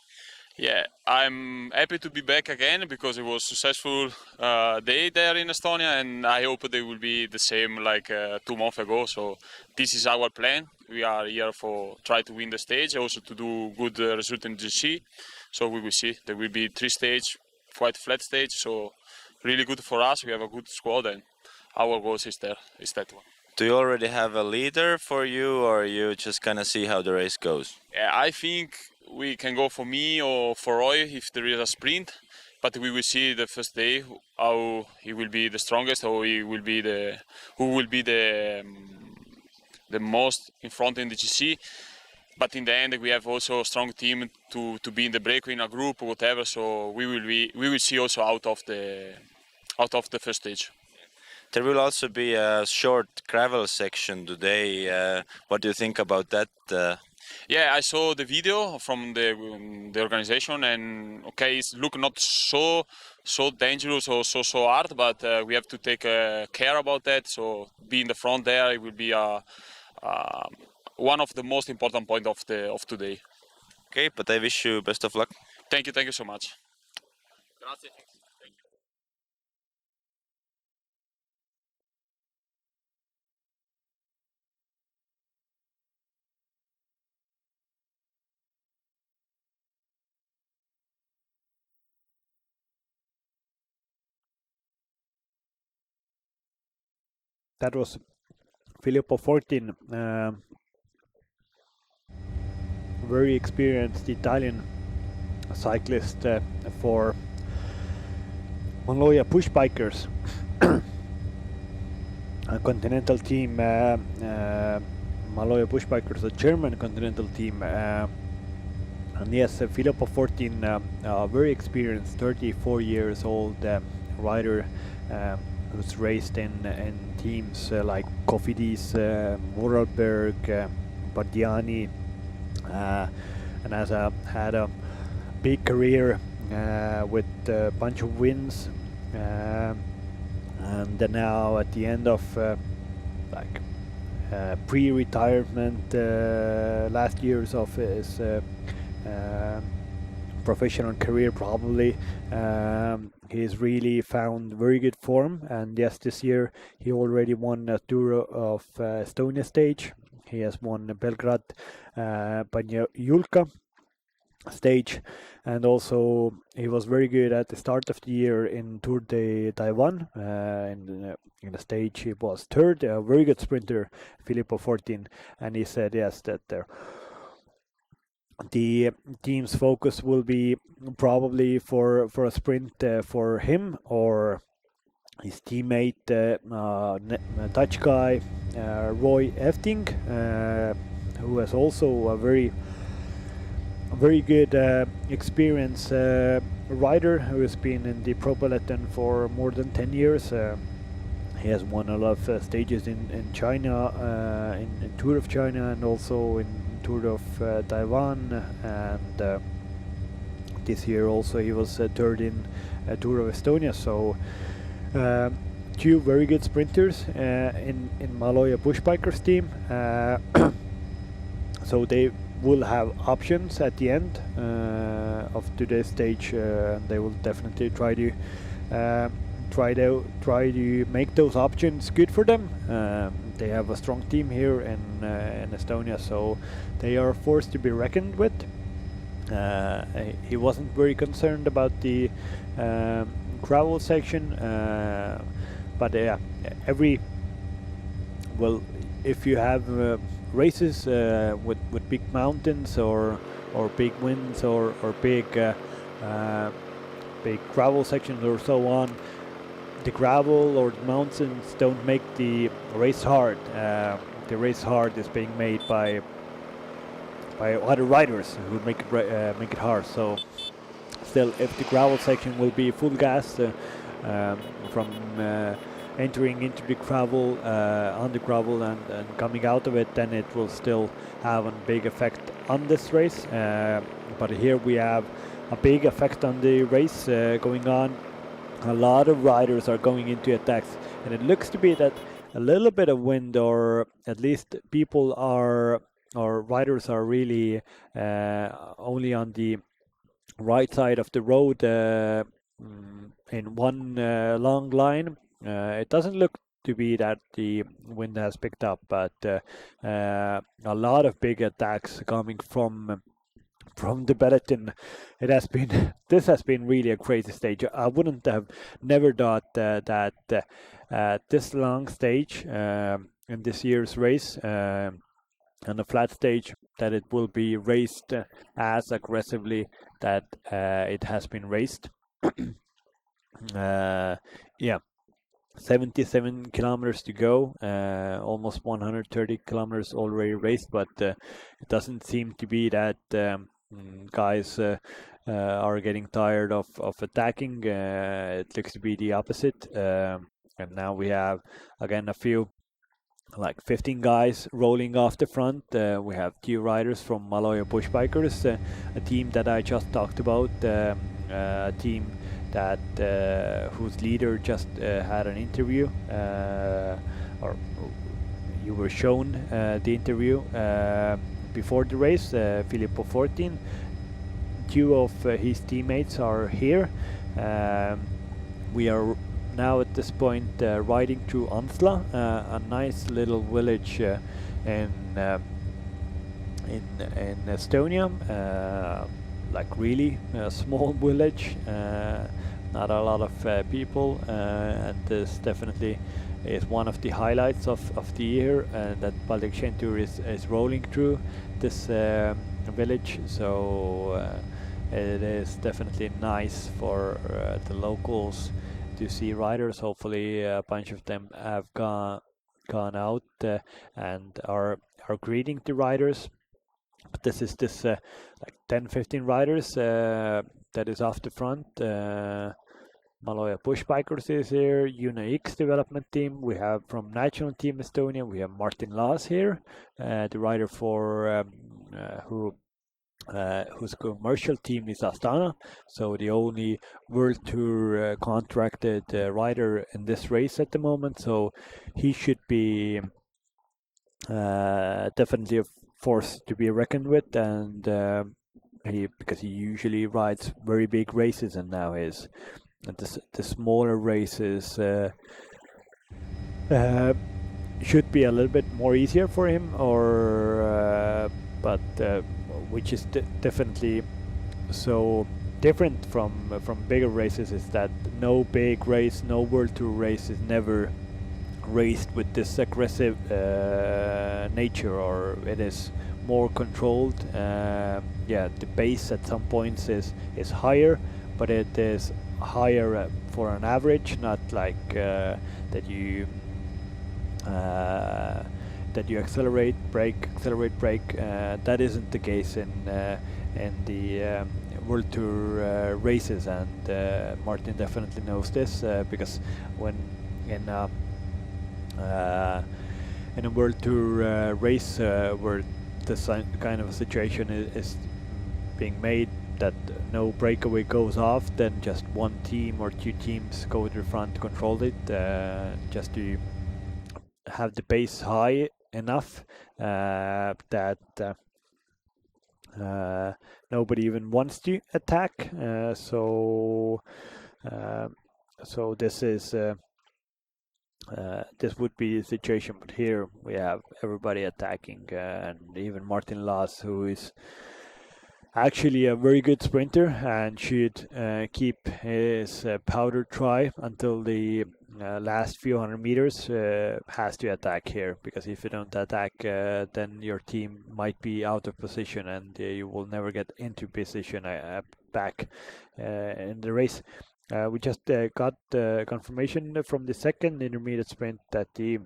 Yeah, I'm happy to be back again because it was a successful day there in Estonia, and I hope they will be the same like 2 months ago. So this is our plan. We are here for try to win the stage, also to do good result in GC. So we will see. There will be 3 stages, quite flat stage. So really good for us. We have a good squad, and our goal is that one. Do you already have a leader for you, or are you just gonna see how the race goes? Yeah, I think we can go for me or for Roy if there is a sprint, but we will see the first day how he will be the strongest, or he will be the the most in front in the GC. But in the end, we have also a strong team to be in the break in a group or whatever. So we will see also out of the first stage. There will also be a short gravel section today. What do you think about that? Yeah, I saw the video from the organization, and okay, it's look not so dangerous or so hard, but we have to take care about that. So be in the front there, it will be one of the most important points of today. Okay, but I wish you best of luck. Thank you so much. Grazie. Thank you. That was Filippo 14, very experienced Italian cyclist for Maloja push bikers, a continental team. Maloja push bikers, a German continental team. And yes, Filippo 14, very experienced, 34 years old rider. Who's raced in teams like Cofidis, Vorarlberg, Bardiani, and has had a big career with a bunch of wins, and now at the end of pre-retirement last years of his professional career, probably. He's really found very good form, and yes, this year he already won a Tour of Estonia stage. He has won Belgrade Banja Luka stage, and also he was very good at the start of the year in Tour de Taiwan. In the stage he was third, a very good sprinter, Filippo 14, and he said yes that the team's focus will be probably for a sprint for him or his teammate, Dutch guy Roy Efting, who has also a very good experienced rider who has been in the Pro Peloton for more than 10 years. He has won a lot of stages in China, in Tour of China, and also in Tour of Taiwan, and this year also he was third in Tour of Estonia. So two very good sprinters in Maloja Bushbikers team. So they will have options at the end of today's stage. They will definitely try to make those options good for them. They have a strong team here in Estonia, so they are forced to be reckoned with. He wasn't very concerned about the gravel section, but yeah, if you have races with big mountains or big winds or big gravel sections or so on, the gravel or the mountains don't make the race hard. The race hard is being made by other riders who make it hard. So still, if the gravel section will be full gas from entering into the gravel, on the gravel and coming out of it, then it will still have a big effect on this race. But here we have a big effect on the race going on. A lot of riders are going into attacks, and it looks to be that a little bit of wind, or at least people or riders are really only on the right side of the road in one long line. It doesn't look to be that the wind has picked up, but a lot of big attacks coming from the peloton. This has been really a crazy stage. I wouldn't have never thought that this long stage in this year's race on the flat stage, that it will be raced as aggressively that it has been raced. 77 kilometers to go, almost 130 kilometers already raced, but it doesn't seem to be that guys are getting tired of attacking. It looks to be the opposite, and now we have again a few, like 15 guys rolling off the front. We have 2 riders from Maloja Bushbikers, a team that I just talked about, a team that whose leader just had an interview, or you were shown the interview before the race. Filippo 14. 2 of his teammates are here. We are now at this point riding through Ansla, a nice little village in Estonia, like really a small village, not a lot of people, and this definitely is one of the highlights of the year, that Baltic Chain Tour is rolling through this village. So it is definitely nice for the locals to see riders. Hopefully a bunch of them have gone out and are greeting the riders. But this is like 10-15 riders that is off the front. Maloja Bushbikers is here, Una X development team. We have from national team Estonia, we have Martin Laas here, the rider for whose commercial team is Astana, so the only World Tour contracted rider in this race at the moment. So he should be definitely a force to be reckoned with, and because he usually rides very big races, and now is the smaller races should be a little bit more easier for him, or but which is definitely so different from bigger races, is that no big race, no World Tour race is never raced with this aggressive nature, or it is more controlled. Yeah, the pace at some points is higher, but it is higher for an average, not like that you accelerate, brake, that isn't the case in the World Tour races, and Martin definitely knows this, because when in a World Tour race where this kind of a situation is being made, that no breakaway goes off, then just one team or 2 teams go to the front, control it, just to have the pace high enough that nobody even wants to attack. So this is this would be the situation, but here we have everybody attacking, and even Martin Laas, who is actually a very good sprinter and should keep his powder dry until the last few hundred meters, has to attack here, because if you don't attack, then your team might be out of position, and you will never get into position back in the race. We just got confirmation from the second intermediate sprint that the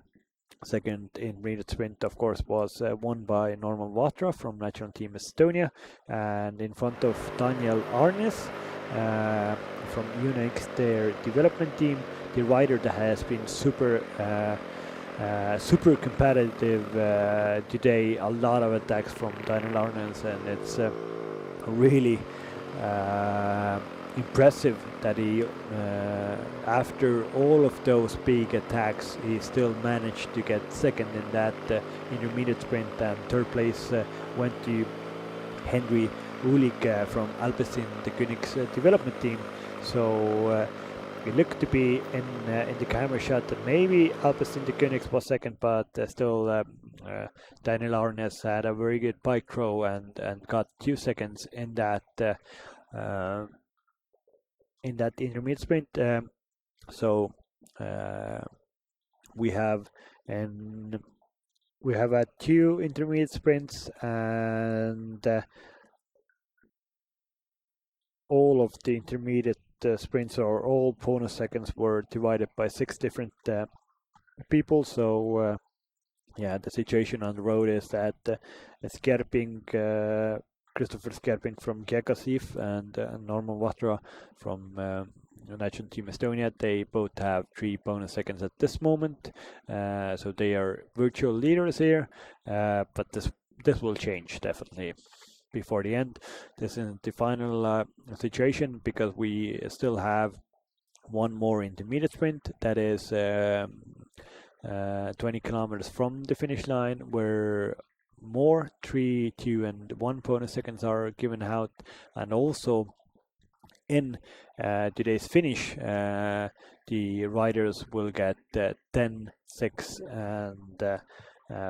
second intermediate sprint, of course, was won by Norman Vatra from national team Estonia, and in front of Daniel Arnes from Unix, their development team, the rider that has been super competitive today. A lot of attacks from Daniel Arnes, and it's really impressive that he, after all of those big attacks, he still managed to get second in that intermediate sprint, and third place went to Henry Ulik from Alpecin, the Koenigs development team. So it looked to be in the camera shot that maybe Alpecin, the Koenigs was second, but still Daniel Arnes had a very good bike throw and got 2 seconds in that intermediate sprint. So we have in we have 2 intermediate sprints, and all of the intermediate sprints, or all bonus seconds, were divided by 6 different people. So yeah, the situation on the road is that Christopher Skerping from Gekasiv and Norman Vatra from National Team Estonia, they both have 3 bonus seconds at this moment. So they are virtual leaders here, but this will change definitely before the end. This is the final situation, because we still have 1 more intermediate sprint that is 20 kilometers from the finish line, where more 3, 2 and 1 bonus seconds are given out. And also in today's finish, the riders will get 10, 6 and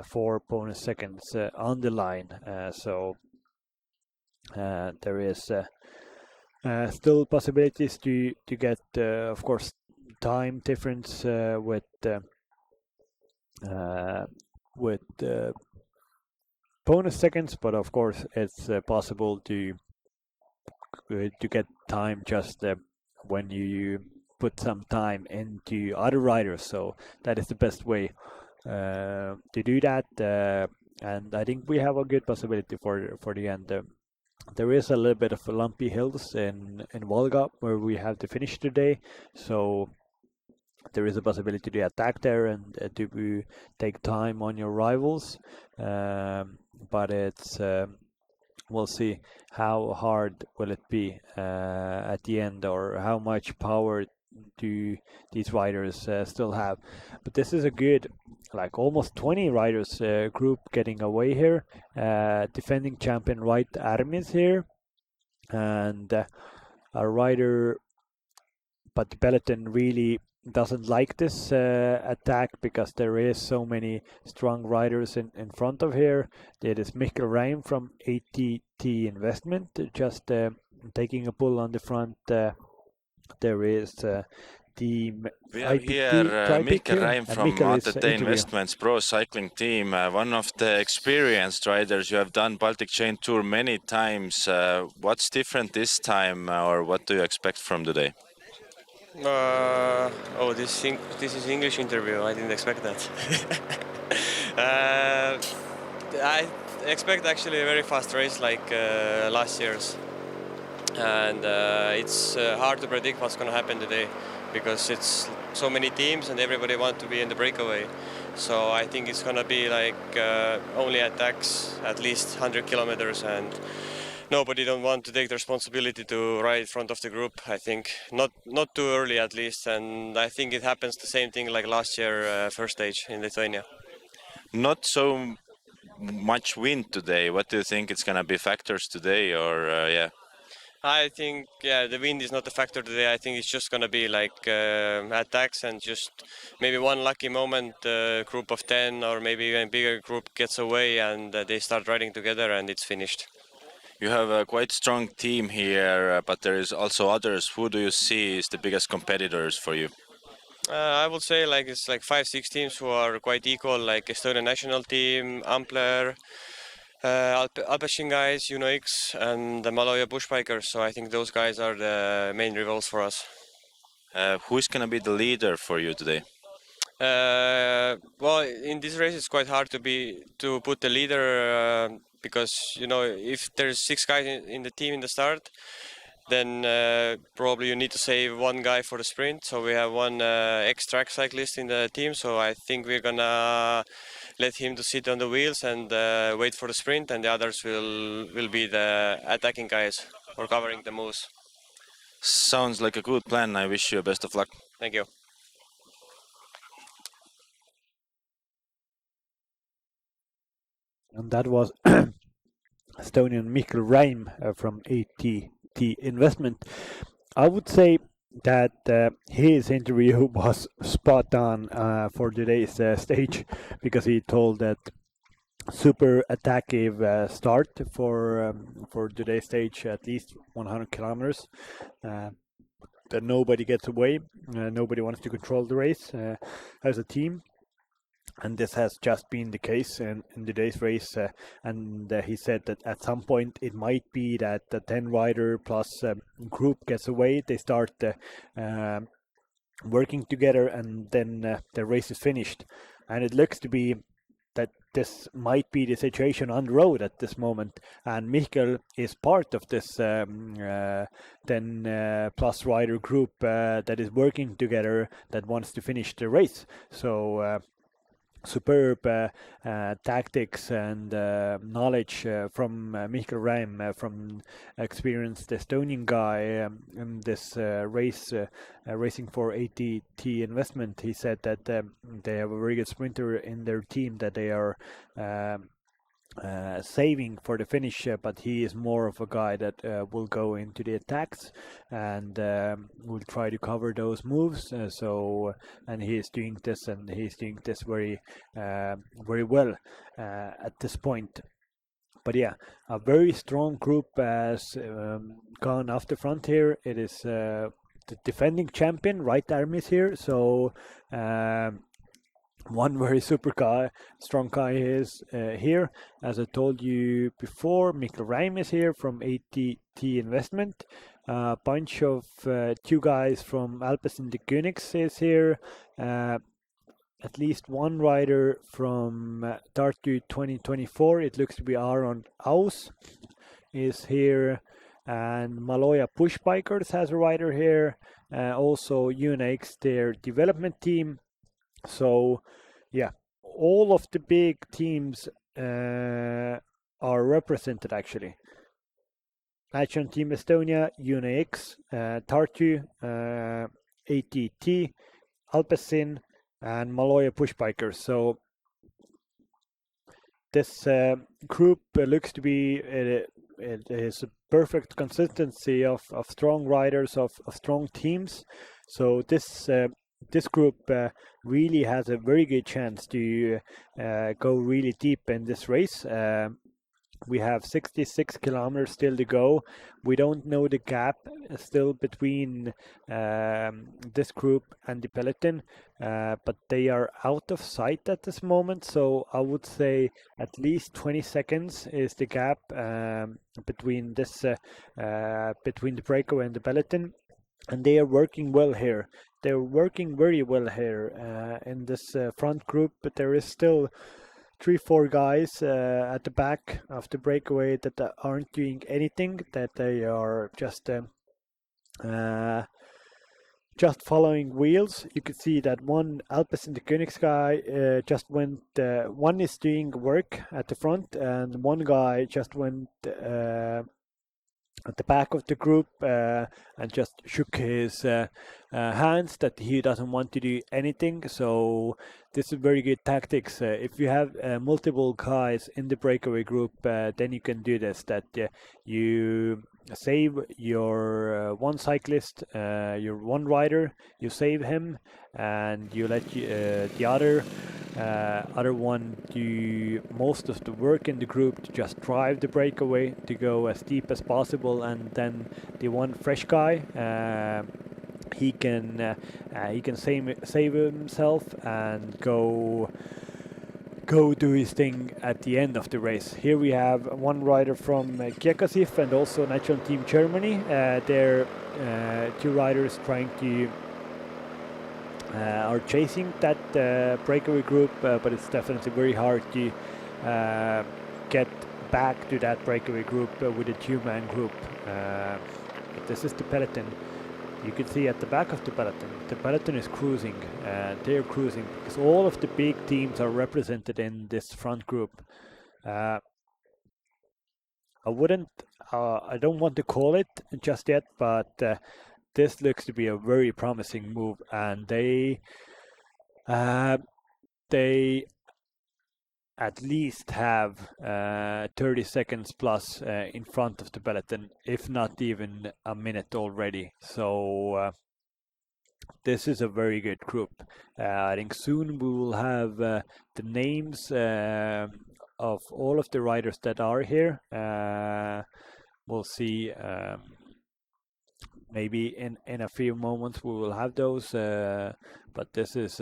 4 bonus seconds on the line. So there is still possibilities to get, of course, time difference with bonus seconds, but of course it's possible to get time just when you put some time into other riders. So that is the best way to do that, and I think we have a good possibility for the end. There is a little bit of lumpy hills in Valga where we have to finish today, so there is a possibility to attack there and to take time on your rivals, but it's we'll see how hard will it be at the end, or how much power do these riders still have. But this is a good, like, almost 20 riders group getting away here. Defending champion Right Arm is here, and a rider, but the peloton really doesn't like this attack, because there is so many strong riders in front of here. There is Mikkel Reim from ATT Investment just taking a pull on the front. There is we have here Mikkel Reim from ATT Investments Pro Cycling Team, one of the experienced riders. You have done Baltic Chain Tour many times. What's different this time, or what do you expect from today? This is English interview. I didn't expect that. I expect actually a very fast race like last year's, and it's hard to predict what's going to happen today, because it's so many teams and everybody wants to be in the breakaway. So I think it's going to be like only attacks, at least 100 kilometers, and nobody don't want to take the responsibility to ride in front of the group. I think not too early at least, and I think it happens the same thing like last year first stage in Lithuania. Not so much wind today. What do you think it's gonna be factors today, or yeah? I think the wind is not a factor today. I think it's just gonna be like attacks, and just maybe one lucky moment, group of 10 or maybe even bigger group gets away and they start riding together and it's finished. You have a quite strong team here, but there is also others. Who do you see is the biggest competitors for you? I would say like it's like 5-6 teams who are quite equal, like Estonian national team, Ampler, Alpecin guys, UNOX, and the Maloja Bushbikers. So I think those guys are the main rivals for us. Who is going to be the leader for you today? Well, in this race it's quite hard to put the leader, because if there's 6 guys in the team in the start, then probably you need to save one guy for the sprint. So we have one ex-track cyclist in the team, so I think we're gonna let him to sit on the wheels and wait for the sprint, and the others will be the attacking guys or covering the moves. Sounds like a good plan. I wish you best of luck. Thank you. And that was Estonian Mikkel Reim from ATT Investment. I would say that his interview was spot on for today's stage, because he told that super attackive start for today's stage, at least 100 kilometers. That nobody gets away, nobody wants to control the race as a team. and this has just been the case in today's race. And he said that at some point it might be that the 10 rider plus group gets away. They start working together, and then the race is finished. And it looks to be that this might be the situation on the road at this moment, and Michael is part of this 10 plus rider group that is working together, that wants to finish the race. So superb tactics and knowledge from Michael Räim, from experienced Estonian guy in this race, racing for ATT Investment. He said that they have a very good sprinter in their team that they are saving for the finish, but he is more of a guy that will go into the attacks and will try to cover those moves. And he is doing this, and he's doing this very well at this point. But yeah, a very strong group has gone off the front here. It is the defending champion, Right Arm, is here. So one very strong guy is here. As I told you before, Mikkel Räim is here from ATT Investment. A bunch of two guys from Alpes in the Königs is here. At least one rider from Tartu 2024, it looks to be Aaron Aus, is here. And Maloja Push Bikers has a rider here. Also UNX, their development team. So, yeah, all of the big teams are represented actually. National Team Estonia, UNX, Tartu, ATT, Alpecin, and Maloja Push Bikers. So this group looks to be, it is a perfect consistency of strong riders, of strong teams. So this group really has a very good chance to go really deep in this race. We have 66 kilometers still to go. We don't know the gap still between this group and the peloton, but they are out of sight at this moment. So I would say at least 20 seconds is the gap between this between the breakaway and the peloton. And they are working well here. They're working very well here in this front group, but there is still 3-4 guys at the back of the breakaway that aren't doing anything, that they are just following wheels. You can see that one Alpes in the Königs guy just went, one is doing work at the front, and one guy just went at the back of the group and just shook his hands that he doesn't want to do anything. So this is very good tactics. If you have multiple guys in the breakaway group, then you can do this, that you save your one cyclist, your one rider, you save him, and you let the other one do most of the work in the group to just drive the breakaway to go as deep as possible. And then the one fresh guy, he can save himself and go do his thing at the end of the race. Here we have one rider from Kiekasif and also National Team Germany. They're two riders trying to are chasing that breakaway group, but it's definitely very hard to get back to that breakaway group with a two-man group. This is the peloton. You can see at the back of the peloton is cruising. They're cruising because all of the big teams are represented in this front group. I don't want to call it just yet, but this looks to be a very promising move, and they at least have 30 seconds plus in front of the peloton, if not even a minute already. So this is a very good group. I think soon we will have the names of all of the riders that are here. We'll see. Maybe in a few moments we will have those, but this is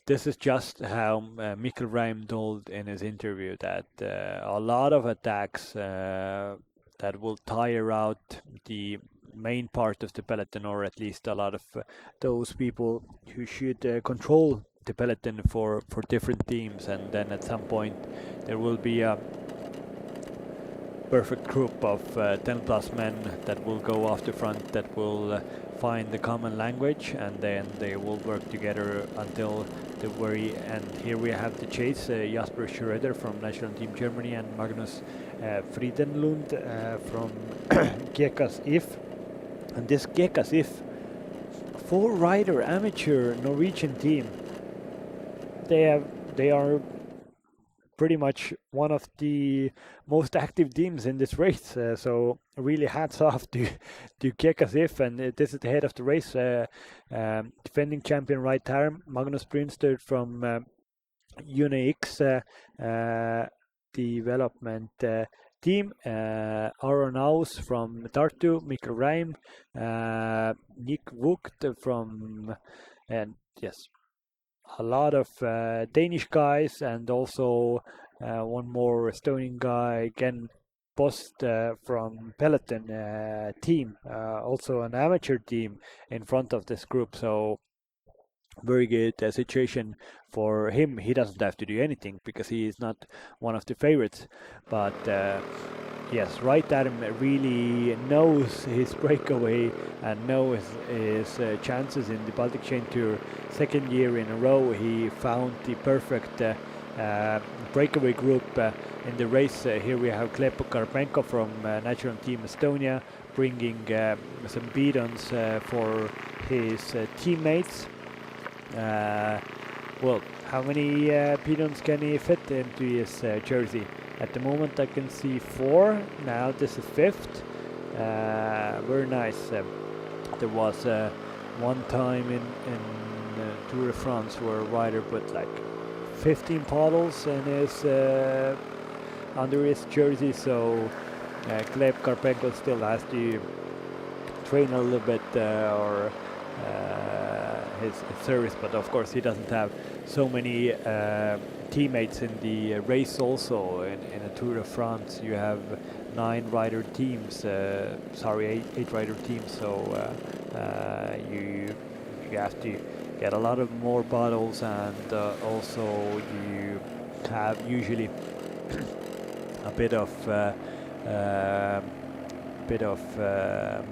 this is just how Mikkel Reim told in his interview that a lot of attacks that will tire out the main part of the peloton, or at least a lot of those people who should control the peloton for different teams, and then at some point there will be a perfect group of 10 plus men that will go off the front, that will find the common language, and then they will work together until the very end. Here we have the chase, Jasper Schröder from National Team Germany and Magnus Friedenlund from Gekas If. And this Gekas If, 4-rider amateur Norwegian team, they are pretty much one of the most active teams in this race, so really hats off to Gekas If. And this is the head of the race, defending champion right arm Magnus Brynstad from UNX development team, Aron Aus from Tartu, Mikkel Reim, Nick Vogt from, and yes, a lot of Danish guys, and also one more Estonian guy, Gen Post from Peloton team, also an amateur team in front of this group. So very good situation for him. He doesn't have to do anything because he is not one of the favorites, but yes, right arm really knows his breakaway and knows his chances in the Baltic Chain Tour. Second year in a row he found the perfect breakaway group in the race. Here we have Klepo Karpenko from National Team Estonia bringing some beat-ons for his teammates. Well, how many beat-ons can he fit into his jersey? At the moment I can see 4. Now this is 5th. Very nice. There was one time in Tour de France where a rider put like 15 bottles in his under his jersey, so Gleb Karpenko still has to train a little bit or his service, but of course he doesn't have so many teammates in the race. Also in a Tour de France you have 9 rider teams, 8 rider teams, so you have to get a lot of more bottles, and also you have usually a bit of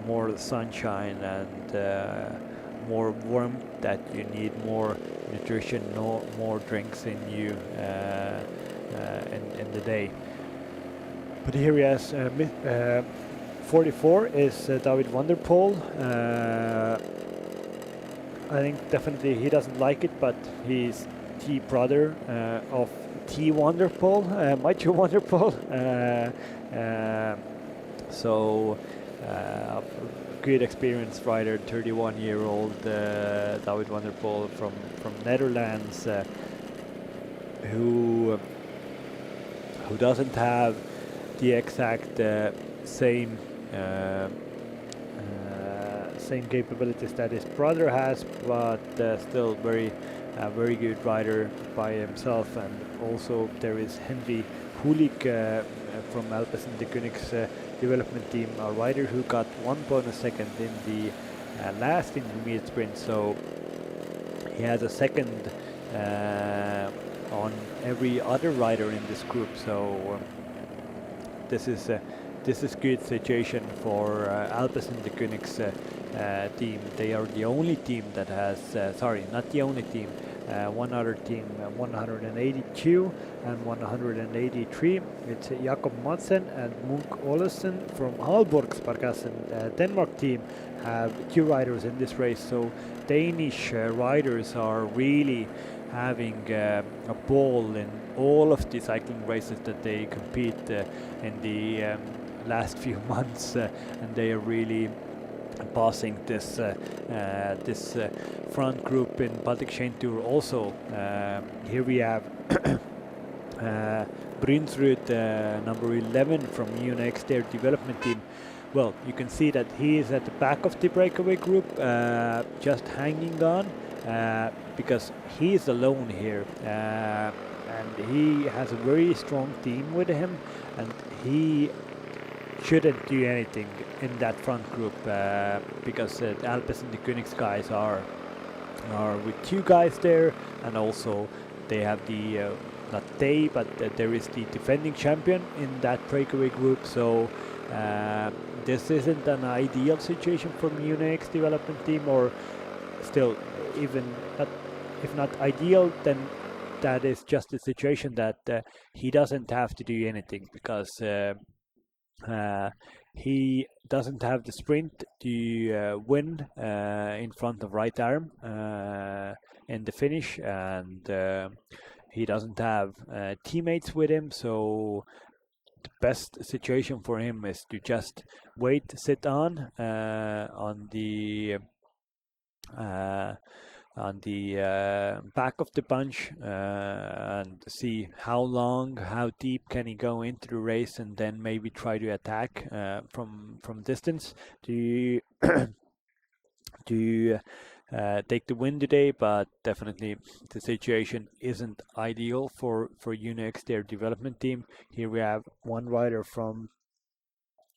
more sunshine and more warmth, that you need more nutrition, more drinks in you in the day. But here he has 44 is David van der Poel. I think definitely he doesn't like it, but he's the brother of T. van der Poel, Mathieu van der Poel. So good experienced rider, 31-year-old David van der Poel from Netherlands, who doesn't have the exact same capabilities that his brother has, but still very good rider by himself. And also there is Henry Hulik from Alpecin de Koenig's development team, a rider who got 1 bonus second in the last intermediate sprint, so he has a second on every other rider in this group. So this is good situation for Alpecin de Koenig's team. They are the only team that has, not the only team, one other team, 182 and 183. It's Jakob Madsen and Munk Olesen from Aalborg Denmark team have 2 riders in this race. So Danish riders are really having a ball in all of the cycling races that they compete in the last few months, and they are really passing this front group in Baltic Chain Tour. Also here we have Brynsrud, number 11 from UNX, their development team. Well, you can see that he is at the back of the breakaway group, just hanging on, because he is alone here, and he has a very strong team with him, and he shouldn't do anything in that front group because the Alpes and the Königs guys are with 2 guys there, and also they have the not they, but there is the defending champion in that breakaway group. So this isn't an ideal situation for Munich's development team, or still, even not, if not ideal, then that is just a situation that he doesn't have to do anything, because he doesn't have the sprint to win in front of right arm in the finish, and he doesn't have teammates with him, so the best situation for him is to just wait, sit on the back of the bunch and see how long, how deep can he go into the race, and then maybe try to attack from distance to take the win today. But definitely the situation isn't ideal for Munich's, their development team. Here we have one rider from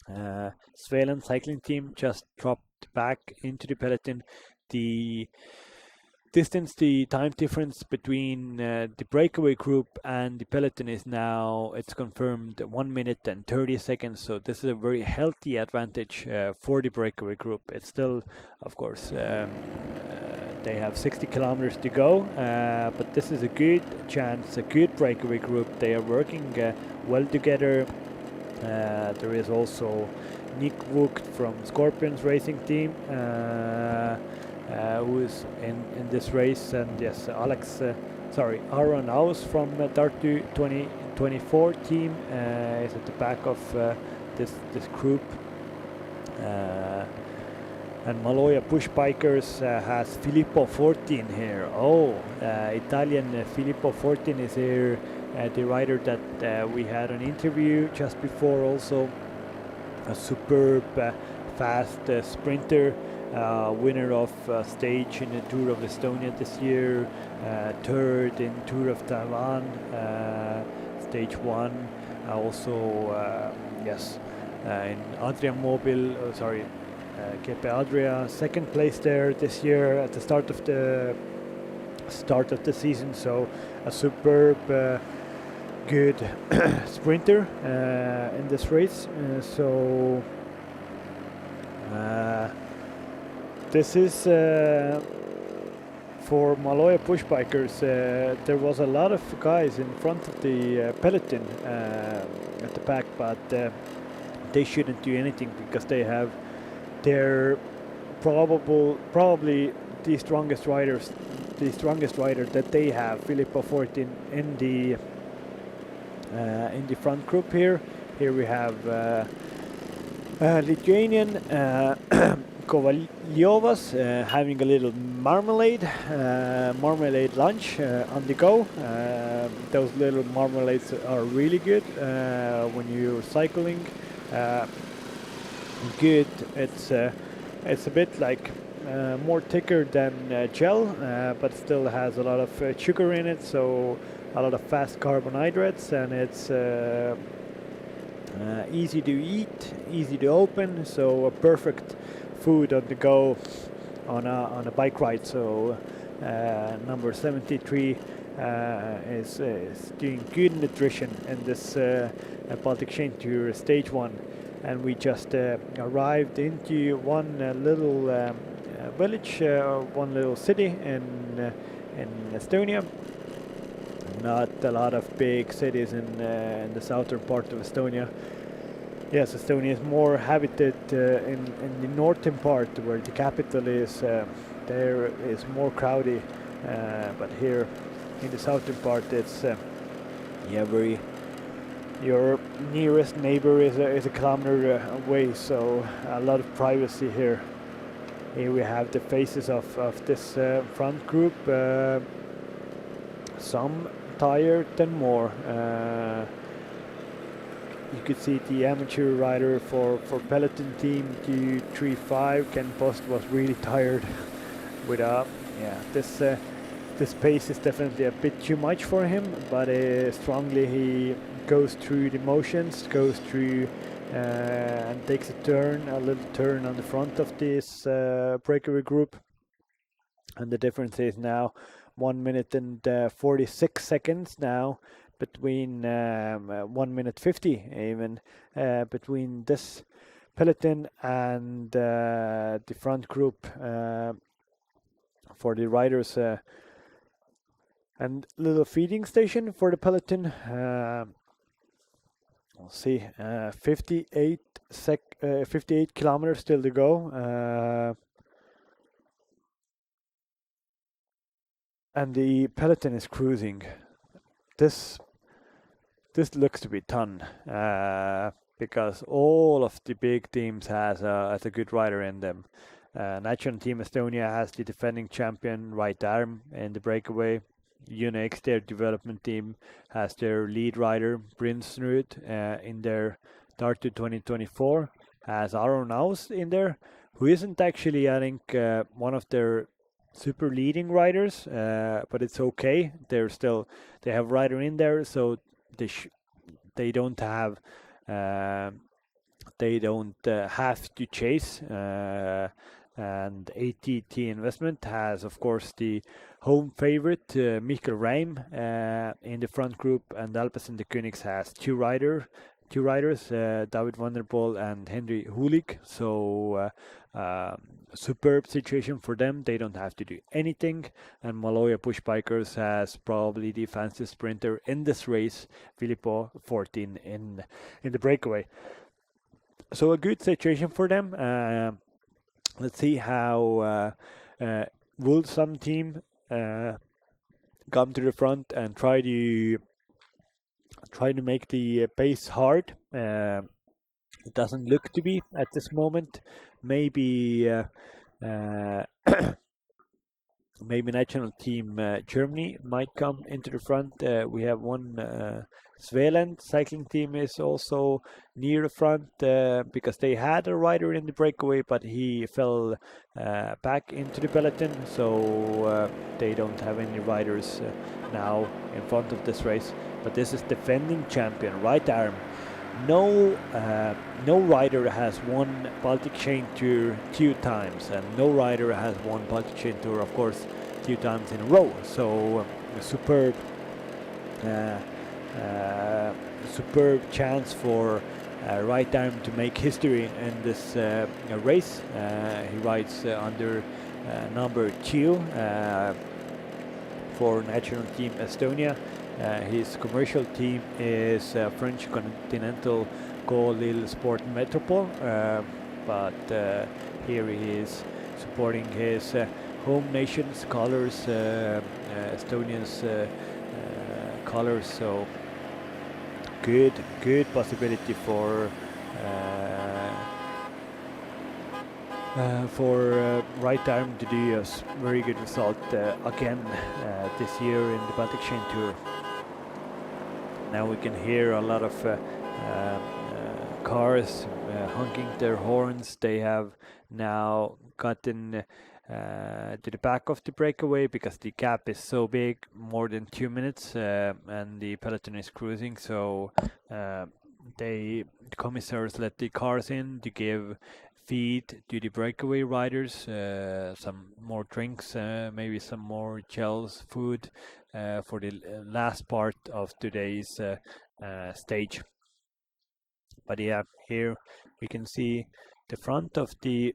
Svealand cycling team just dropped back into the peloton. The distance, the time difference between the breakaway group and the peloton is now, it's confirmed, 1 minute and 30 seconds. So this is a very healthy advantage for the breakaway group. It's still, of course, they have 60 kilometers to go, but this is a good chance, a good breakaway group. They are working well together. There is also Nick Vogt from Scorpions racing team, who is in this race, and yes, Aaron Aus from Tartu 2024 team is at the back of this group, and Maloja Push Bikers has Filippo 14 here. Italian Filippo 14 is here, the rider that we had an interview just before, also a superb fast sprinter. Winner of stage in the Tour of Estonia this year, third in Tour of Taiwan, stage 1. Also, in Adria Mobil, GP Adria, second place there this year at the start of the season. So a superb, good sprinter in this race. This is for Maloja Push Bikers. There was a lot of guys in front of the peloton at the back, but they shouldn't do anything because they have their probably the strongest rider that they have, Filippo 14, in the front group here. Here we have Lithuanian Kovalyovas having a little marmalade lunch on the go. Those little marmalades are really good when you're cycling. Good. It's a bit like more thicker than gel, but still has a lot of sugar in it, so a lot of fast carbohydrates, and it's easy to eat, easy to open, so a perfect food on the go on a bike ride. So number 73 is doing good nutrition in this Baltic Chain Tour stage 1, and we just arrived into one little village, one little city in Estonia. Not a lot of big cities in the southern part of Estonia. Yes, Estonia is more habited in the northern part where the capital is. There is more crowded, but here in the southern part, it's your nearest neighbor is a kilometer away, so a lot of privacy here. Here we have the faces of this front group. Some tired than more. You could see the amateur rider for Peloton team 235, Ken Post, was really tired. with this pace is definitely a bit too much for him, but strongly he goes through the motions, goes through and takes a little turn on the front of this breakaway group. And the difference is now 1 minute and 46 seconds now between 1 minute 50 even between this peloton and the front group for the riders, and little feeding station for the peloton. We'll see, 58 kilometers still to go, and the peloton is cruising. This looks to be done, because all of the big teams has a good rider in them. National Team Estonia has the defending champion right arm in the breakaway. Unix, their development team, has their lead rider Prenumeruokite in their Tartu 2024. Has Aron Aus in there, who isn't actually, I think, one of their super leading riders, but it's okay. They have rider in there, so they don't have have to chase. And ATT Investment has, of course, the home favorite Mikkel Reim in the front group, and Alpes in the Königs has two riders, David van der Poel and Henry Hulik. So superb situation for them. They don't have to do anything. And Maloja Push Bikers has probably the fastest sprinter in this race, Filippo 14 in the breakaway. So a good situation for them. Let's see how will some team come to the front and try to make the pace hard. It doesn't look to be at this moment. Maybe maybe national team Germany might come into the front. We have one Svealand cycling team is also near the front because they had a rider in the breakaway, but he fell back into the peloton, so they don't have any riders now in front of this race. But this is defending champion right arm. No rider has won Baltic Chain Tour 2 times, and no rider has won Baltic Chain Tour, of course, 2 times in a row. So a superb chance for right arm to make history in this race. He rides under number 2 for national team Estonia. His commercial team is French Continental Go-Lille Sport Metropole, but here he is supporting his home nation's colors, Estonia's colors. So good possibility for right arm to do a very good result again this year in the Baltic Chain Tour. Now we can hear a lot of cars honking their horns. They have now gotten to the back of the breakaway because the gap is so big, more than 2 minutes, and the peloton is cruising. So the commissars let the cars in to give feed to the breakaway riders, some more drinks, maybe some more gels, food for the last part of today's stage. But yeah, here we can see the front of the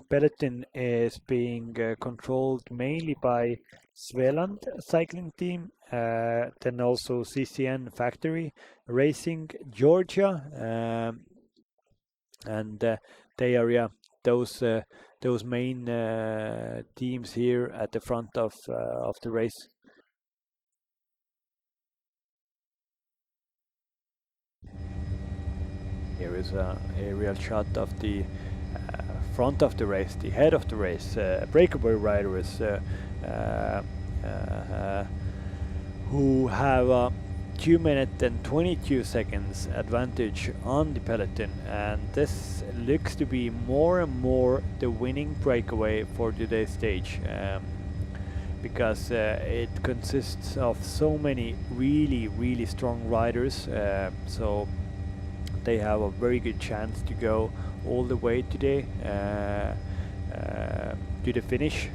peloton is being controlled mainly by Svealand cycling team, then also CCN Factory Racing Georgia, and they are those main teams here at the front of the race. Here is a aerial shot of the front of the race, the head of the race. Breakaway riders who have 2 minutes and 22 seconds advantage on the peloton, and this looks to be more and more the winning breakaway for today's stage, because it consists of so many really strong riders, so they have a very good chance to go all the way today to the finish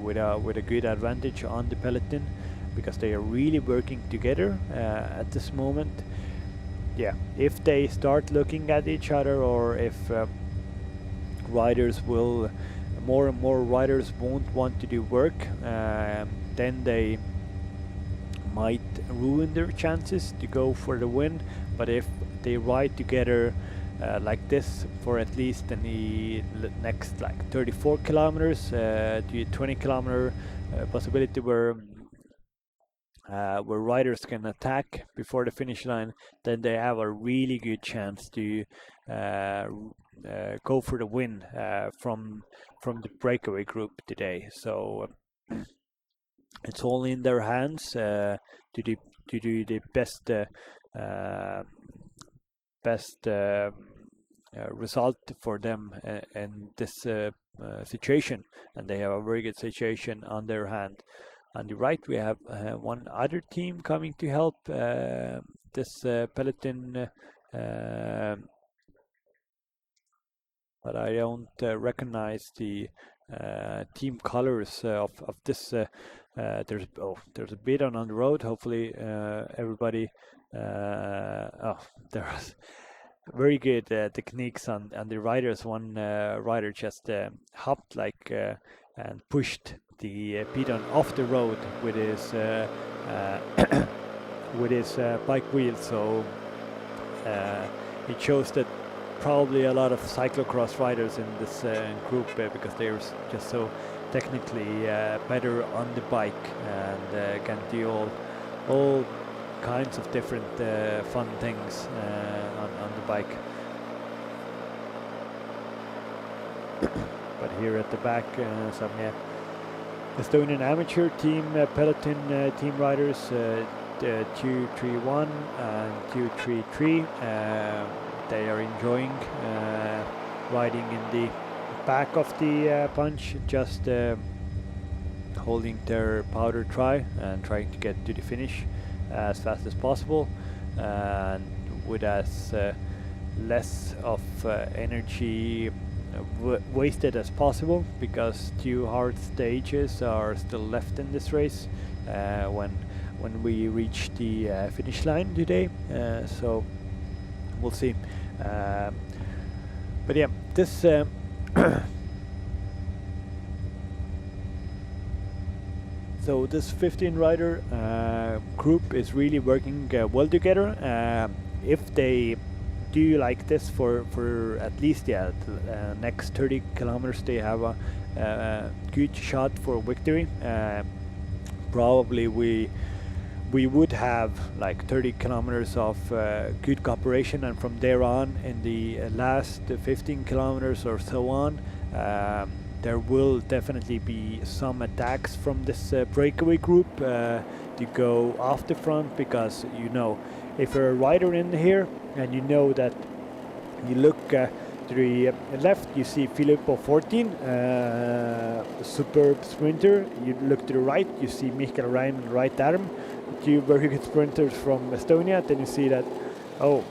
with a good advantage on the peloton, because they are really working together at this moment. Yeah, if they start looking at each other, or if riders will, more and more riders won't want to do work, then they might ruin their chances to go for the win. But if they ride together like this for at least in the next like 34 kilometers to 20 kilometer possibility where riders can attack before the finish line, then they have a really good chance to go for the win from the breakaway group today. So it's all in their hands to do the best result for them in this situation, and they have a very good situation on their hand. On the right, we have one other team coming to help this peloton, but I don't recognize the team colors of this. There's a bit on the road. Hopefully, everybody. There's very good techniques on the riders. One rider just hopped like and pushed the pedon off the road with his bike wheel. So it shows that probably a lot of cyclocross riders in this group, because they're just so technically better on the bike and can do all kinds of different fun things on the bike. But here at the back, some Estonian amateur team peloton team riders, 231 and 233. They are enjoying riding in the back of the bunch, just holding their powder dry and trying to get to the finish as fast as possible, and with as less of energy wasted as possible, because 2 hard stages are still left in this race when we reach the finish line today. So we'll see. But yeah, this so this 15 rider group is really working well together. If they do like this for at least the next 30 kilometers, they have a good shot for victory. Probably we would have like 30 kilometers of good cooperation, and from there on in the last 15 kilometers or so on, there will definitely be some attacks from this breakaway group to go off the front, because if you're a rider in here and you know that you look to the left, you see Filippo 14, superb sprinter. You look to the right, you see Mikael Rainen, right arm, 2 very good sprinters from Estonia. Then you see that, oh,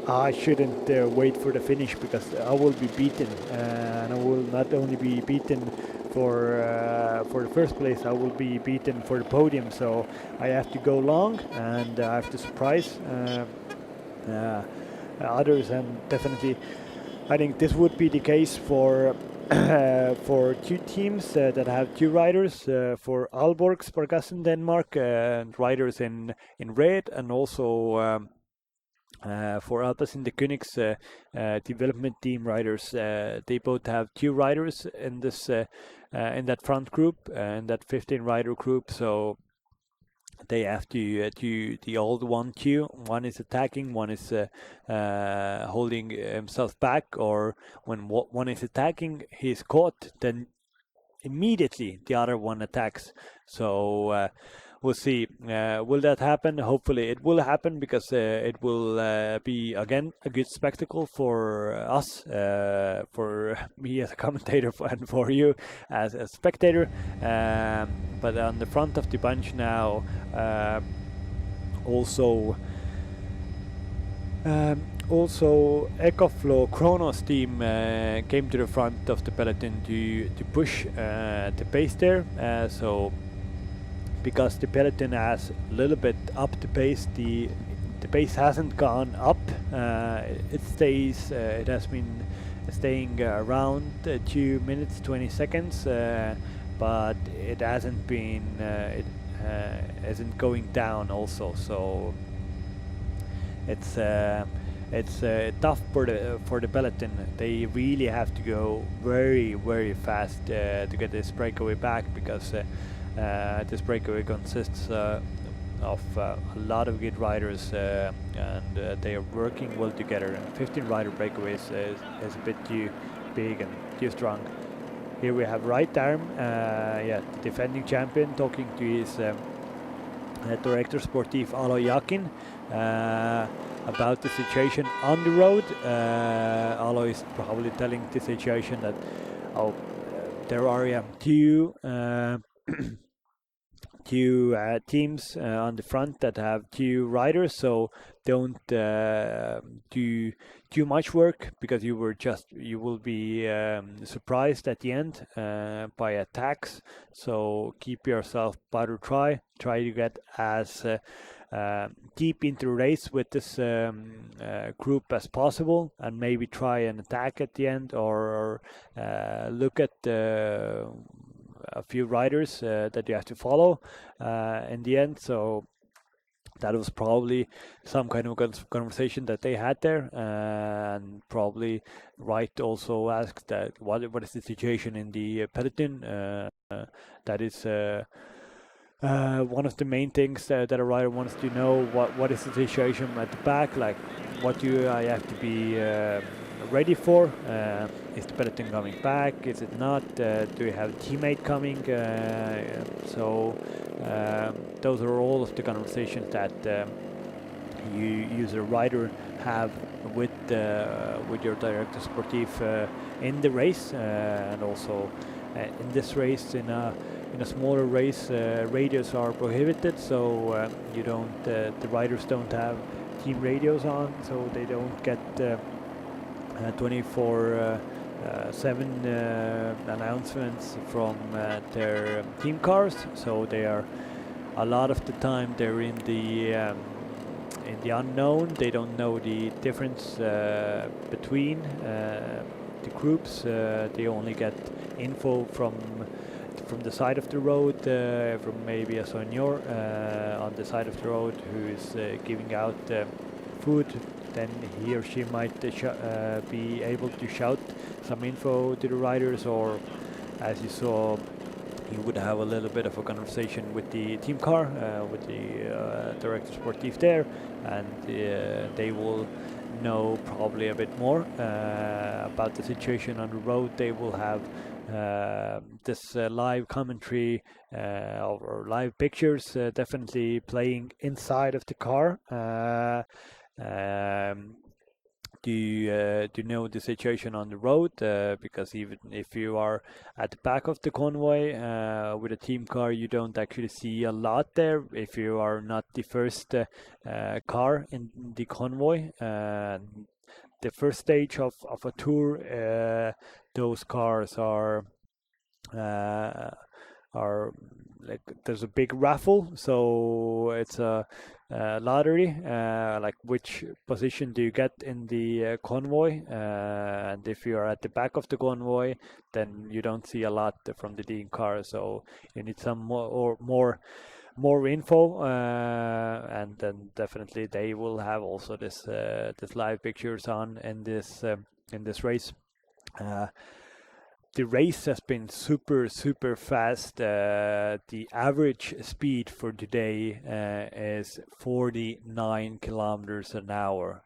I shouldn't wait for the finish, because I will be beaten, and I will not only be beaten for the first place, I will be beaten for the podium. So I have to go long, and I have to surprise others. And definitely, I think this would be the case for 2 teams that have 2 riders, for Aalborg, Sparkassen, Denmark, and riders in red, and also for Alpecin de Koenig's development team riders. They both have 2 riders in this in that front group, in that 15 rider group. So they have to the old 1-2. One is attacking, one is holding himself back, or when one is attacking, he's caught, then immediately the other one attacks. So we'll see. Will that happen? Hopefully it will happen, because it will be again a good spectacle for us, for me as a commentator, and for you as a spectator. But on the front of the bunch now, also EcoFlow Kronos team came to the front of the peloton to push the pace there. So because the peloton has a little bit up the pace, the pace hasn't gone up. It stays. It has been staying around 2 minutes 20 seconds, but it hasn't been. It isn't going down also. So it's tough for the peloton. They really have to go very, very fast to get this breakaway back, because this breakaway consists of a lot of good riders, and they are working well together. And 15 rider breakaways is a bit too big and too strong. Here we have right arm, the defending champion, talking to his director sportif Alo Yakin about the situation on the road. Alo is probably telling the situation that there are two teams on the front that have two riders, so don't do too much work, because you will be surprised at the end by attacks. So keep yourself powder dry. Try to get as deep into the race with this group as possible, and maybe try an attack at the end, or look at a few riders that you have to follow in the end. So that was probably some kind of conversation that they had there, and probably Wright also asked that what is the situation in the peloton. That is one of the main things that a rider wants to know. What is the situation at the back? Like, what do I have to be ready for? Is the peloton coming back? Is it not? Do we have a teammate coming? So those are all of the conversations that you as a rider have with your director sportif in the race, and also in this race. In a smaller race, radios are prohibited, so the riders don't have team radios on, so they don't get 24/7 announcements from their team cars. So they are, a lot of the time, they're in the unknown. They don't know the difference between the groups. They only get info from the side of the road, from maybe a senior on the side of the road who is giving out food. Then he or she might be able to shout some info to the riders, or as you saw, you would have a little bit of a conversation with the team car, with the director sportif there, and they will know probably a bit more about the situation on the road. They will have this live commentary or live pictures definitely playing inside of the car. To know the situation on the road, because even if you are at the back of the convoy with a team car, you don't actually see a lot there if you are not the first car in the convoy. The first stage of a tour, those cars are like, there's a big raffle, so it's a lottery, like which position do you get in the convoy, and if you are at the back of the convoy, then you don't see a lot from the team car, so you need some more info, and then definitely they will have also this live pictures on in this race. The race has been super fast. The average speed for today is 49 kilometers an hour.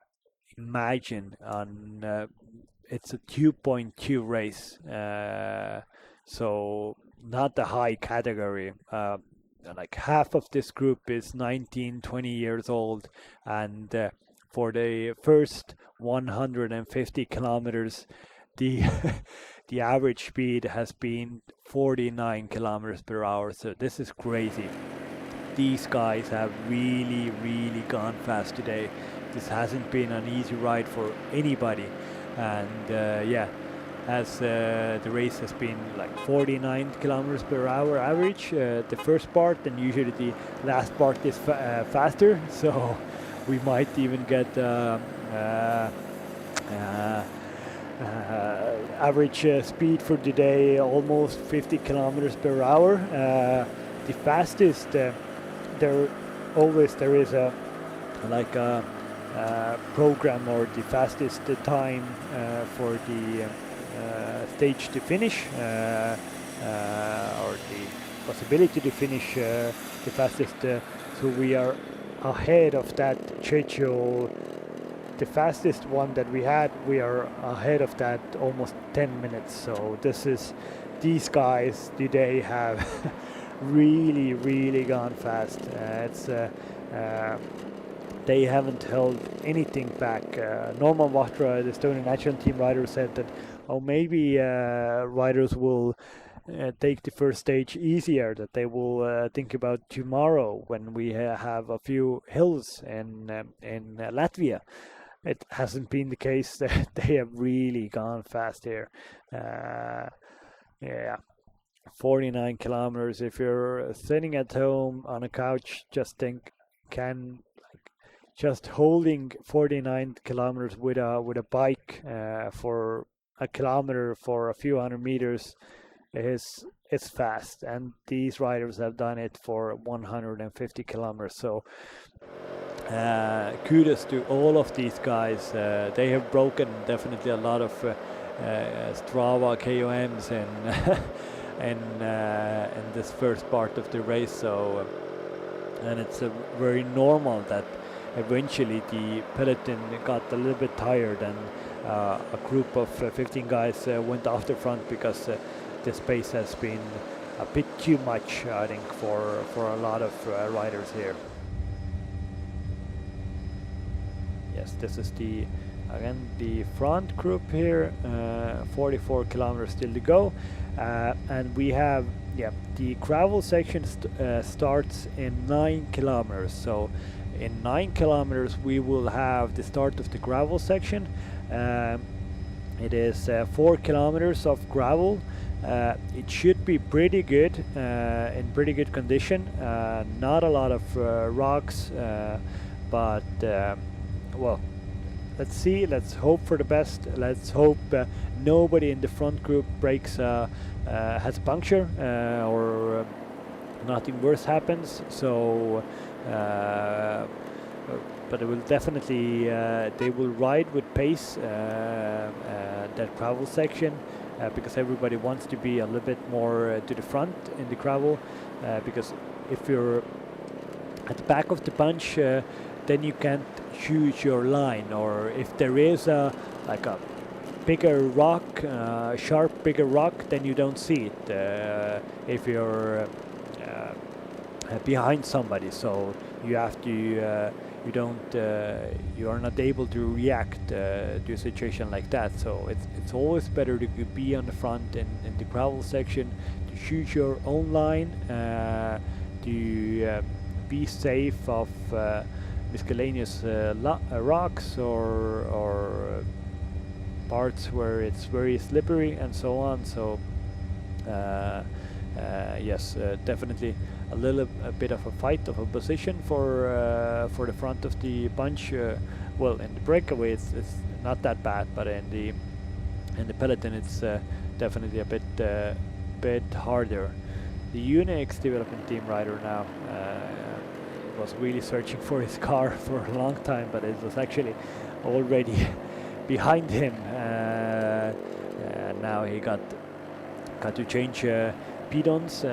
Imagine it's a 2.2 race, so not a high category. like half of this group is 19, 20 years old, and for the first 150 kilometers, the the average speed has been 49 kilometers per hour. So this is crazy. These guys have really gone fast today. This hasn't been an easy ride for anybody, and yeah, as the race has been like 49 kilometers per hour average, the first part, and usually the last part is faster, so we might even get average speed for today almost 50 kilometers per hour. The fastest, there is a like a program, or the fastest time for the stage to finish, or the possibility to finish the fastest. So we are ahead of that schedule. The fastest one that we had, we are ahead of that almost 10 minutes. So these guys today have really gone fast. They haven't held anything back. Norman Vahtra, the Estonian national team rider, said that, oh, maybe riders will take the first stage easier, that they will think about tomorrow when we have a few hills in Latvia. It hasn't been the case. They have really gone fast here. Yeah, 49 kilometers. If you're sitting at home on a couch, just think, just holding 49 kilometers with a bike for a kilometer, for a few hundred meters, is fast, and these riders have done it for 150 kilometers. So kudos to all of these guys. They have broken definitely a lot of Strava KOMs in this first part of the race. So and it's very normal that eventually the peloton got a little bit tired, and a group of 15 guys went off the front because the space has been a bit too much, I think, for a lot of riders here. Yes, this is again the front group here. 44 kilometers still to go, and we have the gravel section starts in 9 kilometers. So in 9 kilometers we will have the start of the gravel section. It is 4 kilometers of gravel. It should be pretty good, in pretty good condition. Not a lot of rocks, but well, let's see. Let's hope for the best. Let's hope nobody in the front group has a puncture, or nothing worse happens. So but it will definitely they will ride with pace that gravel section, because everybody wants to be a little bit more to the front in the gravel, because if you're at the back of the bunch, then you can't choose your line, or if there is a bigger rock, sharp bigger rock, then you don't see it if you're behind somebody. So you have to you are not able to react to a situation like that. So it's always better to be on the front in the gravel section, to choose your own line, to be safe of miscellaneous rocks or parts where it's very slippery and so on. So yes, definitely a bit of a fight of a position for the front of the bunch. Well, in the breakaway it's not that bad, but in the peloton it's definitely a bit harder. The Unix development team rider now was really searching for his car for a long time, but it was actually already behind him. Now he got to change pedons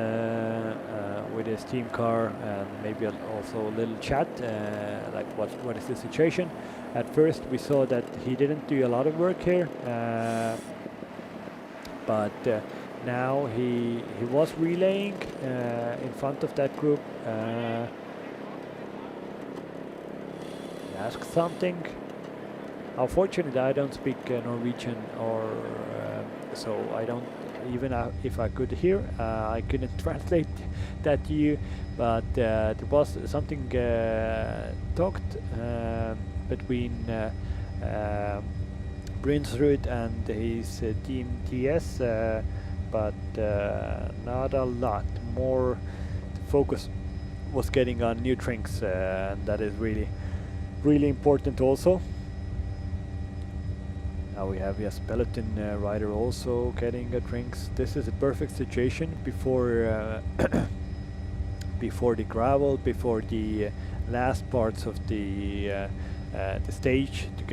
with his team car, and maybe also a little chat, like what is the situation. At first we saw that he didn't do a lot of work here, but now he was relaying in front of that group. Ask something. Unfortunately, I don't speak Norwegian, or so I don't. Even if I could hear, I couldn't translate that to you. But there was something talked between Brinsrud and his team TS, but not a lot. More focus was getting on new drinks, and that is really important also. Now we have peloton rider also getting drinks. This is a perfect situation before before the gravel, before the last parts of the stage, to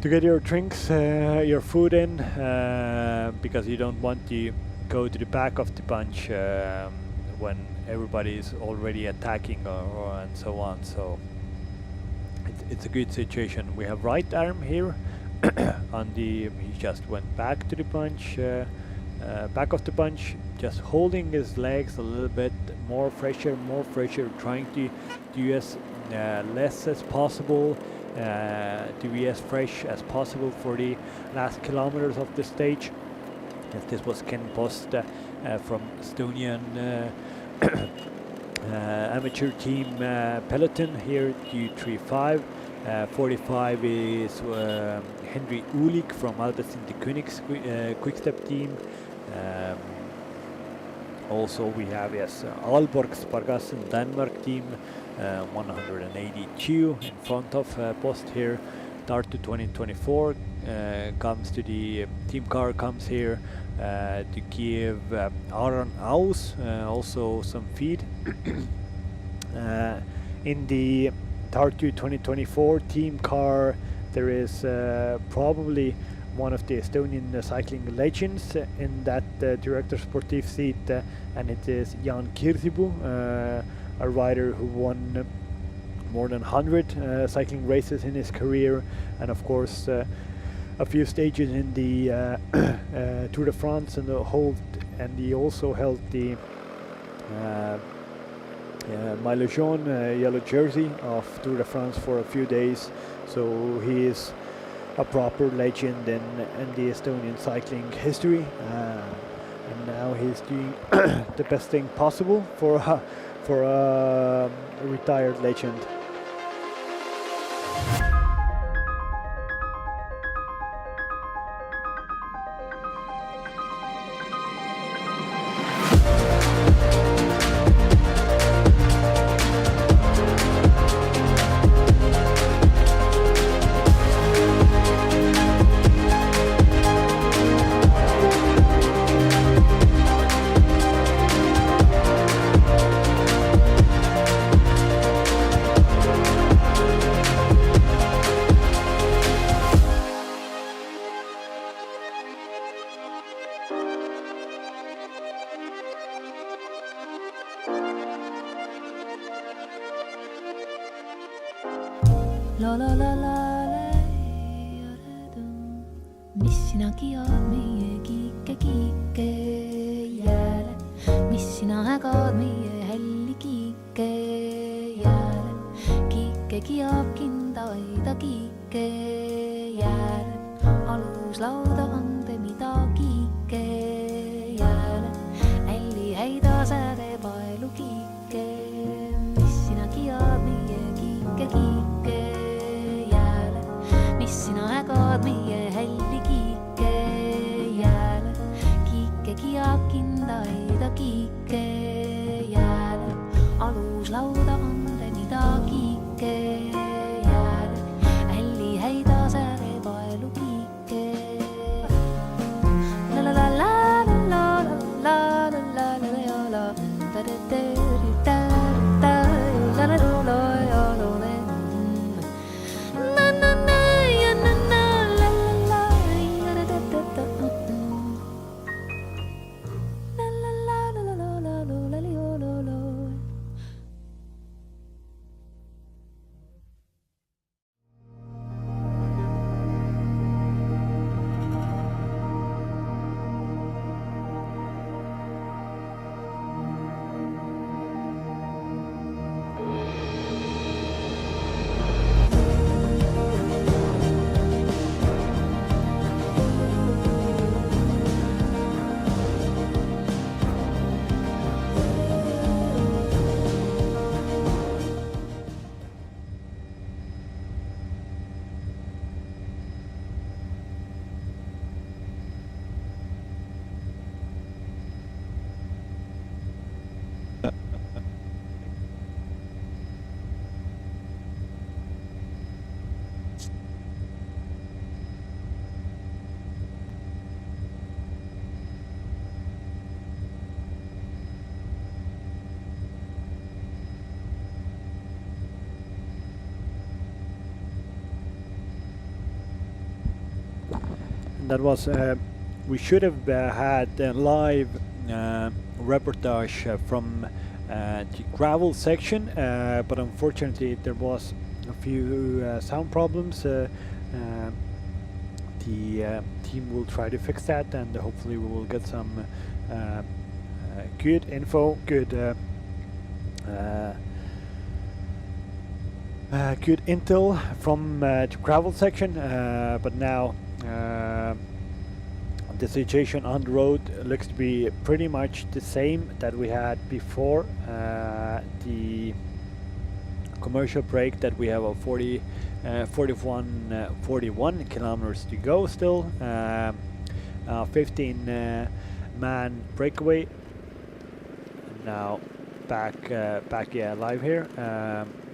get your drinks, your food in, because you don't want to go to the back of the bunch when everybody is already attacking and so on. So it's a good situation. We have right arm here on the. He just went back to the bunch, back of the bunch, just holding his legs a little bit more pressure, trying to do as less as possible, to be as fresh as possible for the last kilometers of the stage. As this was Ken Post from Estonian amateur team peloton here, 235. 45 is Henry Ulik from Albertsen de Koenigs Quickstep team. Also we have Aalborg Spargassen Denmark team, 182 in front of Post here. Tartu 2024 comes to the team car, comes here to give Aron Aus also some feed. In the Tartu 2024 team car there is probably one of the Estonian cycling legends in that director sportif seat, and it is Jan Kirsibu, a rider who won more than 100 cycling races in his career, and of course a few stages in the Tour de France, and he also held the Maillot Jaune yellow jersey of Tour de France for a few days. So he is a proper legend in the Estonian cycling history, and now he's doing the best thing possible for a retired legend. Mis sinagi ood meie kiike jääle, mis sina ägad meie hälli kiike jääle, kiikegi jääb kinda vaida kiike jääle, aluslauda ande mida kiike jääle, älli häida säde paelu kiike, mis sinagi ood meie kiike jääle, mis sina ägad meie hälli kiike jääle, kiikegi jääb kinda vaida kiike jääle, aluslauda ande mida kiike jääle, älli häida säre paelu kiike. La la la la la la la la la la la da da da da da la la la la la. that was. We should have had a live reportage from the gravel section, but unfortunately there was a few sound problems. The team will try to fix that, and hopefully we will get some good info, good intel from the gravel section. But now the situation on the road looks to be pretty much the same that we had before the commercial break, that we have a 41 kilometers to go still. 15 man breakaway. Now back live here.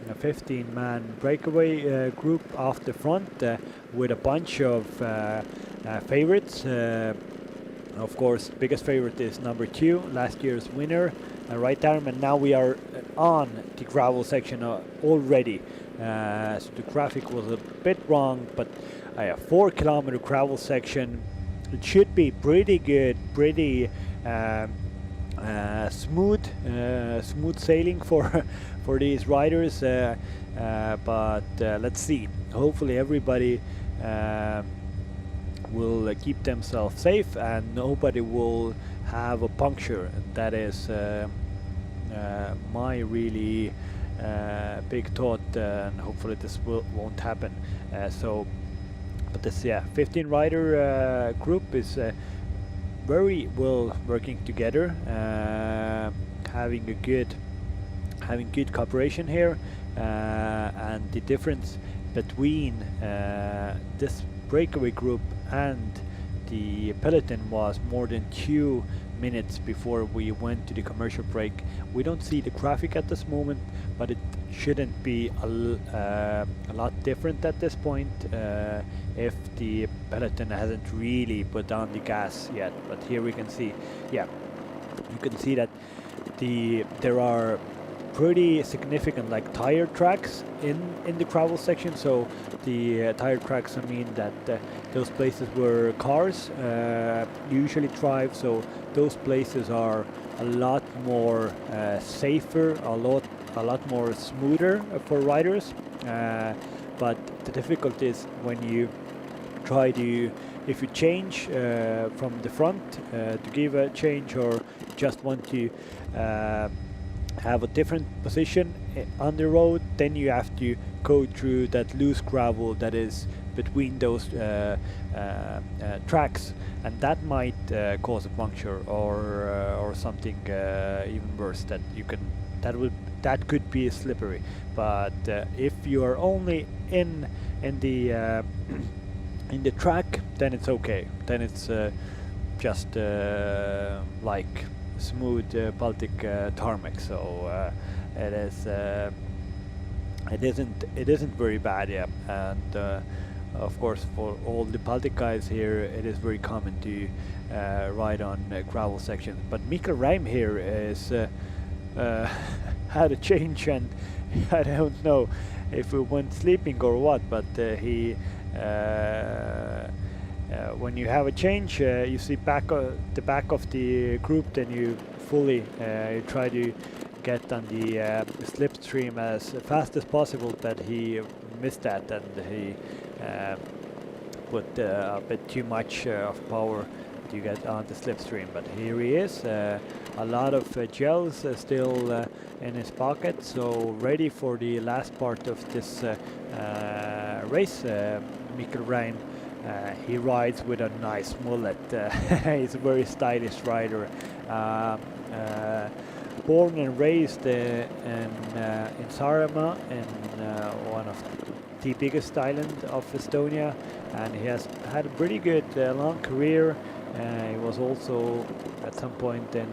A 15 man breakaway group off the front with a bunch of favorites. Of course, biggest favorite is number 2, last year's winner, Right Arm, and now we are on the gravel section already. So the graphic was a bit wrong, but a 4 kilometer gravel section. It should be pretty good, pretty smooth sailing for these riders. But let's see. Hopefully everybody will keep themselves safe and nobody will have a puncture. That is my really big thought, and hopefully this won't happen. But this 15 rider group is very well working together, having good cooperation here, and the difference between this breakaway group and the peloton was more than 2 minutes before we went to the commercial break. We don't see the graphic at this moment, but it shouldn't be a lot different at this point if the peloton hasn't really put on the gas yet. But here we can see, you can see that there are pretty significant tire tracks in the gravel section. So the tire tracks, I mean that those places where cars usually drive, so those places are a lot more safer, a lot more smoother for riders. But the difficulty is when you try to, if you change from the front to give a change, or just want to have a different position on the road, then you have to go through that loose gravel that is between those tracks, and that might cause a puncture or something even worse. That could be slippery. But if you are only in the track, then it's okay. Then it's just like smooth Baltic tarmac. So it isn't very bad, and of course for all the Baltic guys here it is very common to ride on gravel sections. But Mikael Räim here is had a change, and I don't know if he went sleeping or what, but he when you have a change, you see the back of the group, then you fully you try to get on the slipstream as fast as possible, but he missed that, and he put a bit too much of power to get on the slipstream. But here he is, a lot of gels still in his pocket, so ready for the last part of this race. Mikael Räim, he rides with a nice mullet. He's a very stylish rider. Born and raised in Saaremaa, in one of the biggest island of Estonia, and he has had a pretty good long career. He was also at some point in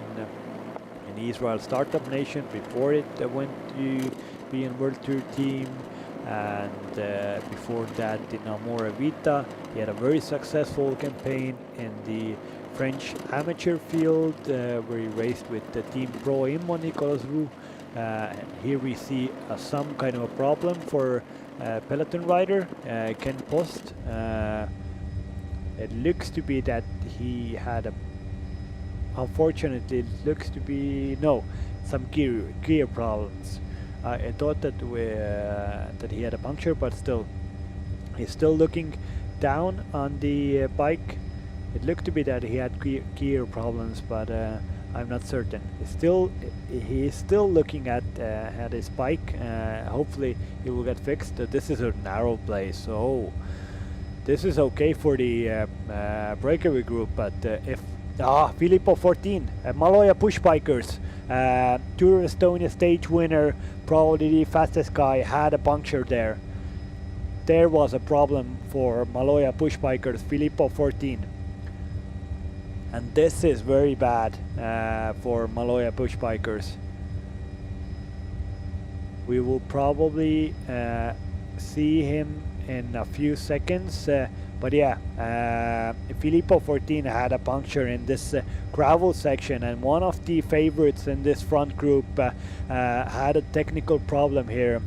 Israel Startup Nation before it went to be in World Tour team, and before that in Amore Vita. He had a very successful campaign in the French amateur field, where he raced with the Team Pro Immo Nicolas Roux. Here we see some kind of a problem for peloton rider Ken Post. It looks to be that he had a, unfortunately, it looks to be, no, some gear problems. I thought that that he had a puncture, but still, he's still looking down on the bike. It looked to be that he had gear problems, but I'm not certain. He is still looking at his bike. Hopefully, he will get fixed. This is a narrow place, so this is okay for the breakaway group. But if Filippo 14, Maloja push bikers, Tour Estonia stage winner, probably the fastest guy, had a puncture there. There was a problem for Maloja push bikers, Filippo 14. And this is very bad for Maloja push bikers. We will probably see him in a few seconds. But yeah, Filippo 14 had a puncture in this gravel section, and one of the favorites in this front group had a technical problem here.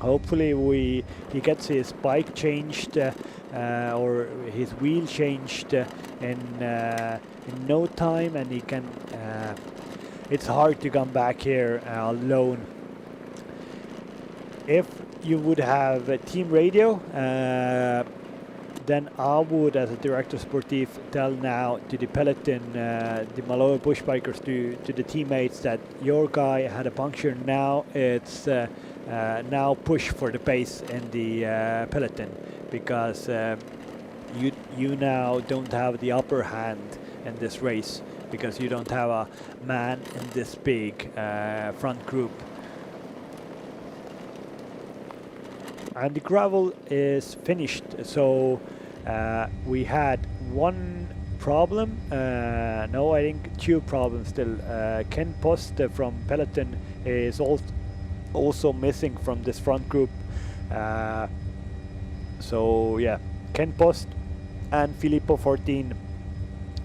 Hopefully he gets his bike changed or his wheel changed in no time, and he can. It's hard to come back here alone. If you would have a team radio, then I would, as a director sportif, tell now to the peloton, the Maloja push bikers, to the teammates that your guy had a puncture. Now it's now push for the pace in the peloton, because you now don't have the upper hand in this race, because you don't have a man in this big front group. And the gravel is finished, so we had one problem, no, I think two problems still. Ken Post from Peloton is also missing from this front group. So yeah, Ken Post and Filippo 14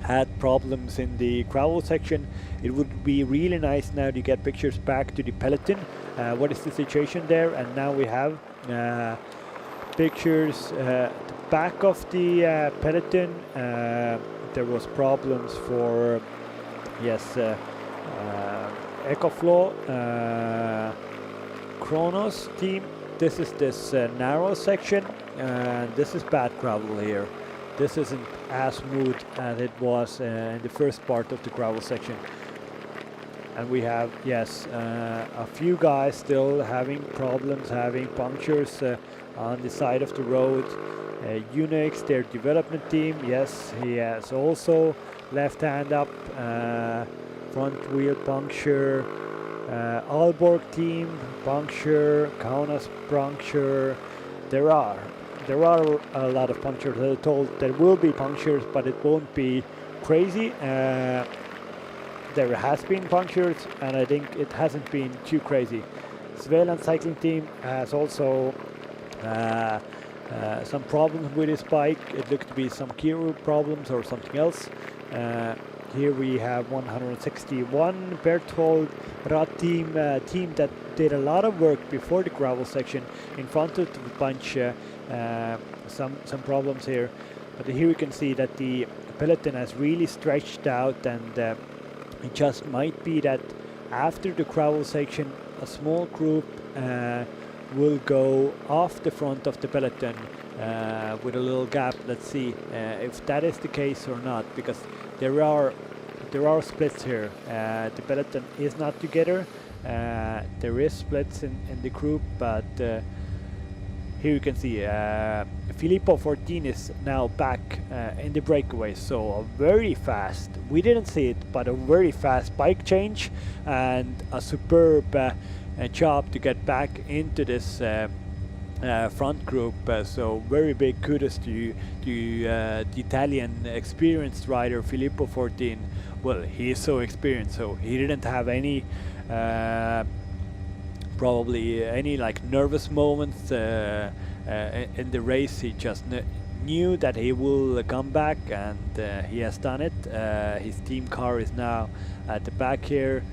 had problems in the gravel section. It would be really nice now to get pictures back to the peloton. What is the situation there? And now we have pictures the back of the peloton. There was problems for EcoFlow, Kronos team. This is this narrow section, and this is bad gravel here. This isn't as smooth as it was in the first part of the gravel section. And we have, a few guys still having problems, having punctures on the side of the road. Unix, their development team, yes, he has also left hand up, front wheel puncture. Aalborg team, puncture, Kaunas puncture. There are a lot of punctures. They're told there will be punctures, but it won't be crazy. There has been punctures, and I think it hasn't been too crazy. Svealand cycling team has also some problems with his bike. It looked to be some gear problems or something else. Here we have 161 Berthold Rad team that did a lot of work before the gravel section in front of the bunch. Some problems here, but here you can see that the peloton has really stretched out, and it just might be that after the gravel section a small group will go off the front of the peloton with a little gap. Let's see if that is the case or not, because there are splits here. The peloton is not together. There is splits in the group, but here you can see Filippo 14 is now back in the breakaway, so a very fast, we didn't see it, but a very fast bike change and a superb job to get back into this front group. So very big kudos to the Italian experienced rider Filippo 14. Well, he is so experienced, so he didn't have any probably any like nervous moments in the race. He just knew that he will come back, and he has done it. His team car is now at the back here,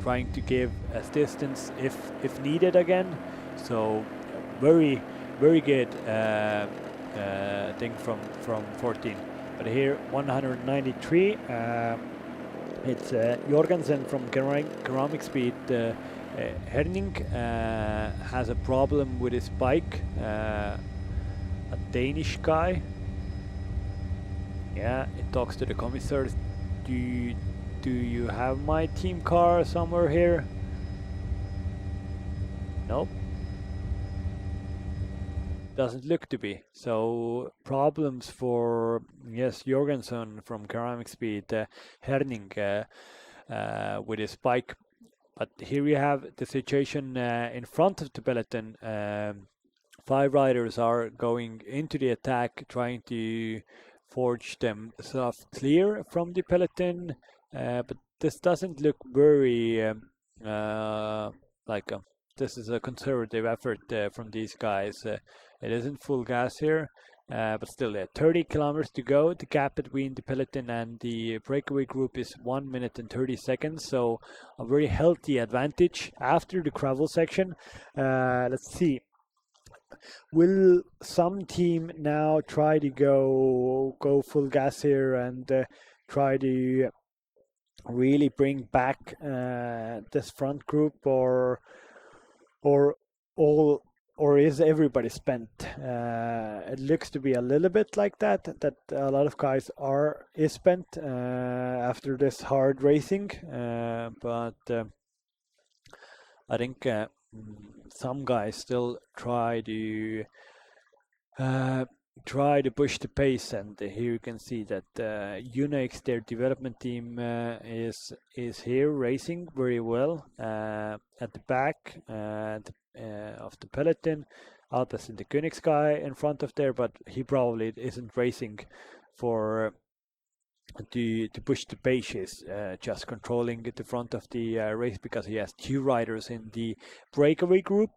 trying to give assistance if needed again. So very good thing from 14. But here 193. It's Jorgensen from Ceramic Speed. Herning has a problem with his bike. A Danish guy. Yeah, it talks to the commissars. Do you have my team car somewhere here? Nope. Doesn't look to be. So problems for, yes, Jorgensen from Ceramic Speed, Herning with his bike. But here we have the situation in front of the peloton. 5 riders are going into the attack, trying to forge themselves clear from the peloton. But this doesn't look very this is a conservative effort from these guys. It isn't full gas here, but still 30 kilometers to go. The gap between the peloton and the breakaway group is 1 minute and 30 seconds, so a very healthy advantage after the gravel section. Let's see. Will some team now try to go full gas here and try to really bring back this front group, or is everybody spent? It looks to be a little bit like that a lot of guys is spent after this hard racing, but I think some guys still try to push the pace, and here you can see that Unix, their development team, is here racing very well at the back of the peloton. Alpes in the Koenigs guy in front of there, but he probably isn't racing for to push the paces, just controlling the front of the race, because he has 2 riders in the breakaway group,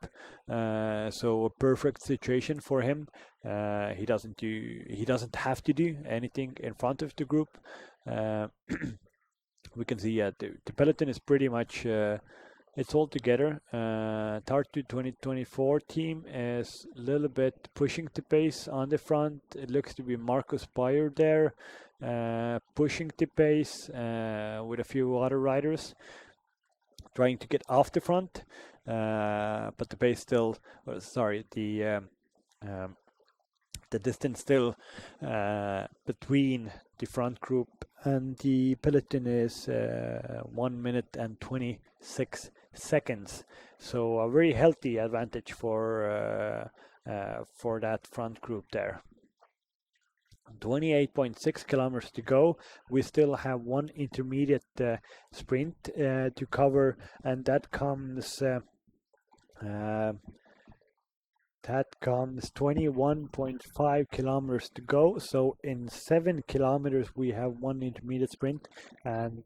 so a perfect situation for him. He doesn't have to do anything in front of the group. We can see the peloton is pretty much it's all together. Tartu 2024 team is a little bit pushing the pace on the front. It looks to be Markus Bayer there, pushing the pace with a few other riders, trying to get off the front. But the pace still, the distance still between the front group and the peloton is 1 minute and 26 seconds. So a very healthy advantage for that front group there. 28.6 kilometers to go. We still have 1 intermediate sprint to cover, and that comes 21.5 kilometers to go. So in 7 kilometers we have 1 intermediate sprint, and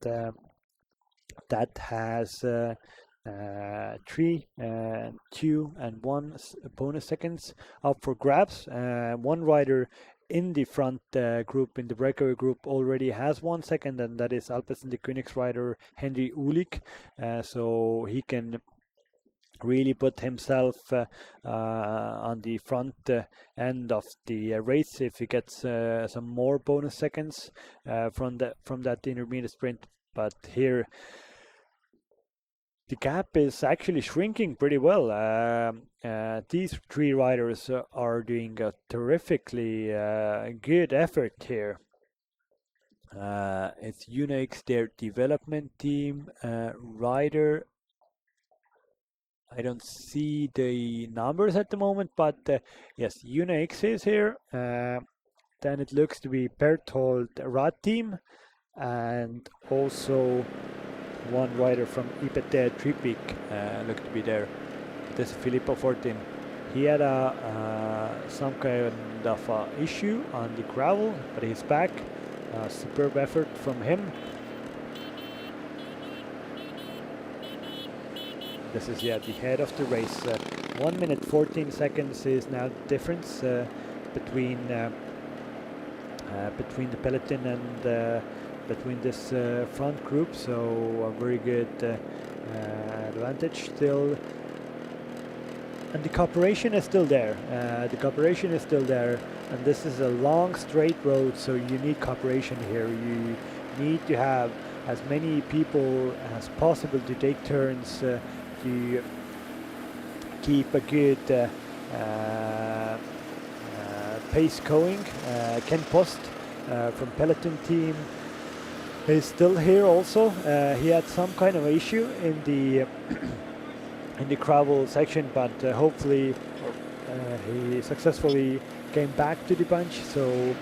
that has 3, 2 and 1 bonus seconds up for grabs. 1 rider in the front group, in the breakaway group, already has 1 second, and that is Alpes in the Koenigs rider Henry Ulik. So he can really put himself on the front end of the race if he gets some more bonus seconds from that intermediate sprint. But here the gap is actually shrinking pretty well. These 3 riders are doing a terrifically good effort here. It's Unix, their development team rider. I don't see the numbers at the moment, but yes, Unix is here. Then it looks to be Berthold Rad team, and also 1 rider from IPT Tripik looked to be there. This is Filippo Fortin. He had some kind of issue on the gravel, but he's back. Superb effort from him. This is the head of the race. 1 minute 14 seconds is now the difference between the peloton and between this front group. So a very good advantage still, and the cooperation is still there. and this is a long straight road, so you need cooperation here. You need to have as many people as possible to take turns to keep a good pace going. Ken Post from Peloton team is still here also. He had some kind of issue in the in the gravel section, but hopefully he successfully came back to the bunch, so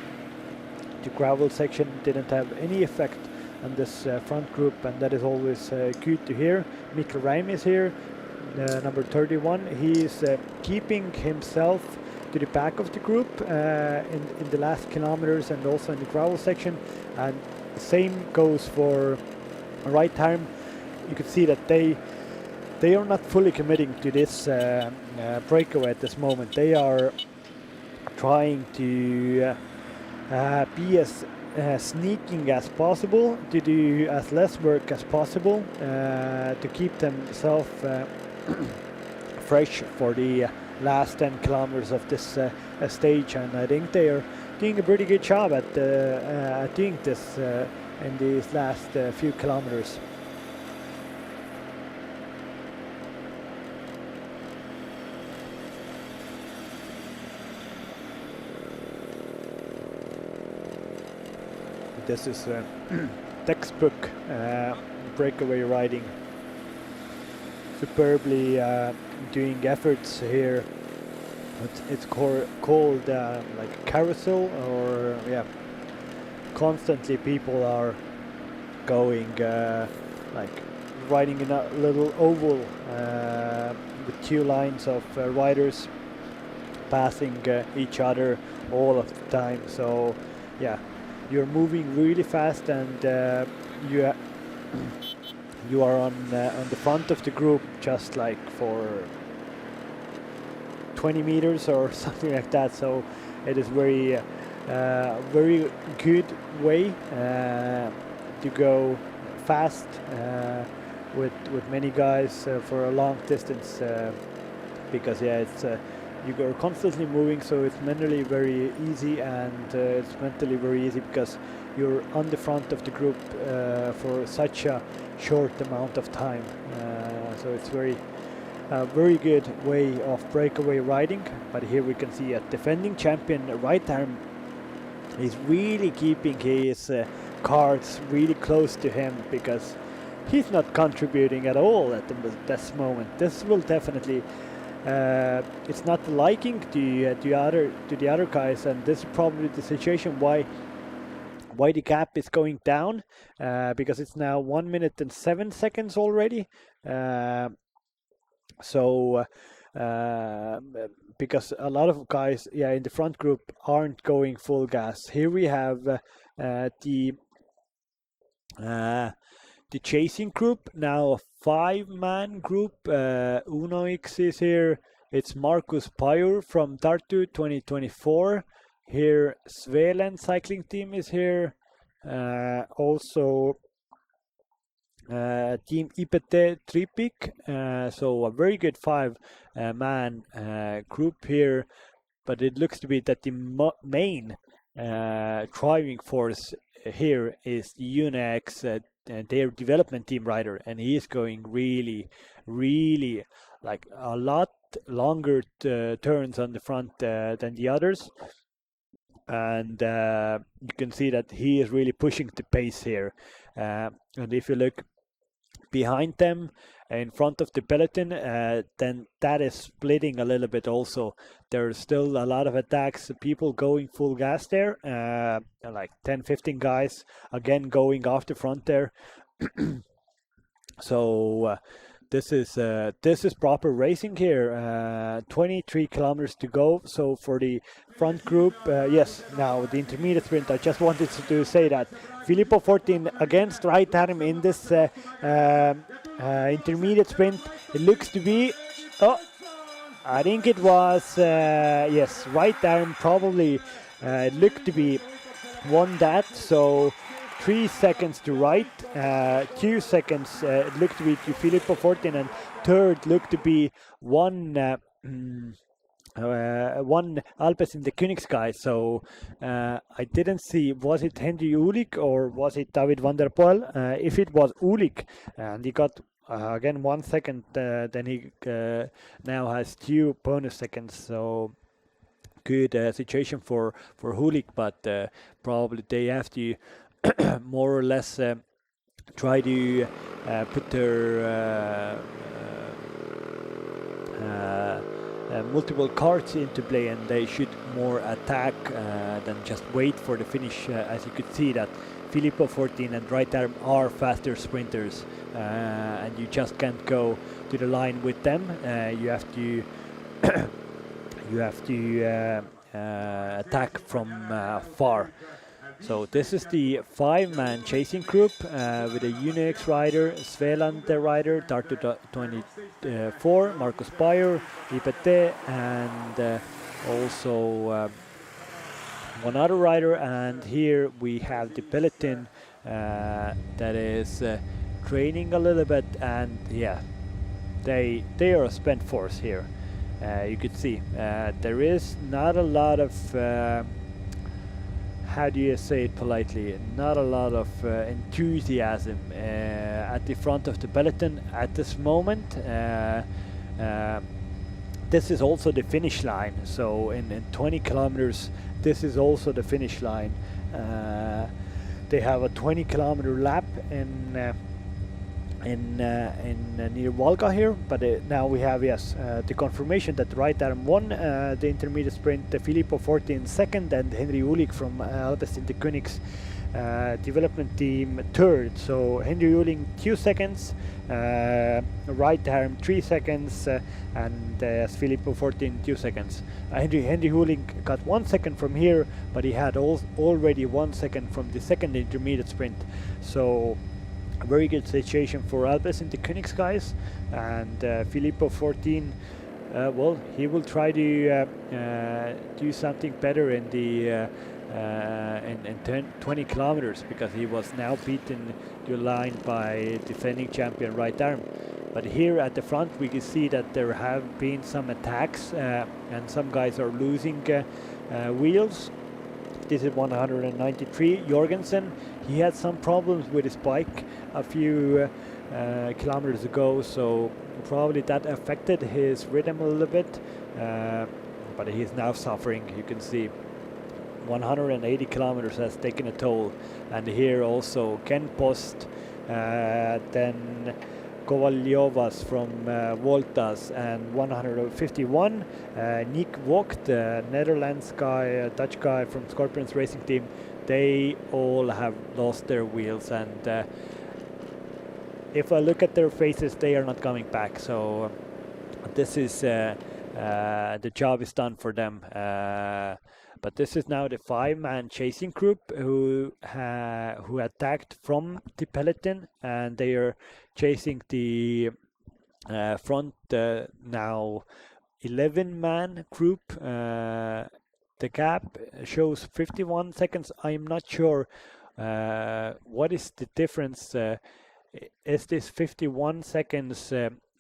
the gravel section didn't have any effect on this front group, and that is always good to hear. Mikkel Reim is here, number 31. He is keeping himself to the back of the group in the last kilometers and also in the gravel section, and the same goes for Right Time. You can see that they are not fully committing to this breakaway at this moment. They are trying to be as sneaking as possible, to do as less work as possible, to keep themselves fresh for the last 10 kilometers of this stage, and I think they are doing a pretty good job at doing this in these last few kilometers. This is textbook breakaway riding. Superbly doing efforts here. It's called like carousel, or yeah. Constantly people are going like riding in a little oval with two lines of riders passing each other all of the time. So yeah. You're moving really fast, and you are on the front of the group just like for 20 meters or something like that. So it is very good way to go fast with many guys for a long distance, because yeah, it's you are constantly moving, so it's mentally very easy, and it's mentally very easy because you're on the front of the group for such a short amount of time. So it's very good way of breakaway riding. But here we can see a defending champion, Right Arm, is really keeping his cards really close to him, because he's not contributing at all at this moment. This will definitely it's not liking to the other guys, and this is probably the situation why the gap is going down, because it's now 1 minute and 7 seconds already. So because a lot of guys in the front group aren't going full gas. Here we have the chasing group, now a 5-man group. Uno X is here. It's Markus Pajur from Tartu 2024. Here Svelen cycling team is here. Also Team IPT Tripik. So a very good 5-man group here. But it looks to be that the main driving force here is the UNX, their development team rider, and he is going really like a lot longer turns on the front than the others, and you can see that he is really pushing the pace here, and if you look behind them in front of the peloton, then that is splitting a little bit also. There's still a lot of attacks, people going full gas there, like 10-15 guys again going off the front there. So this is proper racing here. 23 kilometers to go. So for the front group, yes, now the intermediate sprint, I just wanted to say that Filippo 14 against Right Arm in this intermediate sprint. It looks to be, I think it was, yes, Right Arm probably looked to be won that. So 3 seconds to Right, 2 seconds it looked to be to Filippo 14, and third looked to be 1 won Alpes in the Königs guy. So I didn't see, was it Henry Ulik or was it David van der Poel? If it was Ulik and he got again 1 second, then he now has 2 bonus seconds. So good situation for Ulik, but probably they have to more or less try to put their multiple cards into play, and they should more attack than just wait for the finish. As you could see that Filippo 14 and Right Arm are faster sprinters, and you just can't go to the line with them. You have to attack from far. So this is the 5-man chasing group with a Unix rider, Sveland the rider, Tartu-24, Markus Bayer, IPT, and also one other rider. And here we have the peloton that is training a little bit, and yeah, they are a spent force here. You could see there is not a lot of how do you say it politely, not a lot of enthusiasm at the front of the peloton at this moment. This is also the finish line, so in 20 kilometers this is also the finish line. They have a 20-kilometer lap in near Valga here, but now we have the confirmation that Right Arm won the intermediate sprint, Filippo 14 second, and Henry Ulik from Alpes in the Königs development team third. So Henry Ulik 2 seconds, Right Arm 3 seconds, and Filippo 14 2 seconds. Henry Ulik got 1 second from here, but he had already 1 second from the second intermediate sprint. So a very good situation for Alpes in the Königs guys, and Filippo 14, well, he will try to do something better in the in 20 kilometers, because he was now beaten to a line by defending champion Right Arm. But here at the front we can see that there have been some attacks and some guys are losing wheels. This is 193 Jorgensen. He had some problems with his bike a few kilometers ago, so probably that affected his rhythm a little bit, but he's now suffering. You can see 180 kilometers has taken a toll. And here also Ken Post, then Kovaljovas from Voltas, and 151 Nick Vogt, the Netherlands guy, Dutch guy from Scorpions Racing Team. They all have lost their wheels, and if I look at their faces, they are not coming back. So this is the job is done for them. But this is now the 5-man chasing group who attacked from the peloton, and they are chasing the front now 11-man group. The gap shows 51 seconds. I am not sure what is the difference. Is this 51 seconds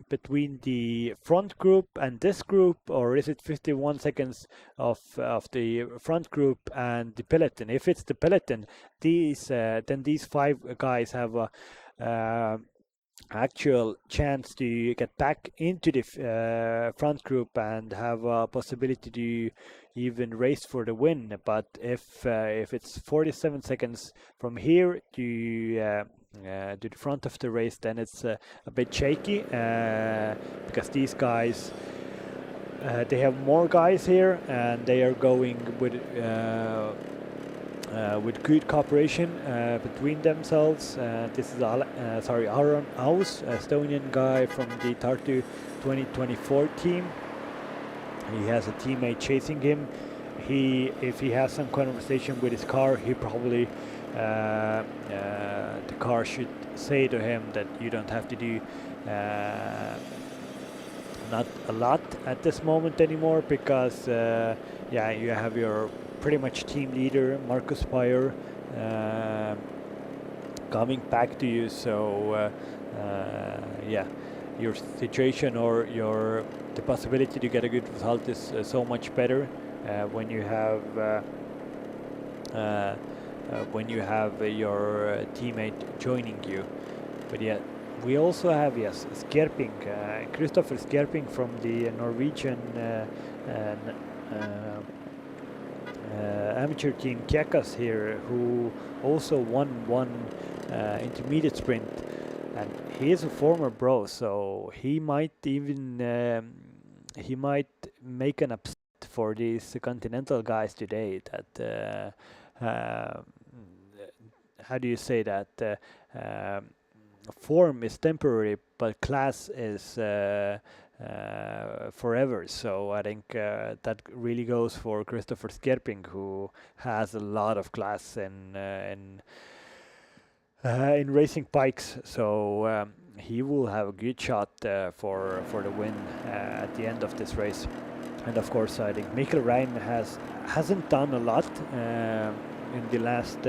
between the front group and this group, or is it 51 seconds of the front group and the peloton? If it's the peloton, then these 5 guys have a actual chance to get back into the front group and have a possibility to even race for the win. But if it's 47 seconds from here to the front of the race, then it's a bit shaky, because these guys they have more guys here, and they are going with good cooperation between themselves. This is Aaron Aus, Estonian guy from the Tartu 2024 team. He has a teammate chasing him. If he has some conversation with his car, he probably the car should say to him that you don't have to do not a lot at this moment anymore, because yeah, you have your pretty much team leader Markus Bayer coming back to you. So yeah, your situation or the possibility to get a good result is so much better when you have your teammate joining you. But yeah, we also have Skerping, Christopher Skerping from the Norwegian amateur team Kiekas here, who also won one intermediate sprint, and he is a former pro, so he might even make an upset for these continental guys today. That how do you say that? Form is temporary, but class is forever. So I think that really goes for Christopher Skerping, who has a lot of class in racing bikes. So he will have a good shot for the win at the end of this race. And of course, I think Mikkel Rein hasn't done a lot in the last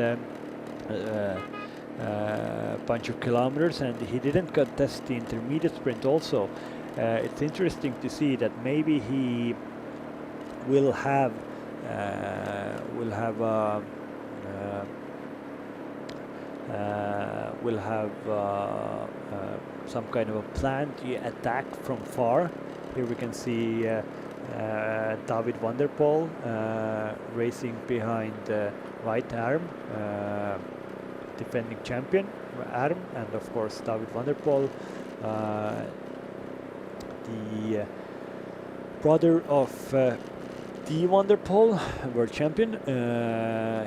bunch of kilometers, and he didn't contest the intermediate sprint also. It's interesting to see that maybe he will have some kind of a plan to attack from far. Here we can see David van der Poel racing behind right arm, defending champion arm, and of course David van der Poel, the brother of D. van der Poel, world champion.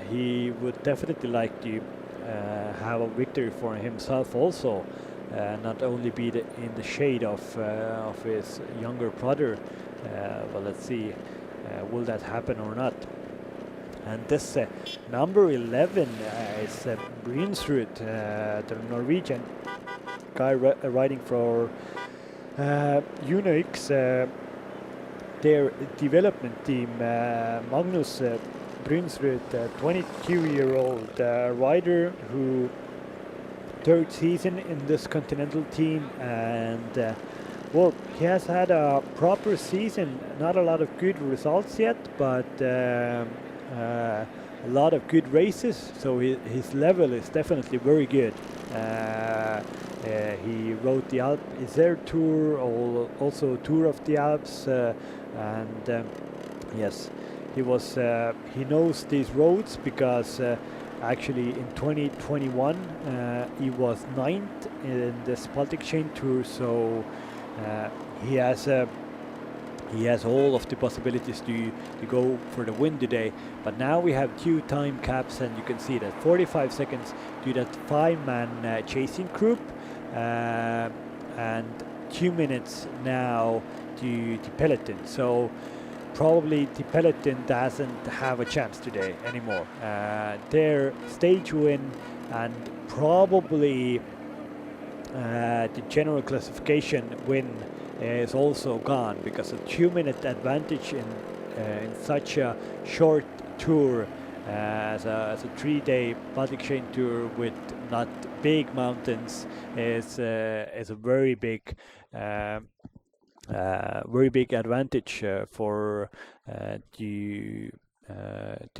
He would definitely like to have a victory for himself also, not only be in the shade of his younger brother. But let's see, will that happen or not? And this number 11 is Brinsrud, the Norwegian guy riding for Unix, their development team. Magnus Brinsrud, 22-year-old rider who third season in this continental team, and well, he has had a proper season, not a lot of good results yet, but a lot of good races, so his level is definitely very good. He rode the Alp Isère Tour, also Tour of the Alps, and yes, he knows these roads because actually in 2021 he was 9th in the BALTIC Chain Tour, so he has all of the possibilities to go for the win today. But now we have 2 time caps, and you can see that 45 seconds to that 5-man chasing group, and 2 minutes now to the peloton. So probably the peloton doesn't have a chance today anymore. Their stage win and probably the general classification win is also gone, because a 2-minute advantage in such a short tour as a 3-day BALTIC Chain Tour with not big mountains is a very big advantage for to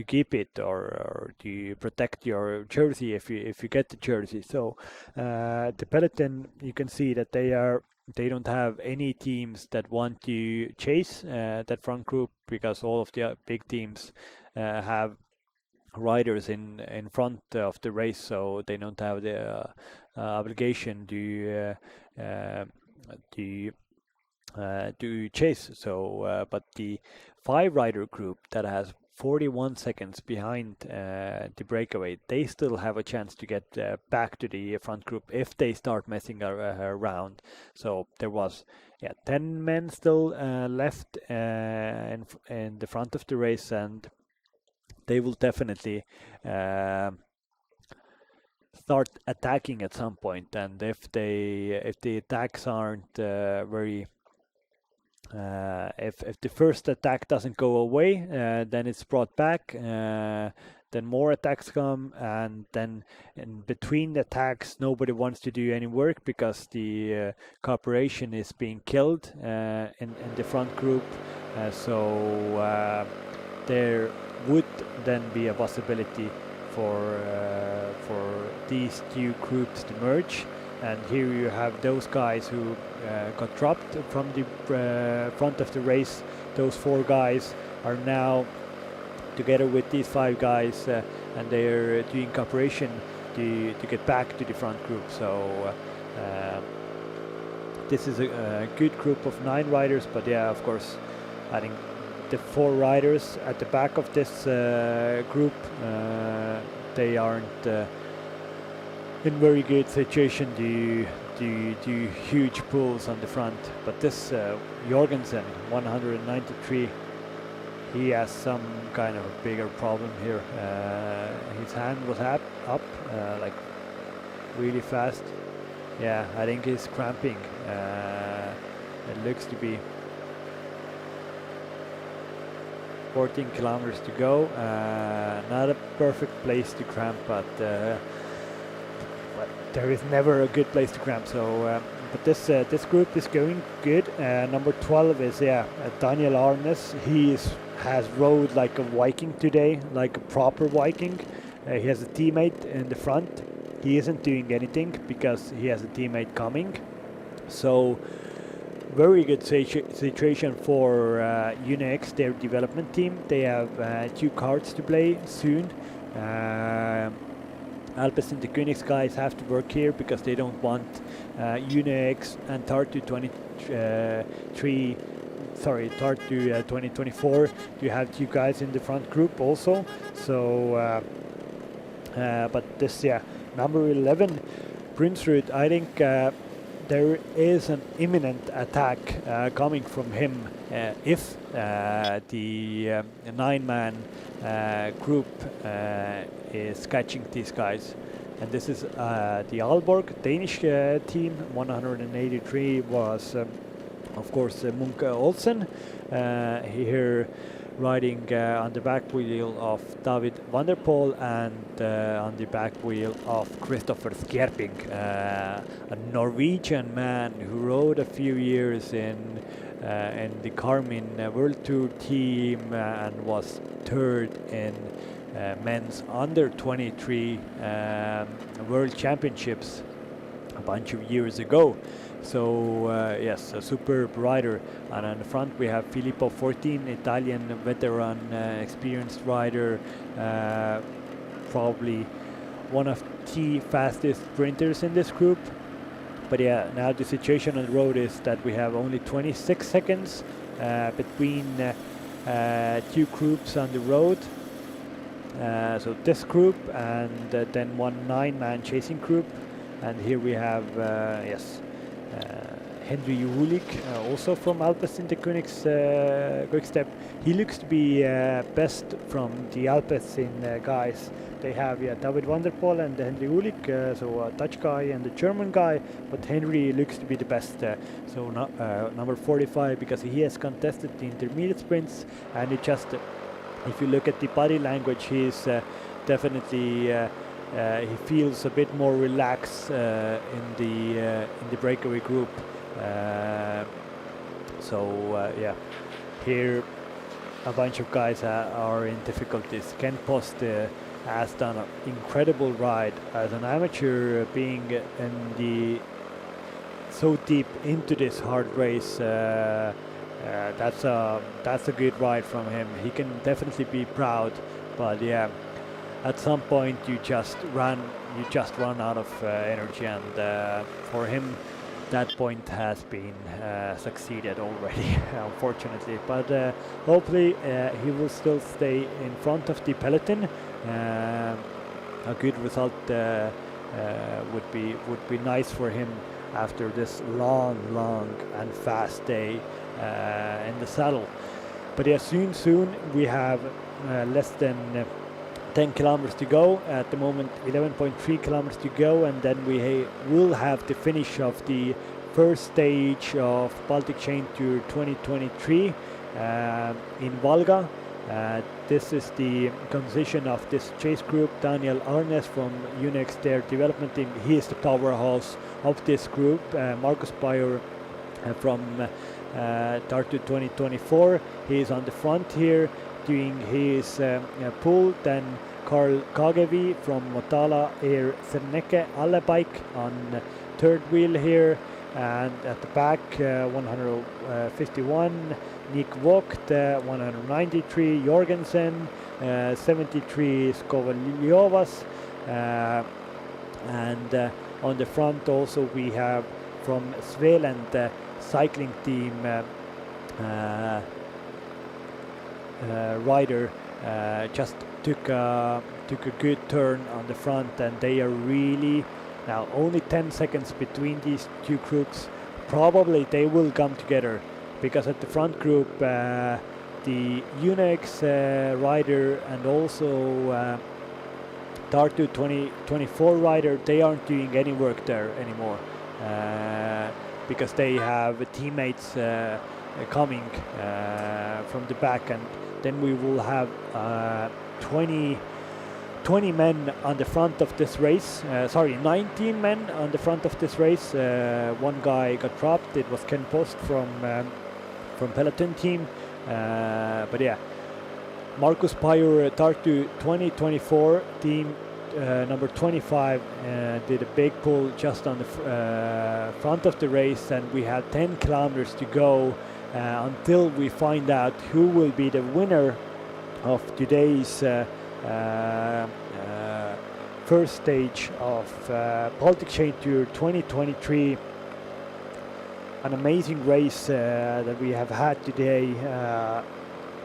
keep it or to protect your jersey if you get the jersey. So the peloton, you can see that they don't have any teams that want to chase that front group, because all of the big teams have riders in front of the race, so they don't have the obligation to chase. So but the 5-rider group that has 41 seconds behind the breakaway, they still have a chance to get back to the front group if they start messing around. So there was 10 men still left in the front of the race, and they will definitely start attacking at some point. And if the attacks aren't very if the first attack doesn't go away, then it's brought back. then more attacks come, and then in between the attacks nobody wants to do any work because the cooperation is being killed in the front group. So there would then be a possibility for these two groups to merge. And here you have those guys who got dropped from the front of the race. Those 4 guys are now together with these 5 guys, and they're doing cooperation to get back to the front group. So this is a good group of 9 riders, but yeah, of course, I think the 4 riders at the back of this group, they aren't in very good situation to do huge pulls on the front. But this Jorgensen, 193, he has some kind of a bigger problem here. His hand was up like really fast. Yeah, I think he's cramping. It looks to be 14 kilometers to go. Not a perfect place to cramp, but there is never a good place to cramp. So, but this group is going good. Number 12 is Daniel Arnes. He has rode like a Viking today, like a proper Viking. He has a teammate in the front. He isn't doing anything because he has a teammate coming. So very good situation for UNX, their development team. They have 2 cards to play soon. Alpes and the Königs guys have to work here because they don't want UNX and Tartu 2024 to have 2 guys in the front group also. So, but this, number 11, Prenumeruokite, I think there is an imminent attack coming from him if the 9-man group is catching these guys. And this is the Aalborg Danish team. 183 was of course Munke Olsen here riding on the back wheel of David van der Poel and on the back wheel of Christopher Skjerping, a Norwegian man who rode a few years in the Garmin World Tour team and was 3rd in men's under 23 World Championships a bunch of years ago. So yes, a superb rider. And on the front we have Filippo 14, Italian veteran, experienced rider, probably one of the fastest sprinters in this group. But yeah, now the situation on the road is that we have only 26 seconds between 2 groups on the road. So this group and then 1 9-man chasing group. And here we have Henry Julik, also from Alpes in the Königs Quickstep. He looks to be best from the Alpes in guys. They have David van der Poel and Henry Julik, so a Dutch guy and a German guy, but Henry looks to be the best. So number 45, because he has contested the intermediate sprints, and it just, if you look at the body language, he's definitely he feels a bit more relaxed in the breakaway group. Yeah, here a bunch of guys are in difficulties. Ken Post has done an incredible ride as an amateur, being so deep into this hard race. That's a good ride from him. He can definitely be proud, but yeah, at some point you just run out of energy, and for him that point has been succeeded already, unfortunately. But hopefully he will still stay in front of the peloton. A good result would be nice for him after this long and fast day in the saddle. But yeah, soon we have less than 10 kilometers to go. At the moment 11.3 kilometers to go, and then we will have the finish of the first stage of Baltic Chain Tour 2023 in Valga. This is the composition of this chase group. Daniel Arnes from Unix, their development team. He is the powerhouse of this group. Markus Bayer from Tartu 2024. He is on the front here doing his pull. Then Karl Kagevi from Motala Air Serneke Allebike on third wheel here. And at the back 151 Nick Vogt, 193 Jorgensen, 73 Skovaliovas, and on the front also we have from Svealand cycling team rider just took a good turn on the front, and they are really now only 10 seconds between these two groups. Probably they will come together, because at the front group the Unix rider and also Tartu 2024 rider, they aren't doing any work there anymore because they have teammates coming from the back, and then we will have 20 men on the front of this race. 19 men on the front of this race. One guy got dropped. It was Ken Post from Peloton team. But yeah, Markus Bayer, Tartu 2024 team number 25 did a big pull just on the front of the race, and we had 10 kilometers to go until we find out who will be the winner of today's first stage of Baltic Chain Tour 2023. An amazing race that we have had today.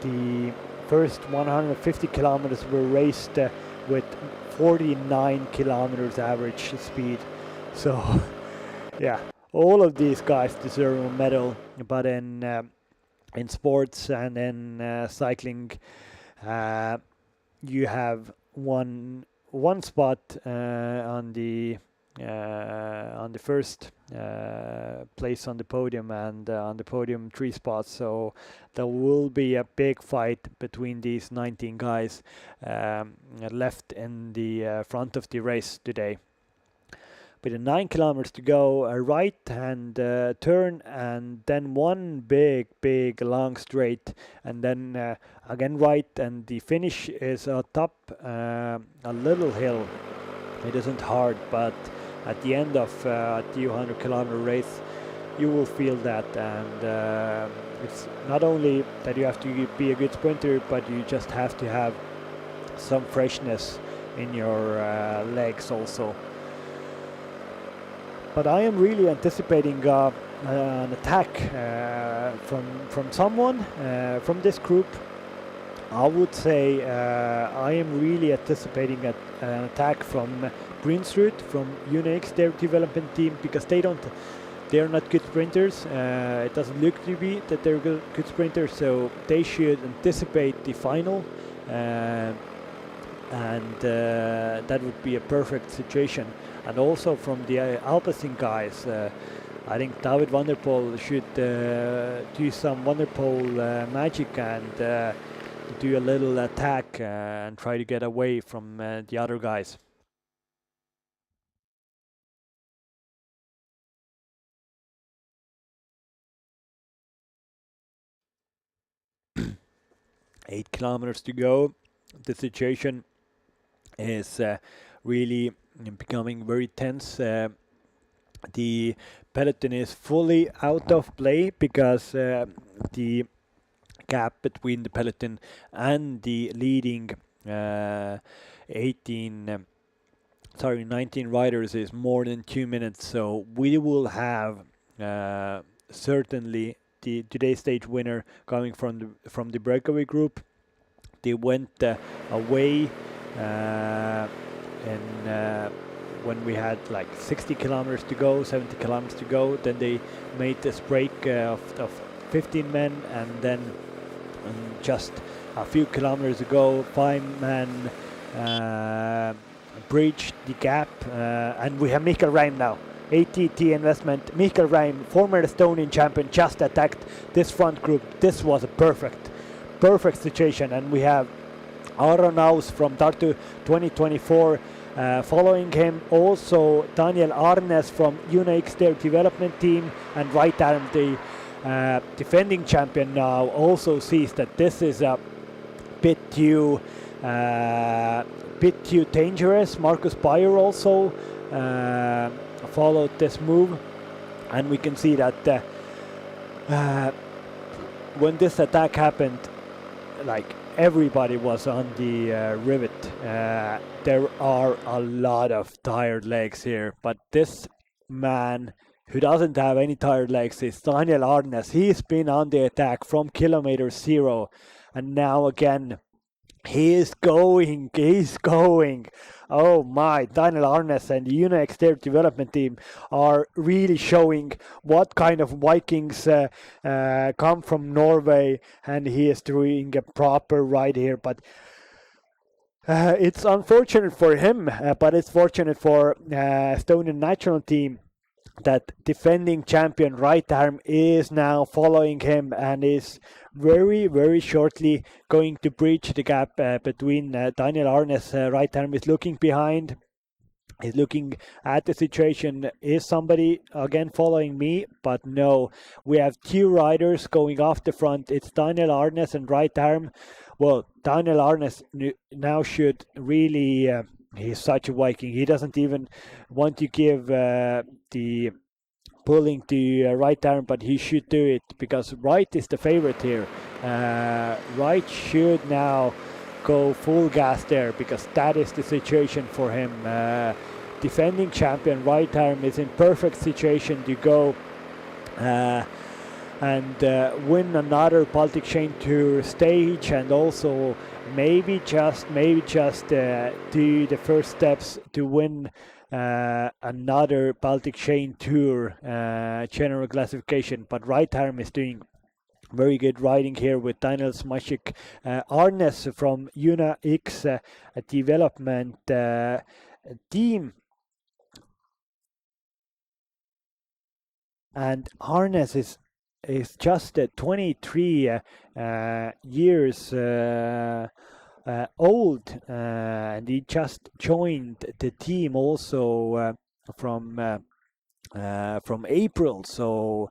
The first 150 kilometers were raced with 49 kilometers average speed. So yeah, all of these guys deserve a medal, but in sports and in cycling you have one spot on the first place on the podium, and on the podium 3 spots, so there will be a big fight between these 19 guys left in the front of the race today. With 9 kilometers to go, a right hand turn, and then one big long straight, and then again right, and the finish is atop a little hill. It isn't hard, but at the end of a 200 kilometer race you will feel that, and it's not only that you have to be a good sprinter, but you just have to have some freshness in your legs also. But I am really anticipating an attack from someone from this group. I would say I am really anticipating an attack from Greensrud, from Unix, their development team, because they're not good sprinters. It doesn't look to be that they're good sprinters, so they should anticipate the final, and that would be a perfect situation. And also from the Alpecin guys, I think David van der Poel should do some Van der Poel magic and do a little attack and try to get away from the other guys. Eight kilometers to go. The situation is really becoming very tense. The peloton is fully out of play because the gap between the peloton and the leading 19 riders is more than 2 minutes. So we will have certainly the today's stage winner coming from the breakaway group. They went away when we had like 60 kilometers to go, 70 kilometers to go. Then they made this break of 15 men, and then just a few kilometers ago, 5 men breached the gap, and we have Mikael Räim now. ATT investment. Mikael Räim, former Estonian champion, just attacked this front group. This was a perfect perfect situation. And we have Aronaus from Tartu 2024 following him. Also Daniel Arnes from UNAX, their development team, and right arm, the defending champion now, also sees that this is a bit too dangerous. Markus Bayer also followed this move, and we can see that when this attack happened, like, everybody was on the rivet. There are a lot of tired legs here, but this man who doesn't have any tired legs is Daniel Arnes. He's been on the attack from kilometer 0, and now again he's going. Oh my, Daniel Arnes and the UNAX, their development team, are really showing what kind of Vikings come from Norway, and he is doing a proper ride here. But it's unfortunate for him, but it's fortunate for Estonian national team that defending champion right arm is now following him and is very shortly going to breach the gap between Daniel Arnes. Right arm is looking behind. He's looking at the situation. Is somebody again following me? But no, we have 2 riders going off the front. It's Daniel Arnes and right arm. Well, Daniel Arnes now should really... he's such a Viking. He doesn't even want to give the pulling to right arm, but he should do it because Right is the favorite here. Right should now go full gas there because that is the situation for him. Defending champion right arm is in perfect situation to go and win another Baltic Chain Tour stage, and also maybe just do the first steps to win another Baltic Chain Tour general classification. But right arm is doing very good riding here with Daniel Smashik. Arnes from UNAX development team, and Arnes is just 23 years old, and he just joined the team also from April, so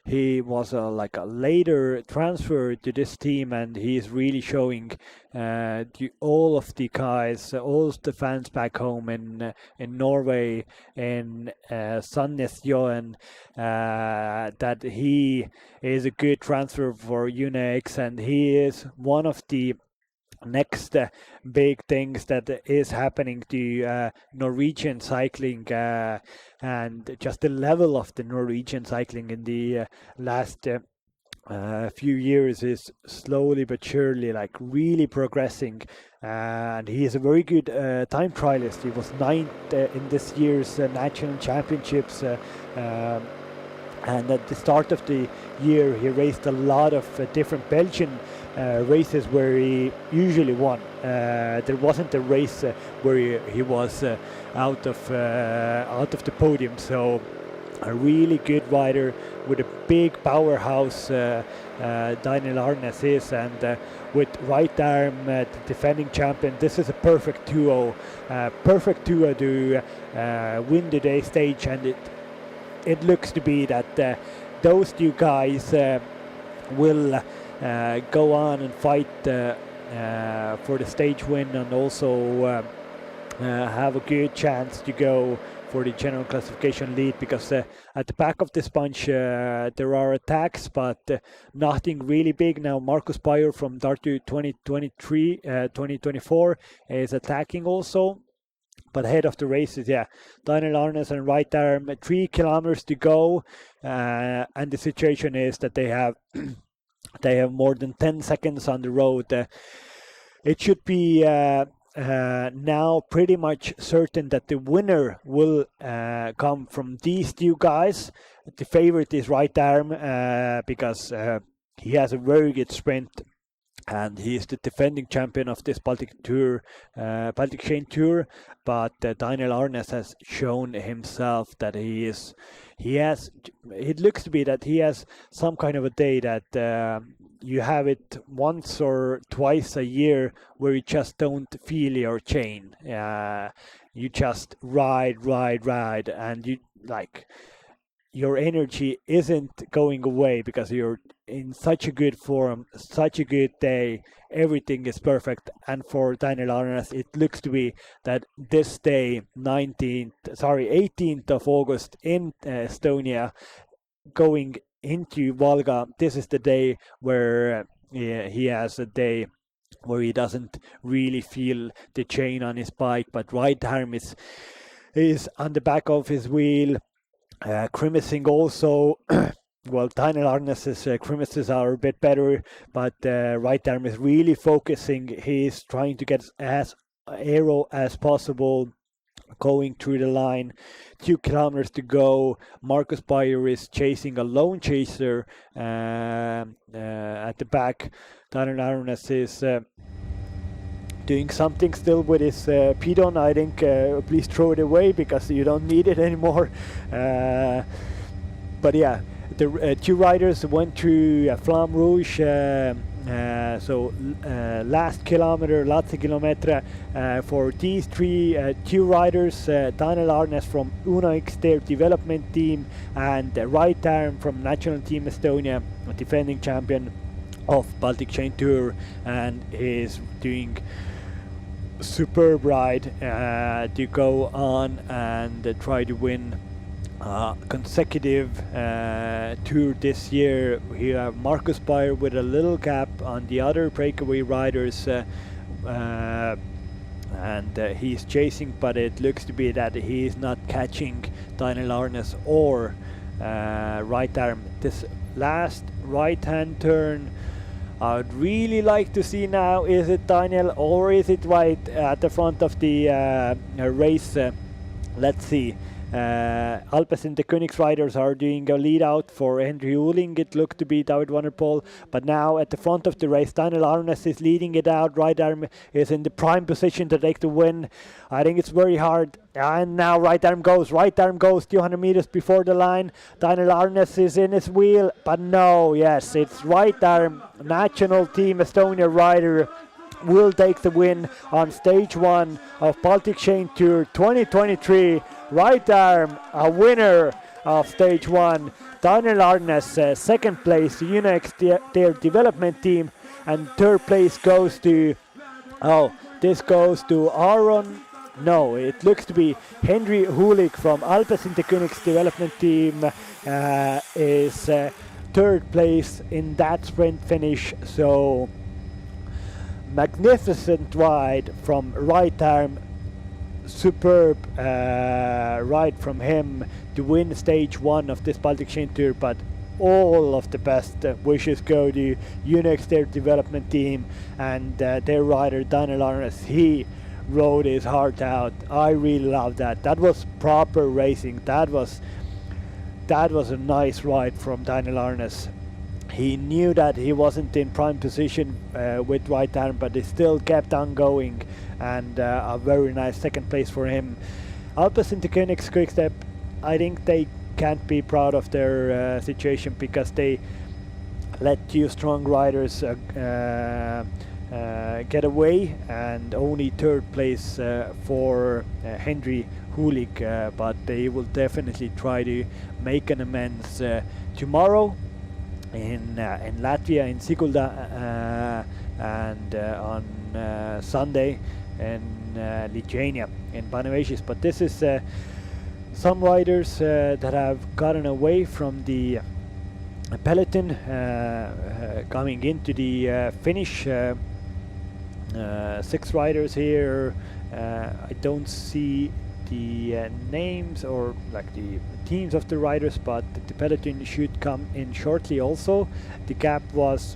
he was like a later transfer to this team, and he's really showing to all of the guys, all of the fans back home in Norway, in Sandnes-Joen, that he is a good transfer for UNAX, and he is one of the next big things that is happening to Norwegian cycling, and just the level of the Norwegian cycling in the last few years is slowly but surely like really progressing, and he is a very good time trialist. He was 9th in this year's national championships, and at the start of the year he raced a lot of different Belgian races where he usually won. There wasn't a race where he was out of the podium. So a really good rider with a big powerhouse, Daniel Arnes is, and with right arm, the defending champion. This is a perfect duo to win the day stage, and it looks to be that those 2 guys will go on and fight for the stage win, and also have a good chance to go for the general classification lead, because at the back of this bunch there are attacks, but nothing really big. Now Markus Bayer from Tartu 2024 is attacking also. But ahead of the races, yeah, Daniel Arnes and right arm, 3 kilometers to go, and the situation is that they have more than 10 seconds on the road. It should be now pretty much certain that the winner will come from these 2 guys. The favorite is right arm because he has a very good sprint, and he is the defending champion of this Baltic Chain Tour. But Daniel Arnes has shown himself that it looks to be that he has some kind of a day that you have it once or twice a year where you just don't feel your chain. You just ride, and you like your energy isn't going away because you're in such a good form, such a good day. Everything is perfect. And for Daniel Arnas, it looks to be that this day, 18th of August in Estonia, going into Valga, this is the day where he has a day where he doesn't really feel the chain on his bike, but right arm is on the back of his wheel, grimacing also. Well, Daniel Arnas's grimaces are a bit better, but right arm is really focusing. He's trying to get as aero as possible, going through the line. 2 kilometers to go. Markus Bayer is chasing a lone chaser at the back. Daniel Arnas is doing something still with his pedon. I think please throw it away because you don't need it anymore. But yeah, the 2 riders went through Flamme Rouge. Last kilometer, Lazzi kilometre, for these 2 riders, Daniel Arnas from Uno-X, their development team, and right arm from national team Estonia, a defending champion of Baltic Chain Tour, and is doing superb ride to go on and try to win consecutive tour this year. We have Markus Bayer with a little gap on the other breakaway riders, and he's chasing, but it looks to be that he is not catching Daniel Arnas or right arm. This last right hand turn, I would really like to see now, is it Daniel or is it right at the front of the race? Let's see. Alpes and the Königs riders are doing a lead out for Henry Uling. It looked to be David van der Poel, but now at the front of the race, Daniel Arnas is leading it out. Right arm is in the prime position to take the win. I think it's very hard. And now right arm goes 200 meters before the line. Daniel Arnas is in his wheel, but no, yes, it's right arm. National Team Estonia rider will take the win on stage 1 of Baltic Chain Tour 2023. Right arm, a winner of stage 1. Daniel Arnas, second place to Uno-X, their development team, and third place goes to, this goes to Aaron. No, it looks to be Henry Hulik from Alpes in the Königs development team is third place in that sprint finish. So magnificent ride from right arm. Superb ride from him to win stage 1 of this Baltic Chain Tour, but all of the best wishes go to Uno-X, their development team, and their rider Daniel Arnas. He rode his heart out. I really love that. That was proper racing. That was a nice ride from Daniel Arnas. He knew that he wasn't in prime position with right arm, but he still kept on going, and a very nice second place for him. Alpes in the Königs Quickstep, I think they can't be proud of their situation because they let 2 strong riders get away, and only third place for Henry Hulik, but they will definitely try to make an amends tomorrow in Latvia, in Sigulda, and on Sunday in Lithuania, in Panevėžys. But this is some riders that have gotten away from the peloton, coming into the finish. 6 riders here. I don't see the names or like the teams of the riders, but the peloton should come in shortly also. The gap was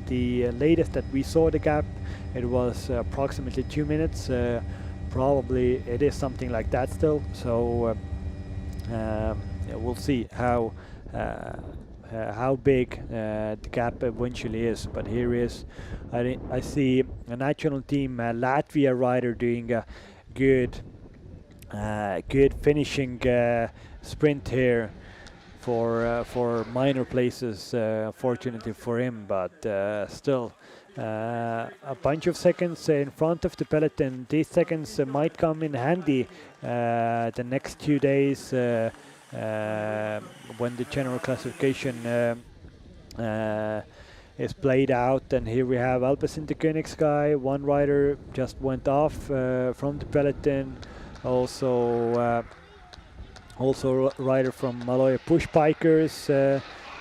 the latest that we saw the gap. It was approximately 2 minutes. Probably it is something like that still. So we'll see how big the gap eventually is. But here is, I see a national team Latvia rider doing a good finishing sprint here. for minor places, fortunately for him, but still a bunch of seconds in front of the peloton. These seconds might come in handy the next 2 days when the general classification is played out. And here we have Alpecin Sky. One rider just went off from the peloton. Also rider from Maloja Push Bikers,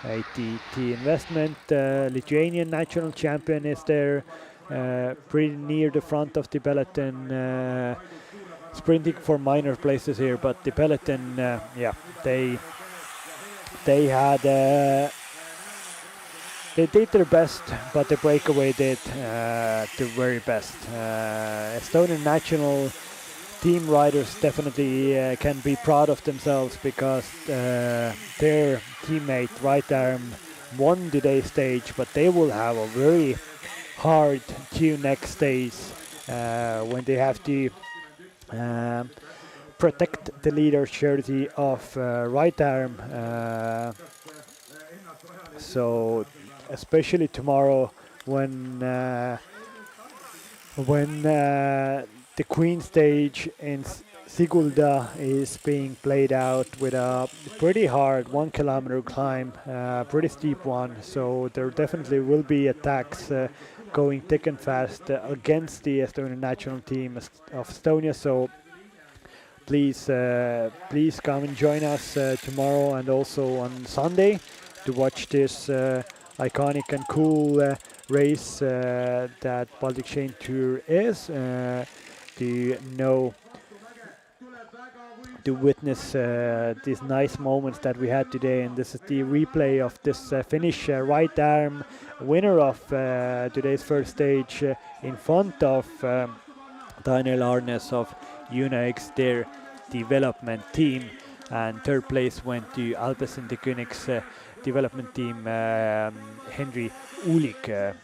ATT Investment, Lithuanian national champion is there, pretty near the front of the peloton, sprinting for minor places here. But the peloton, yeah, they had they did their best, but the breakaway did their very best. Estonian national team riders definitely can be proud of themselves, because their teammate Right Arm won today's stage, but they will have a very hard 2 next days when they have to protect the leader jersey of Right Arm. So especially tomorrow when the Queen stage in Sigulda is being played out with a pretty hard 1 kilometer climb, pretty steep one. So there definitely will be attacks going thick and fast against the Estonian national team of Estonia. So please come and join us tomorrow and also on Sunday to watch this iconic and cool race that Baltic Chain Tour is. To witness these nice moments that we had today. And this is the replay of this Finnish Right Arm winner of today's first stage in front of Daniel Arnes of UNAX, their development team. And third place went to Alpecin development team, Henry Ulik.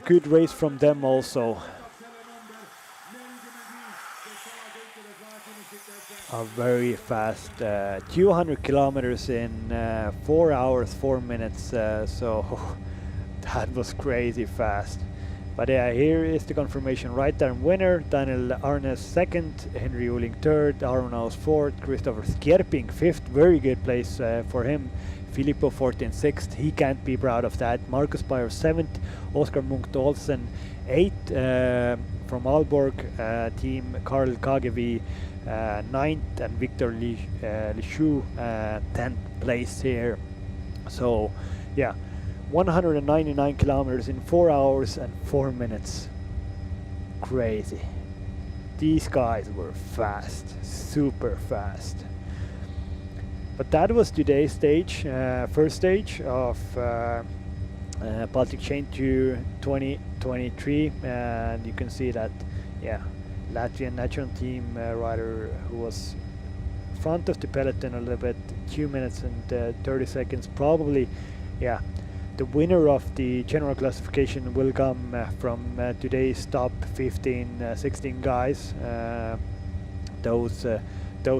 Good race from them also. A very fast 200 kilometers in 4 hours 4 minutes, so that was crazy fast. But yeah, here is the confirmation. Right Arm winner, Daniel Arnes second, Henry Uling third, Aronaus fourth, Christopher Skierping fifth, very good place for him. Filippo 14th, 6th, he can't be proud of that. Marcus Bayer 7th, Oskar Munch-Olsen 8th, from Aalborg team, Karl Kagevi 9th, and Victor Lichou 10th place here. So yeah, 199 kilometers in 4 hours and 4 minutes. Crazy. These guys were fast, super fast. But that was today's stage, first stage of Baltic Chain Tour 2023, and you can see that, yeah, Latvian national team rider who was front of the peloton a little bit, 2 minutes and 30 seconds, probably, yeah. The winner of the general classification will come from today's top 15, 16 guys. Those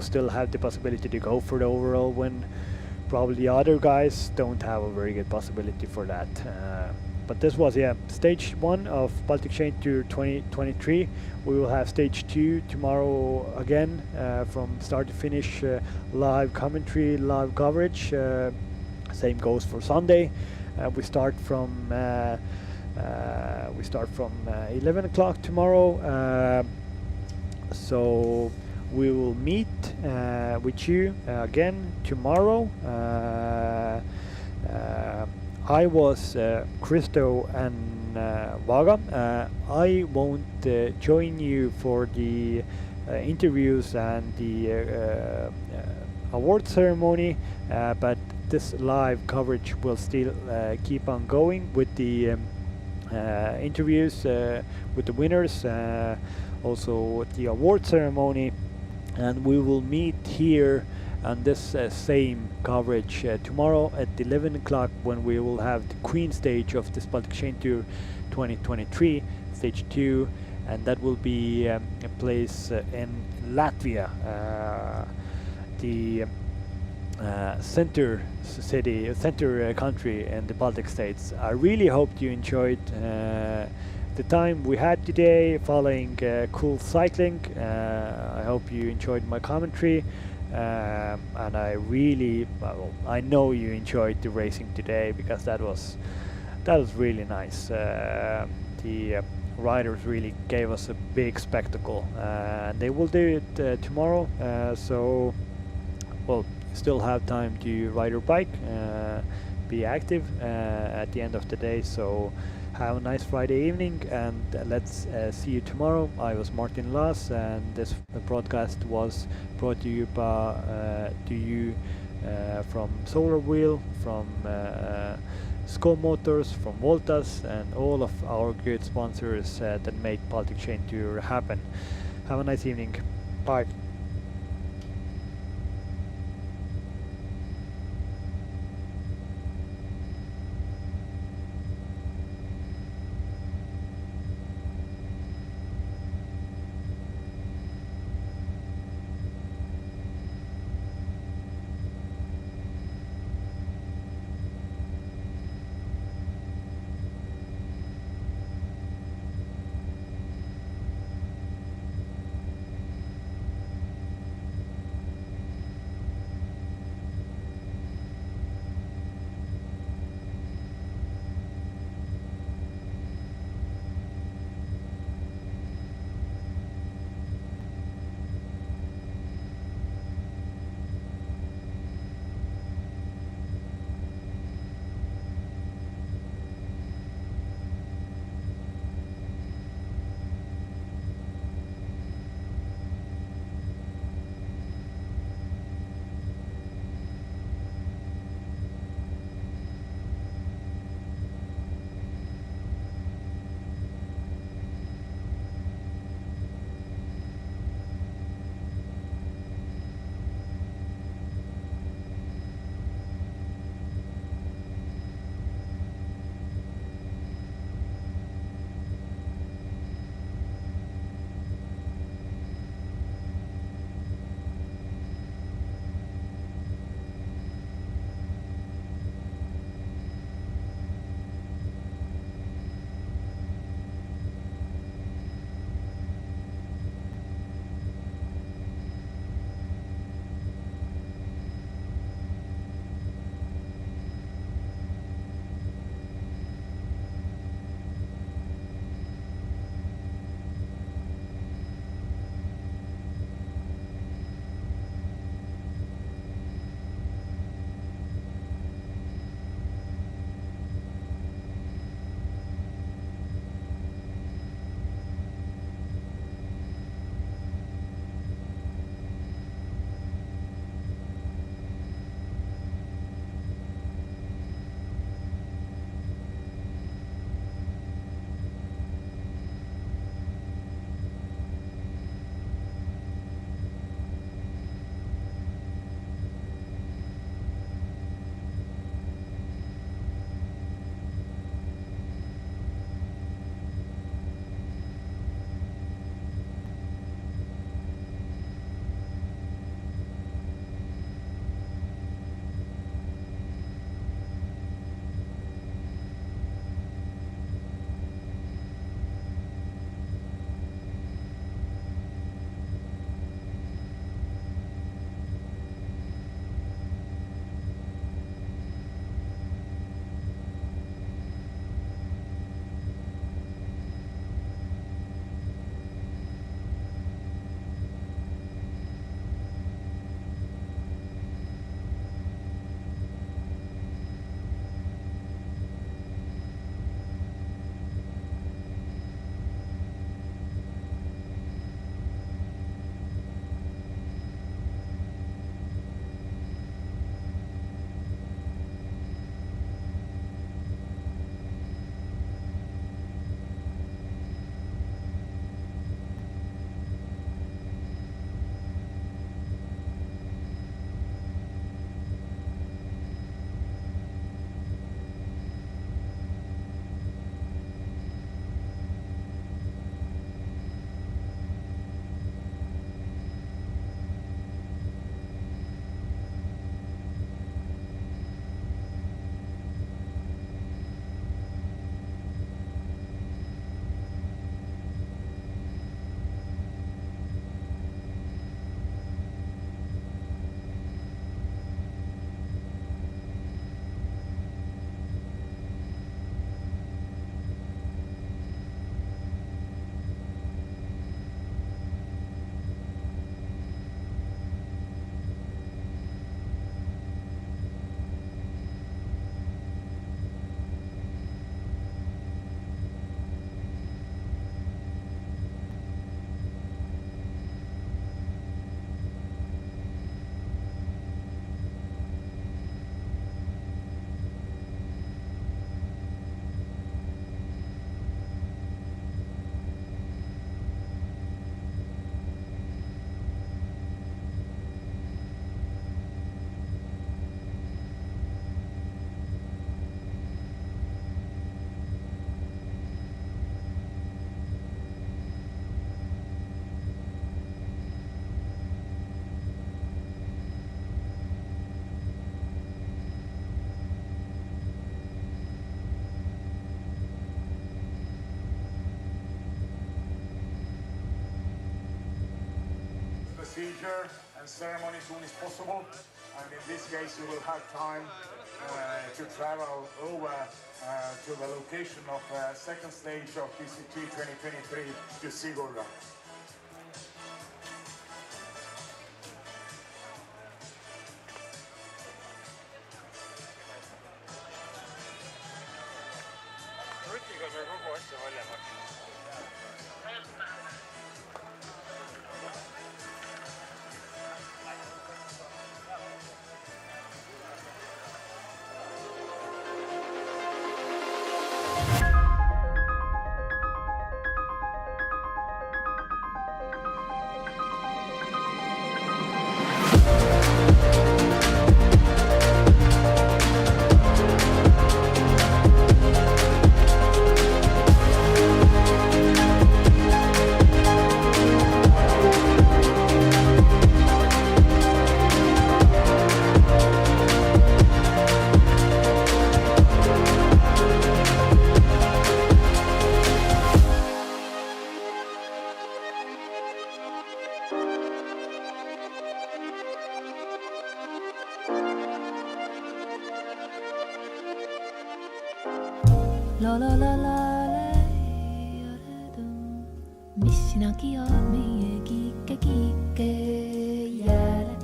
still have the possibility to go for the overall win. Probably the other guys don't have a very good possibility for that. But this was, yeah, stage 1 of Baltic Chain Tour 2023. We will have stage 2 tomorrow again, from start to finish, live commentary, live coverage. Same goes for Sunday. We start from 11 o'clock tomorrow. So we will meet with you again tomorrow. I was Christo and Vaga. I won't join you for the interviews and the award ceremony, but this live coverage will still keep on going with the interviews with the winners, also the award ceremony, and we will meet here on this same coverage tomorrow at 11 o'clock, when we will have the Queen stage of this Baltic Chain Tour 2023, stage 2, and that will be a place in Latvia. The center city, center country in the Baltic states. I really hope you enjoyed the time we had today following cool cycling. I hope you enjoyed my commentary, and I really, well, I know you enjoyed the racing today, because that was really nice. The riders really gave us a big spectacle, and they will do it tomorrow. So, well, you still have time to ride your bike, be active at the end of the day. So have a nice Friday evening, and let's see you tomorrow. I was Martin Laas, and this broadcast was brought to you by from Solar Wheel, from Skull Motors, from Voltas, and all of our good sponsors that made Baltic Chain Tour happen. Have a nice evening. Bye. procedure and ceremony as soon as possible. And in this case, you will have time to travel over to the location of second stage of BCT 2023 to Sigulda. Mis sinagi ood meie kiike jääle,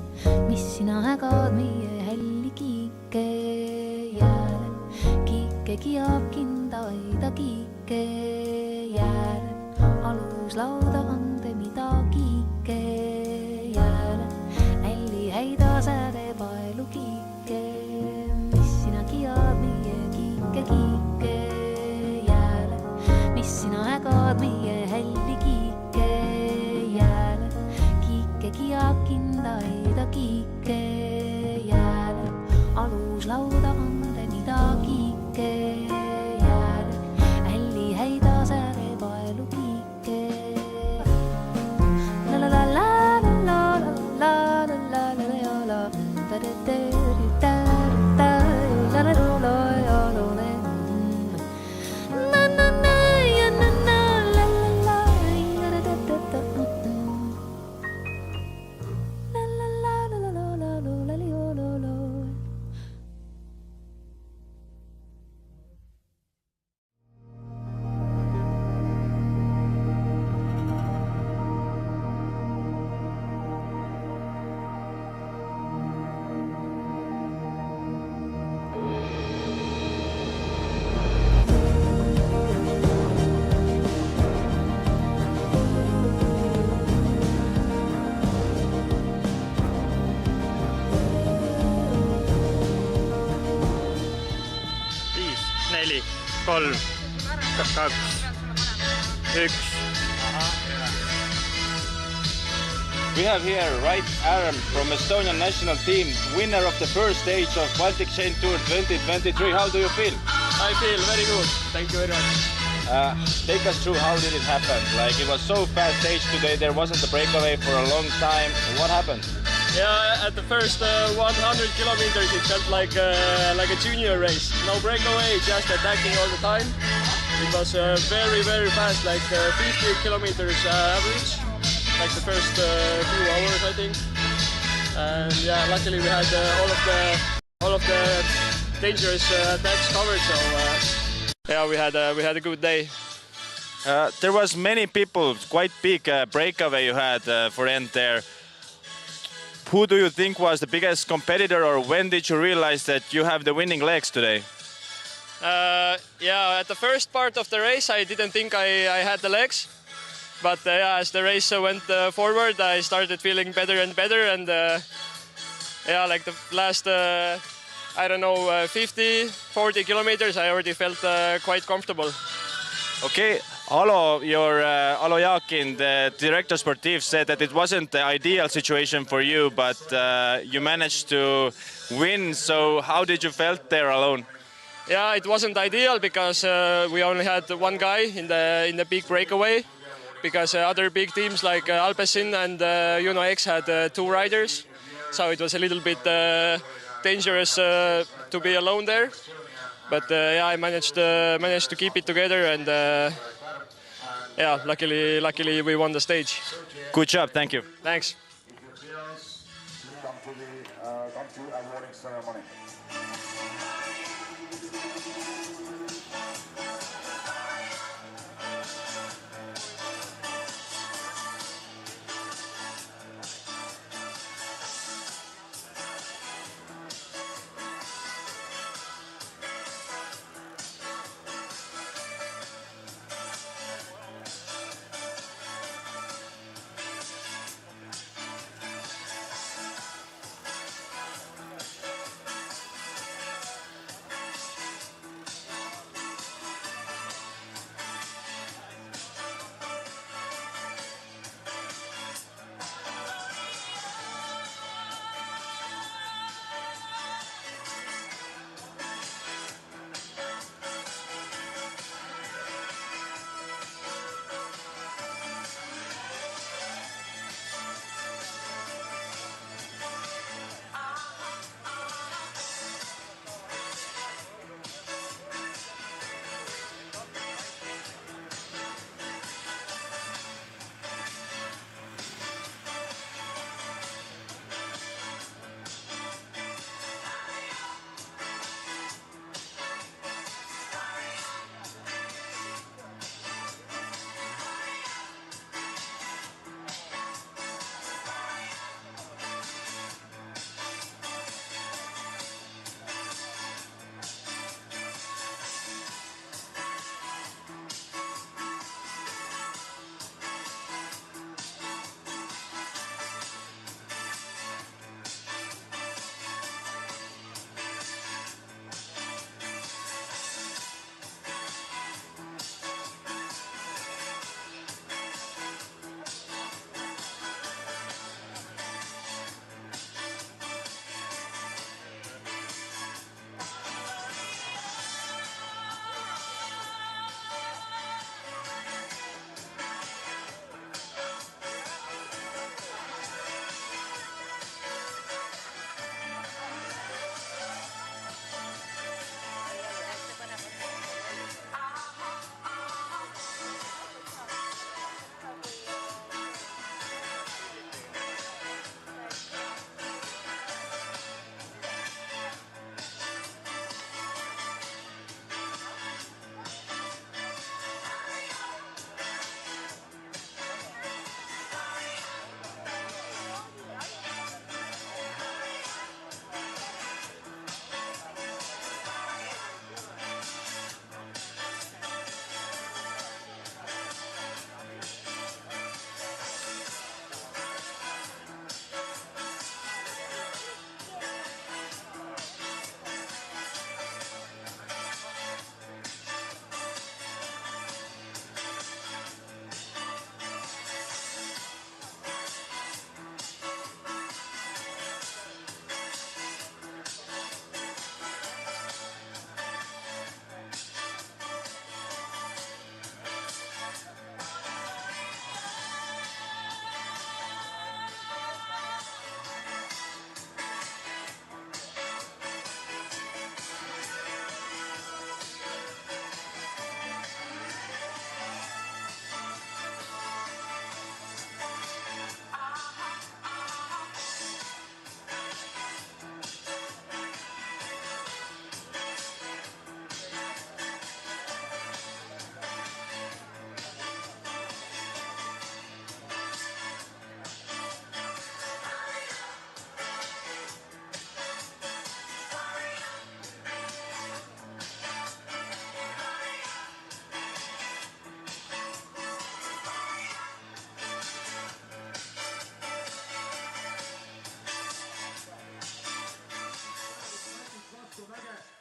mis sina ägad meie hälli kiike jääle, kiikegi jääb kinda aida kiike jääle, aluslauda ande mida kiike jääle, hälli häida säde paelu kiike, mis sinagi ood meie kiike jääle, mis sina ägad meie hälli kiike jääle, kiikegi jääb kinda aida kiike jääle, aluslauda ande mida kiike jääle, hälli häida säre paelu kiike. La la la la la la la la la la la la da da da da da la la la la la la. Neli, kolm, kaks, üks. We have here right arm from Estonian national team, winner of the first stage of Baltic Chain Tour 2023. How do you feel? I feel very good. Thank you very much. Take us through how did it happen? Like it was so fast stage today, there wasn't a breakaway for a long time. What happened? Yeah, at the first 100 kilometers it felt like a junior race. No breakaway, just attacking all the time. It was very, very fast, like 50 kilometers average, like the first few hours, I think. And yeah, luckily we had all of the dangerous attacks covered, so yeah, we had a good day. There was many people, quite big breakaway you had for end there. Who do you think was the biggest competitor, or when did you realize that you have the winning legs today? Yeah, at the first part of the race I didn't think I had the legs, but yeah, as the race went forward I started feeling better and better, and yeah, like the last I don't know 40 kilometers I already felt quite comfortable. Okay, Alo, Alo Jaakin, the director sportif, said that it wasn't the ideal situation for you, but you managed to win. So how did you felt there alone? Yeah, it wasn't ideal because we only had one guy in the big breakaway, because other big teams like Alpecin and X had two riders, so it was a little bit dangerous to be alone there. But yeah, I managed to keep it together, and yeah, luckily we won the stage. Good job, thank you. Thanks. to the country awarding ceremony.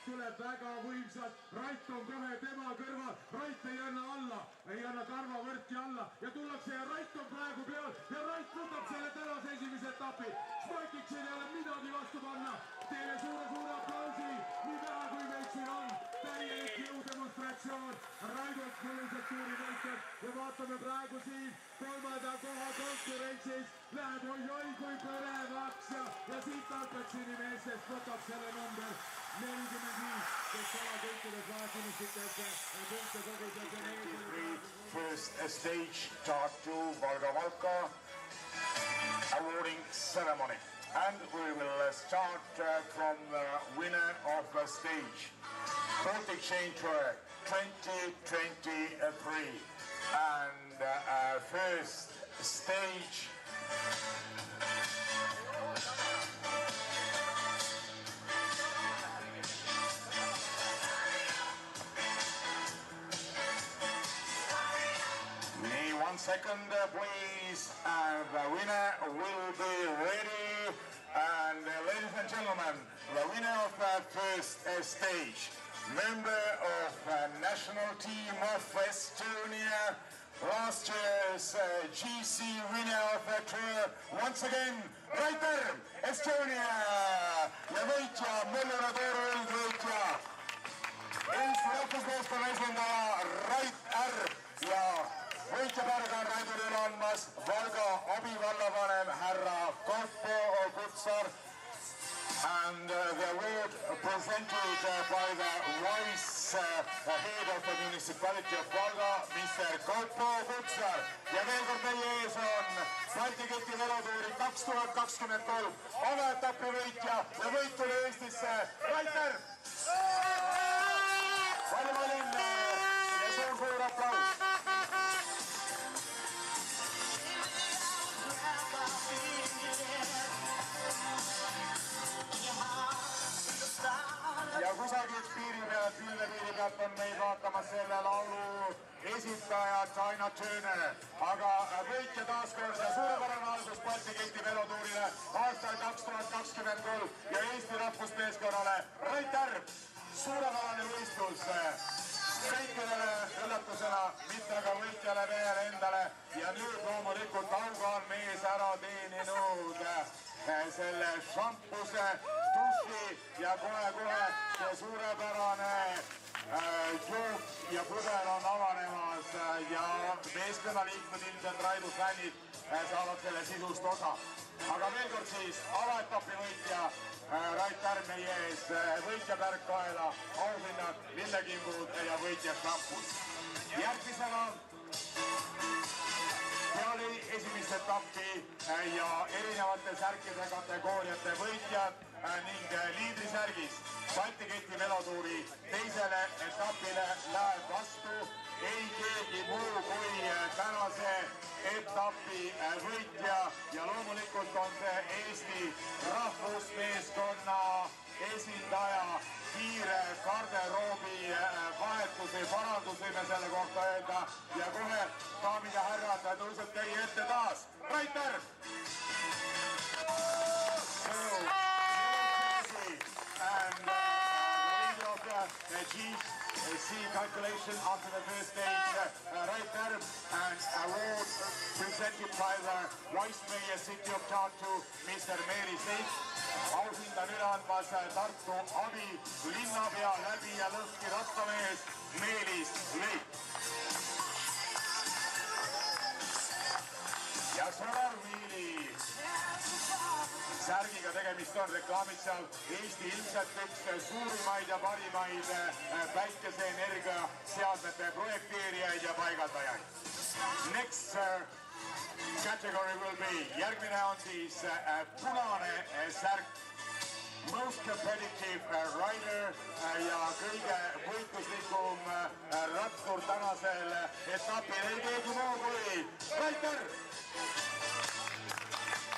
tuleb väga võimsalt, Rait on kohe tema kõrval, Rait ei anna alla, ei anna karvavõrki alla ja tullakse ja Rait on praegu peal ja Rait võtab selle tänase esimese etapi. Spikiksil ei ole midagi vastu panna, teile suure aplausi, nii vähe kui meid siin on, täielik jõudemonstratsioon, Raidolt mõnusad tuuri võitjad ja vaatame praegu siin kolmanda koha konkurentsis, läheb oi-oi kui põlevaks ja siit Alpetsini meestest võtab selle number 45, kes sama kõikides vahetunnistitesse punkte kogudes. First stage, Tartu-Valga awarding ceremony. and we will start from the winner of the stage. Baltic Chain Tour 2023, and first stage. One second, please, and the winner will be ready. And ladies and gentlemen, the winner of the first stage, member of the national team of Estonia, last year's GC winner of the tour, once again, right there, Estonia, ja võitja, Mulluratooru üldvõitja, Eesti rahvusmeeskonna esindaja Rait R ja võitjaparga on Raiduril andmas Valga abivallavanem härra Kaupo Kutsar, and the award presented by the vice head of the municipality of Valga, Mr. Kaupo Kutsar. Ja veel kord meie ees on BALTIC velotuuri 2023 avaetapi võitja ja võit tuli Eestisse Raiter. Palju õnne ja suur aplaus. Ja kusagilt piiri pealt, Vilde-piiri pealt on meid vaatamas selle laulu esitajad Aina Tšöne, aga võitja taaskord ja suurepärane algus BALTIC velotuurile aastal 2023 ja Eesti rahvusmeeskonnale Raiter, suurepärane võistlus. Kõikidele üllatusena, mitte aga võitjale veel endale ja nüüd loomulikult auga on mees ära teeninud selle šampuse, duši ja kohe-kohe see suurepärane jook ja pudel on avanemas ja meeskonnaliikmed ilmselt Raidu fännid saavad selle sisust osa. Aga veel kord siis avaetapi võitja Raiter meie ees, võitjapärk kaela, auhinnad, lillekimbud ja võitja šampus. Järgmisena peale esimest etappi ja erinevate särkide kategooriate võitjad ning liidrisärgis BALTIC velotuuri teisele etapile läheb vastu ei keegi muu kui tänase etapi võitja ja loomulikult on see Eesti rahvusmeeskonna esindaja. Kiire garderoobi vahetusi, parandusi me selle kohta öelda ja kohe daamid ja härrad tõuseb teie ette taas. Raiter! GC calculation after the first stage, Raiter, and award presented by the Vice Mayor City of Tartu, Mr. Mary Seik. Auhinda on üle andmas Tartu abi linnapea läbi ja lõhki rattamees Meelis Leik. Ja Solarviili särgiga tegemist on, reklaamid seal Eesti ilmselt üks suurimaid ja parimaid päikeseenergia seadmete projekteerijaid ja paigaldajaid. Next category will be, järgmine on siis punane särk, most competitive rider ja kõige võitluslikum rattur tänasel etapil ei keegi muu kui Raiter.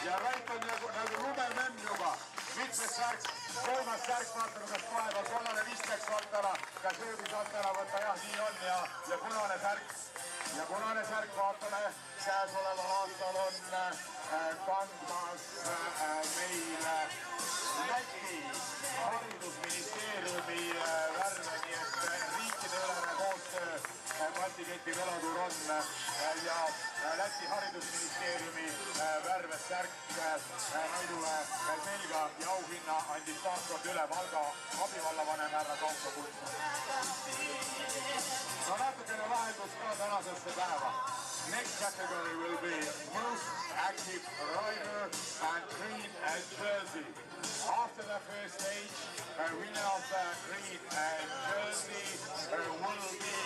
Ja Rait on nagu lumememm juba, mitmes särk, kolmas särk, vaatame kas vahepeal kollane vist läks alt ära, kas jõudis alt ära võtta, jah, nii on ja punane särk. Ja punane särk, vaatame, käesoleval aastal on kandmas meil Läti haridusministeeriumi värve, nii et riikideülene koostöö BALTIC velotuur on ja Läti haridusministeeriumi värves särk Raidule selga ja auhinna andis taaskord üle Valga abivallavanem härra Kaupo Kutsar. No natukene vaheldus ka tänasesse päeva. Next category will be most active rider and green jersey. After the first stage, winner of the green jersey will be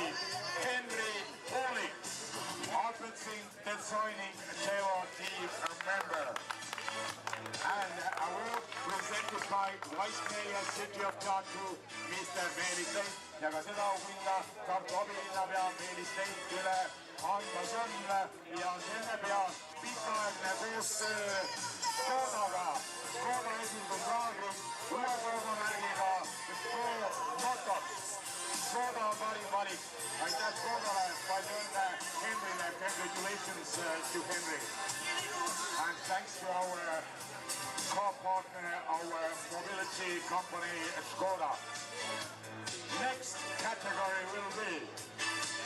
Henry Paulik, Alfred Singh designing Chevron team member. And ride Vice Mayor City of Tartu, Mr. Meelis Leit ja ka seda auhinda Tartu abilinnapea Meelis Leit üle andmas on ja selle pea pikaaegne koostöö Skodaga, Skoda esindusraadis uue loogomärgiga Motos. Skoda on parim valik. Aitäh Skodale, palju õnne Henrile, congratulations to Henry. And thanks to our co-partner, our mobility company Skoda. Next category will be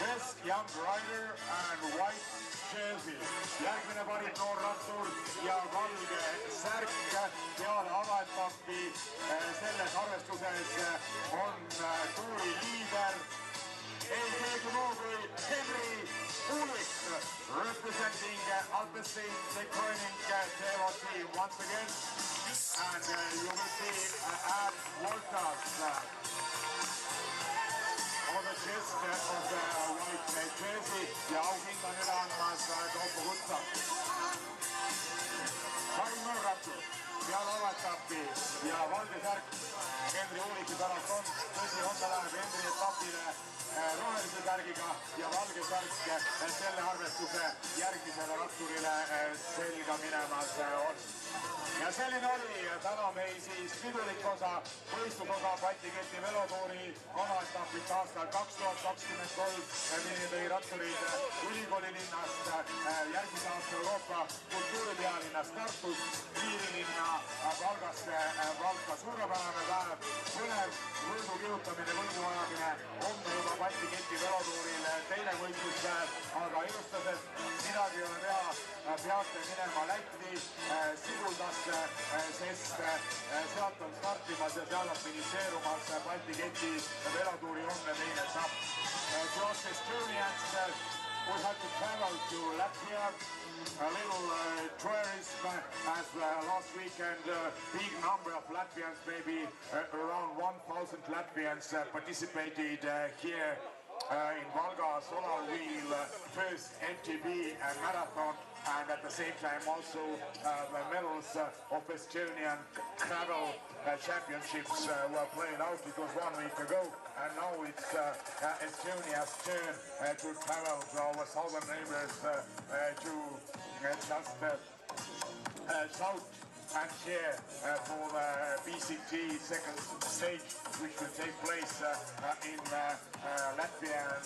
Best Young Rider and White Jersey. Järgmine parim noor rattur ja valge särk peale avaetappi selles arvestuses on tuuri liider ei keegi muu kui Henry Ulik, representing Alpecin-Deceuninck Tevo team once again. And you will see at Sportas on the chest of the white jersey ja auhinda on üle andmas Kaupo Kutsa. Parim rattur peale avaetappi ja valge särk Henry Uliki pärast on. Tõsi, homme läheb Henry etapile rohelise särgiga ja valge särk selle arvestuse järgmisele ratturile selga minemas on. Ja selline oli täna meil siis pidulik osa, võistlusosa Baltiketi velotuuri komaetapist aastal 2023, mille tõi ratturid ülikooli linnast, järgmise aasta Euroopa kultuuripealinnast Tartust, piirilinna Valgasse, Valka suurepärane päev, põnev võidu kihutamine, võidu ajamine, homme juba Baltiketi velotuuril teine võistluspäev, aga eestlased, midagi ei ole teha, peate minema Lätti, Siguldasse, sest sealt on startimas ja seal on finišeerumas Baltiketi velotuuri homne teine etapp. For us Estonians, we had to travel to Latvia, a little tourism as last weekend, big number of Latvians, maybe around 1,000 Latvians participated here in Valga Solar Wheel first MTB marathon, and at the same time also the medals of Estonian travel championships were played out. It was 1 week ago, and now it's Estonia's turn to travel to our southern neighbors to just south and share for the BCT second stage, which will take place in Latvian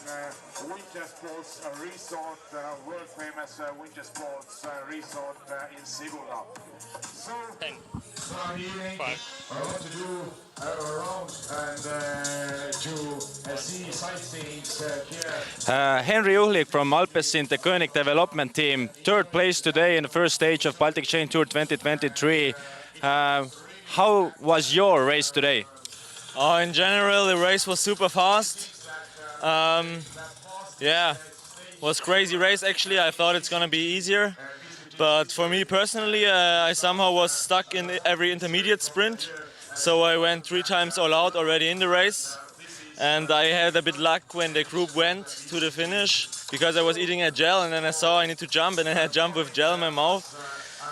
winter sports resort, world famous winter sports resort in Sigulda. So, evening, I want to do around and to see sightseeing here. Henry Uhlik from Alpecin-Deceuninck development team, third place today in the first stage of Baltic Chain Tour 2023. How was your race today? In general, the race was super fast. Yeah, was crazy race actually. I thought it's gonna be easier, but for me personally, I somehow was stuck in every intermediate sprint. So I went 3 times all out already in the race, and I had a bit luck when the group went to the finish because I was eating a gel and then I saw I need to jump and then I jumped with gel in my mouth.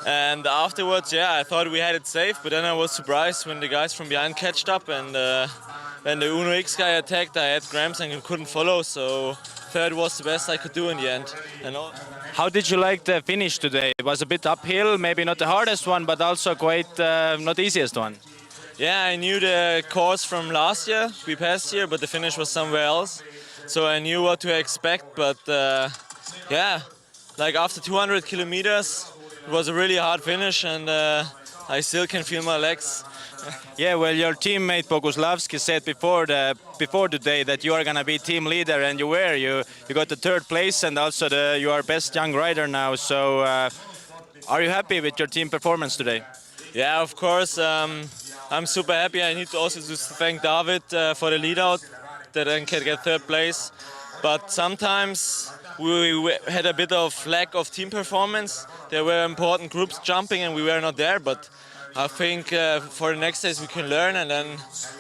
And afterwards, yeah, I thought we had it safe, but then I was surprised when the guys from behind catched up and when the Uno X guy attacked, I had cramps and couldn't follow, so third was the best I could do in the end. How did you like the finish today? It was a bit uphill, maybe not the hardest one, but also quite not the easiest one. Yeah, I knew the course from last year, we passed here, but the finish was somewhere else. So I knew what to expect, but yeah, like after 200 kilometers, it was a really hard finish, and I still can feel my legs. Yeah, well, your teammate Boguslavski said before the day that you are gonna be team leader, and you were. You got the third place, and also you are best young rider now. So, are you happy with your team performance today? Yeah, of course. I'm super happy. I need to also thank David for the lead out that I can get third place. But sometimes we had a bit of lack of team performance. There were important groups jumping and we were not there, but I think for the next days we can learn and then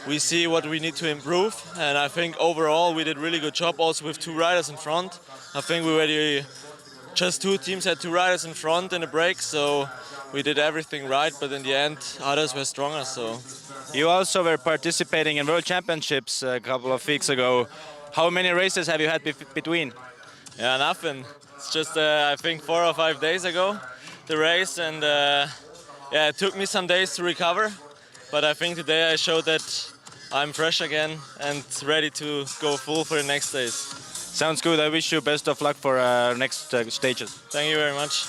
we see what we need to improve. And I think overall we did a really good job also with 2 riders in front. I think we were just 2 teams had 2 riders in front in the break, so we did everything right, but in the end, others were stronger. So you also were participating in World Championships a couple of weeks ago. How many races have you had between? Yeah, nothing. It's just I think 4 or 5 days ago, the race, and yeah, it took me some days to recover. But I think today I showed that I'm fresh again and ready to go full for the next days. Sounds good. I wish you best of luck for next stages. Thank you very much.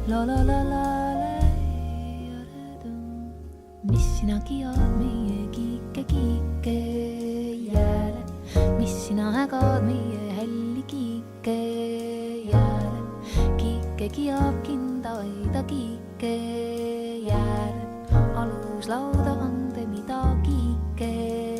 La la la la la mis sinagi oled meie kiike jääle, mis sina sina ägad meie helli kiike jääle. Kiike kiab kindaida kiike jääle. Alus lauda ande mida kiike